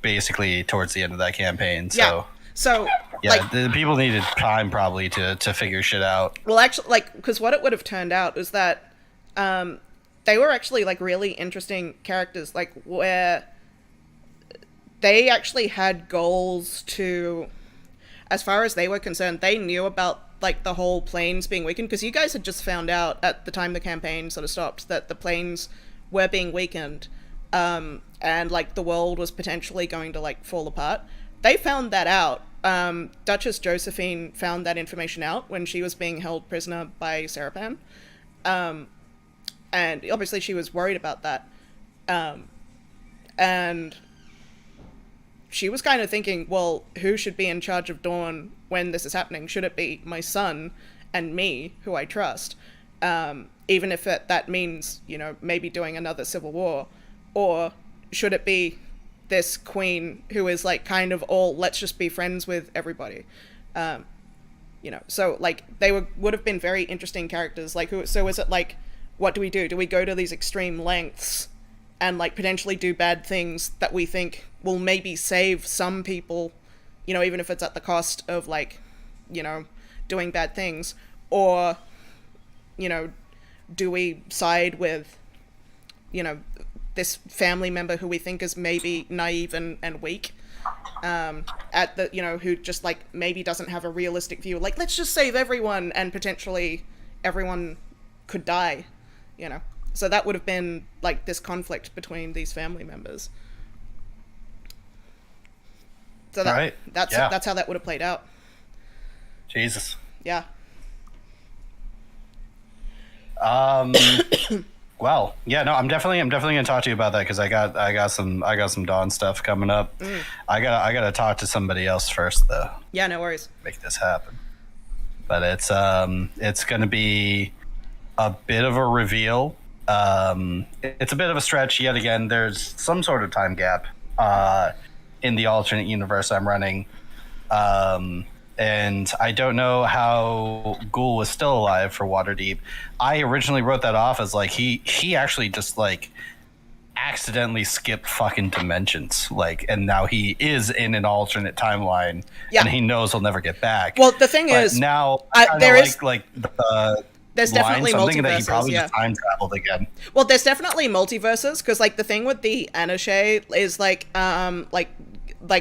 basically towards the end of that campaign. So, yeah. So, yeah, like, the people needed time probably to figure shit out. Well, actually, like, because what it would have turned out was that they were actually, like, really interesting characters, like, where they actually had goals to, as far as they were concerned, they knew about, like, the whole planes being weakened, because you guys had just found out at the time the campaign sort of stopped that the planes were being weakened, and like the world was potentially going to like fall apart. They found that out. Duchess Josephine found that information out when she was being held prisoner by Serapan. And obviously she was worried about that. And she was kind of thinking, well, who should be in charge of Dawn when this is happening? Should it be my son and me, who I trust? Even if that means, you know, maybe doing another civil war. Or should it be this queen who is like kind of all, let's just be friends with everybody? You know, so like they would have been very interesting characters. Like, so is it like, what do we do? Do we go to these extreme lengths and like potentially do bad things that we think will maybe save some people, you know, even if it's at the cost of like, you know, doing bad things? Or, you know, do we side with, you know, this family member who we think is maybe naive and weak, at the, you know, who just like maybe doesn't have a realistic view, like let's just save everyone, and potentially everyone could die, you know? So that would have been like this conflict between these family members. So that's how that would have played out. Jesus. Yeah. Well, yeah, no, I'm definitely gonna talk to you about that, because I got some Dawn stuff coming up. I gotta talk to somebody else first though. Yeah, no worries. Make this happen. But it's gonna be a bit of a reveal. It's a bit of a stretch yet again. There's some sort of time gap in the alternate universe I'm running. And I don't know how Ghoul was still alive for Waterdeep. I originally wrote that off as like he actually just like accidentally skipped fucking dimensions, like, and now he is in an alternate timeline, and he knows he'll never get back. Well, the thing is, now there's lines, definitely I'm thinking multiverses. that he probably just time traveled again. Well, there's definitely multiverses, because like the thing with the Anashe is like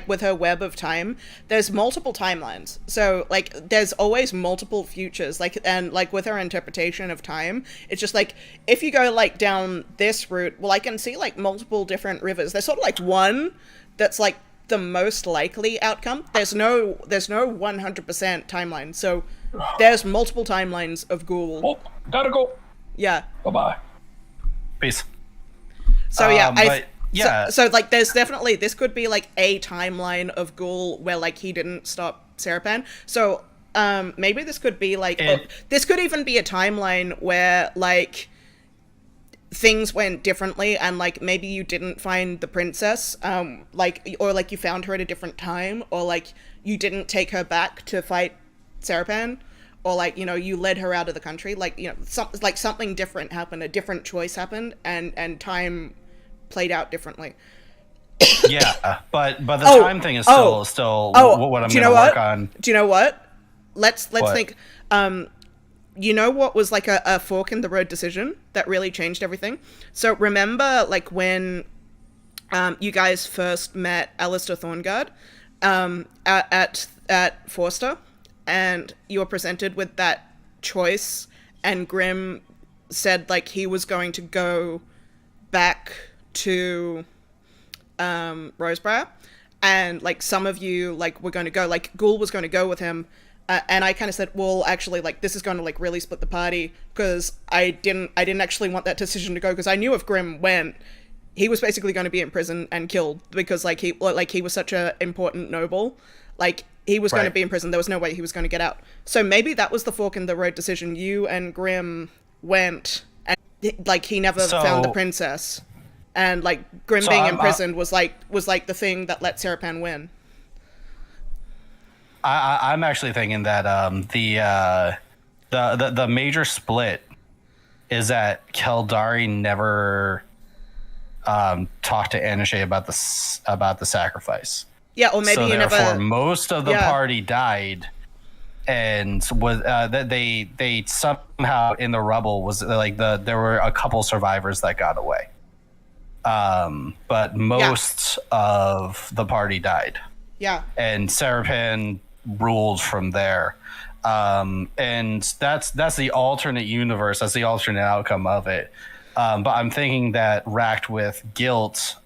with her web of time, there's multiple timelines. So like there's always multiple futures. Like, and like with her interpretation of time, it's just like if you go like down this route, well, I can see like multiple different rivers. There's sort of like one that's like the most likely outcome. There's no 100% timeline. So there's multiple timelines of Ghoul. Oh, gotta go. Yeah. Bye-bye. Peace. So yeah, yeah. So like there's definitely, this could be like a timeline of Ghoul where like he didn't stop Serapan. So maybe this could be like this could even be a timeline where like things went differently, and like maybe you didn't find the princess, like, or like you found her at a different time, or like you didn't take her back to fight Serapan, or like, you know, you led her out of the country, like, you know, something different happened, a different choice happened, and time played out differently. Yeah, but the time thing is still what I'm going to work on. Do you know what? Let's think. You know what was like a fork in the road decision that really changed everything? So remember, like when you guys first met Alistair Thorngard at Forster, and you were presented with that choice, and Grimm said like he was going to go back to Rosebriar, and like some of you like were going to go, like Ghoul was going to go with him, and I kind of said, well, actually, like this is going to like really split the party, because I didn't actually want that decision to go, because I knew if Grimm went, he was basically going to be in prison and killed, because like he was such a important noble, like he was going to be in prison. There was no way he was going to get out. So maybe that was the fork in the road decision. You and Grimm went, and like he never found the princess. And like Grimm being imprisoned was like the thing that let Serapan win. I'm actually thinking that the major split is that Keldari never talked to Anashe about the sacrifice. Yeah, or maybe so therefore most of the party died, and was that they somehow in the rubble was like there were a couple survivors that got away. But most of the party died. Yeah. And Serapan ruled from there. And that's the alternate universe. That's the alternate outcome of it. But I'm thinking that racked with guilt,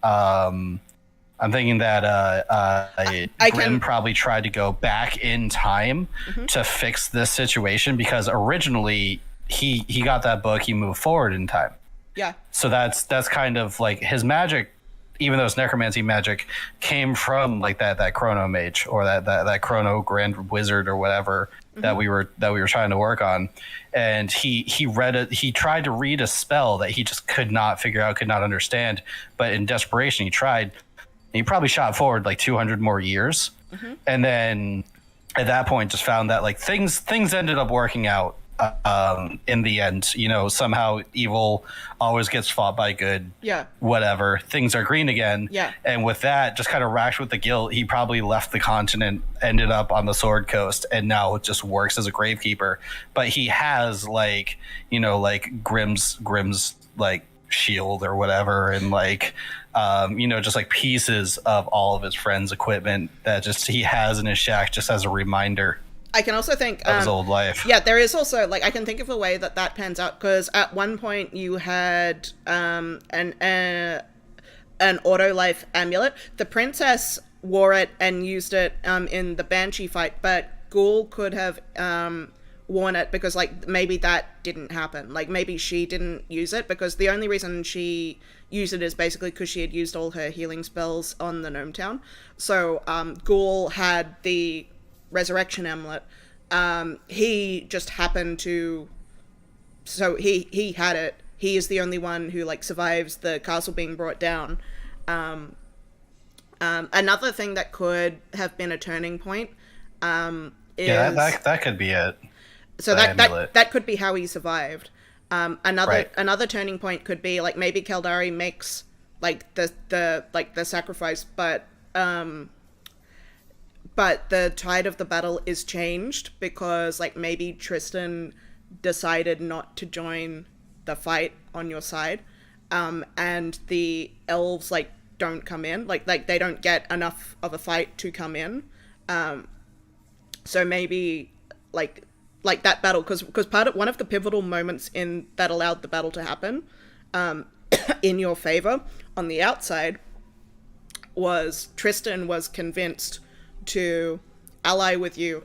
I'm thinking that Grim probably tried to go back in time to fix this situation, because originally he got that book, he moved forward in time. Yeah. So that's kind of like his magic, even though it's necromancy magic, came from like that chrono mage, or that chrono grand wizard or whatever that we were trying to work on. And he tried to read a spell that he just could not figure out, could not understand, but in desperation he tried. He probably shot forward like 200 more years, and then at that point just found that like things ended up working out in the end. You know, somehow evil always gets fought by good. Yeah. Whatever. Things are green again. Yeah. And with that, just kind of racked with the guilt, he probably left the continent, ended up on the Sword Coast, and now just works as a gravekeeper. But he has like, you know, like Grimm's like shield or whatever, and like you know, just like pieces of all of his friends' equipment that just he has in his shack just as a reminder. I can also think of his old life. Yeah, there is also like I can think of a way that pans out, because at one point you had an auto life amulet. The princess wore it and used it in the Banshee fight, but Ghoul could have worn it because like maybe that didn't happen. Like maybe she didn't use it because the only reason she used it is basically because she had used all her healing spells on the Gnome Town. So Ghoul had the resurrection amulet. He just happened to, so he had it. He is the only one who like survives the castle being brought down. Another thing that could have been a turning point is, yeah, that could be it. So that could be how he survived. Another turning point could be like maybe Kaldari makes like the sacrifice, but the tide of the battle is changed because like maybe Tristan decided not to join the fight on your side, and the elves like don't come in, like they don't get enough of a fight to come in. So maybe like that battle, because one of the pivotal moments in that allowed the battle to happen in your favor on the outside was Tristan was convinced to ally with you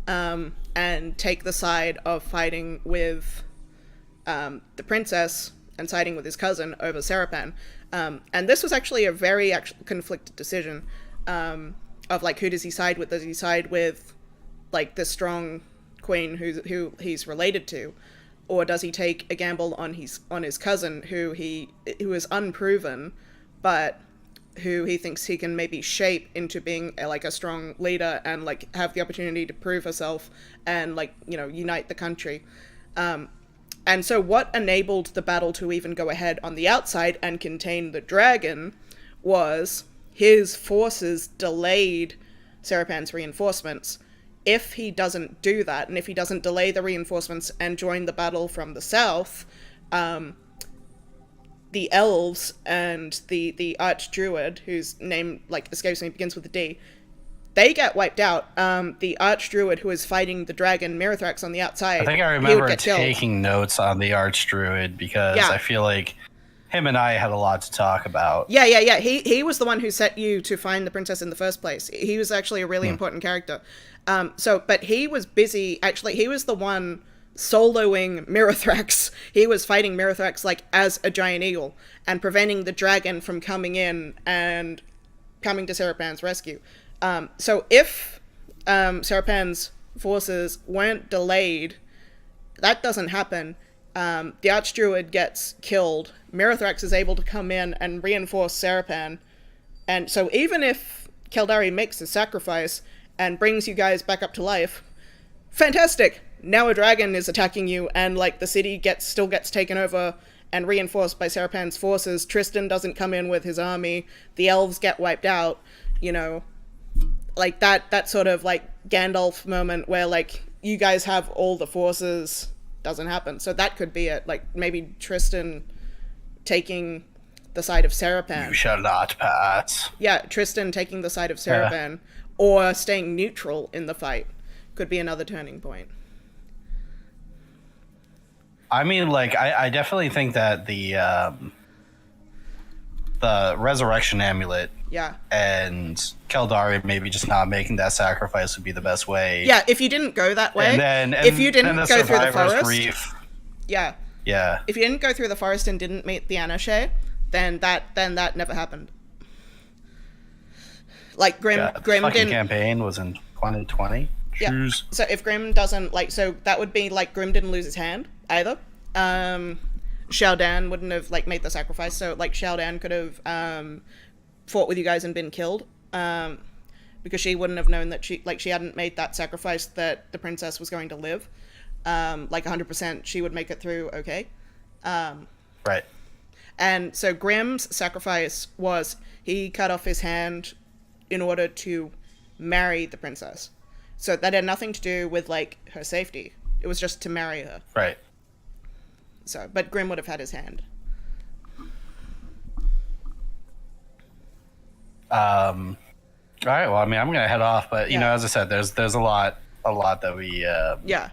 and take the side of fighting with the princess and siding with his cousin over Serapan. And this was actually a very conflicted decision of like, who does he side with? Does he side with like the strong queen who he's related to, or does he take a gamble on his cousin who is unproven, but who he thinks he can maybe shape into being like a strong leader and like have the opportunity to prove herself and like, you know, unite the country. And so what enabled the battle to even go ahead on the outside and contain the dragon was his forces delayed Serapan's reinforcements. If he doesn't do that, and if he doesn't delay the reinforcements and join the battle from the south, the elves and the archdruid, whose name like escapes me, begins with a D, they get wiped out. The archdruid who is fighting the dragon Mirithrax on the outside, I think I remember taking notes on the archdruid because I feel like him and I had a lot to talk about. Yeah. He was the one who set you to find the princess in the first place. He was actually a really important character. But he was busy. Actually, he was the one soloing Mirithrax. He was fighting Mirithrax like as a giant eagle and preventing the dragon from coming in and coming to Serapan's rescue. So if Serapan's forces weren't delayed, that doesn't happen. The archdruid gets killed. Mirithrax is able to come in and reinforce Serapan. And so even if Kaldari makes the sacrifice and brings you guys back up to life, fantastic! Now a dragon is attacking you, and like the city still gets taken over and reinforced by Serapan's forces. Tristan doesn't come in with his army. The elves get wiped out. You know, like that sort of like Gandalf moment where like you guys have all the forces doesn't happen. So that could be it. Like maybe Tristan taking the side of Serapan. You shall not pass. Yeah, Tristan taking the side of Serapan, or staying neutral in the fight could be another turning point. I mean, like, I definitely think that the resurrection amulet, Yeah. and Keldari maybe just not making that sacrifice would be the best way. Yeah, if you didn't go that way, if you didn't go through the forest, yeah, if you didn't go through the forest and didn't meet the Anashe, then that never happened. Like Grim didn't. Campaign was in 2020. Yeah. Choose. So if Grim doesn't so that would be like Grim didn't lose his hand either. Xiaodan wouldn't have like made the sacrifice, so like Xiaodan could have fought with you guys and been killed, because she wouldn't have known that she hadn't made that sacrifice that the princess was going to live. 100% she would make it through okay. Right. And so Grim's sacrifice was he cut off his hand in order to marry the princess. So that had nothing to do with like her safety. It was just to marry her. Right. So, but Grim would have had his hand. All right. Well, I mean, I'm gonna head off, but you know, as I said, there's a lot that we yeah,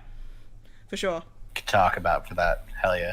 for sure could talk about for that. Hell yeah.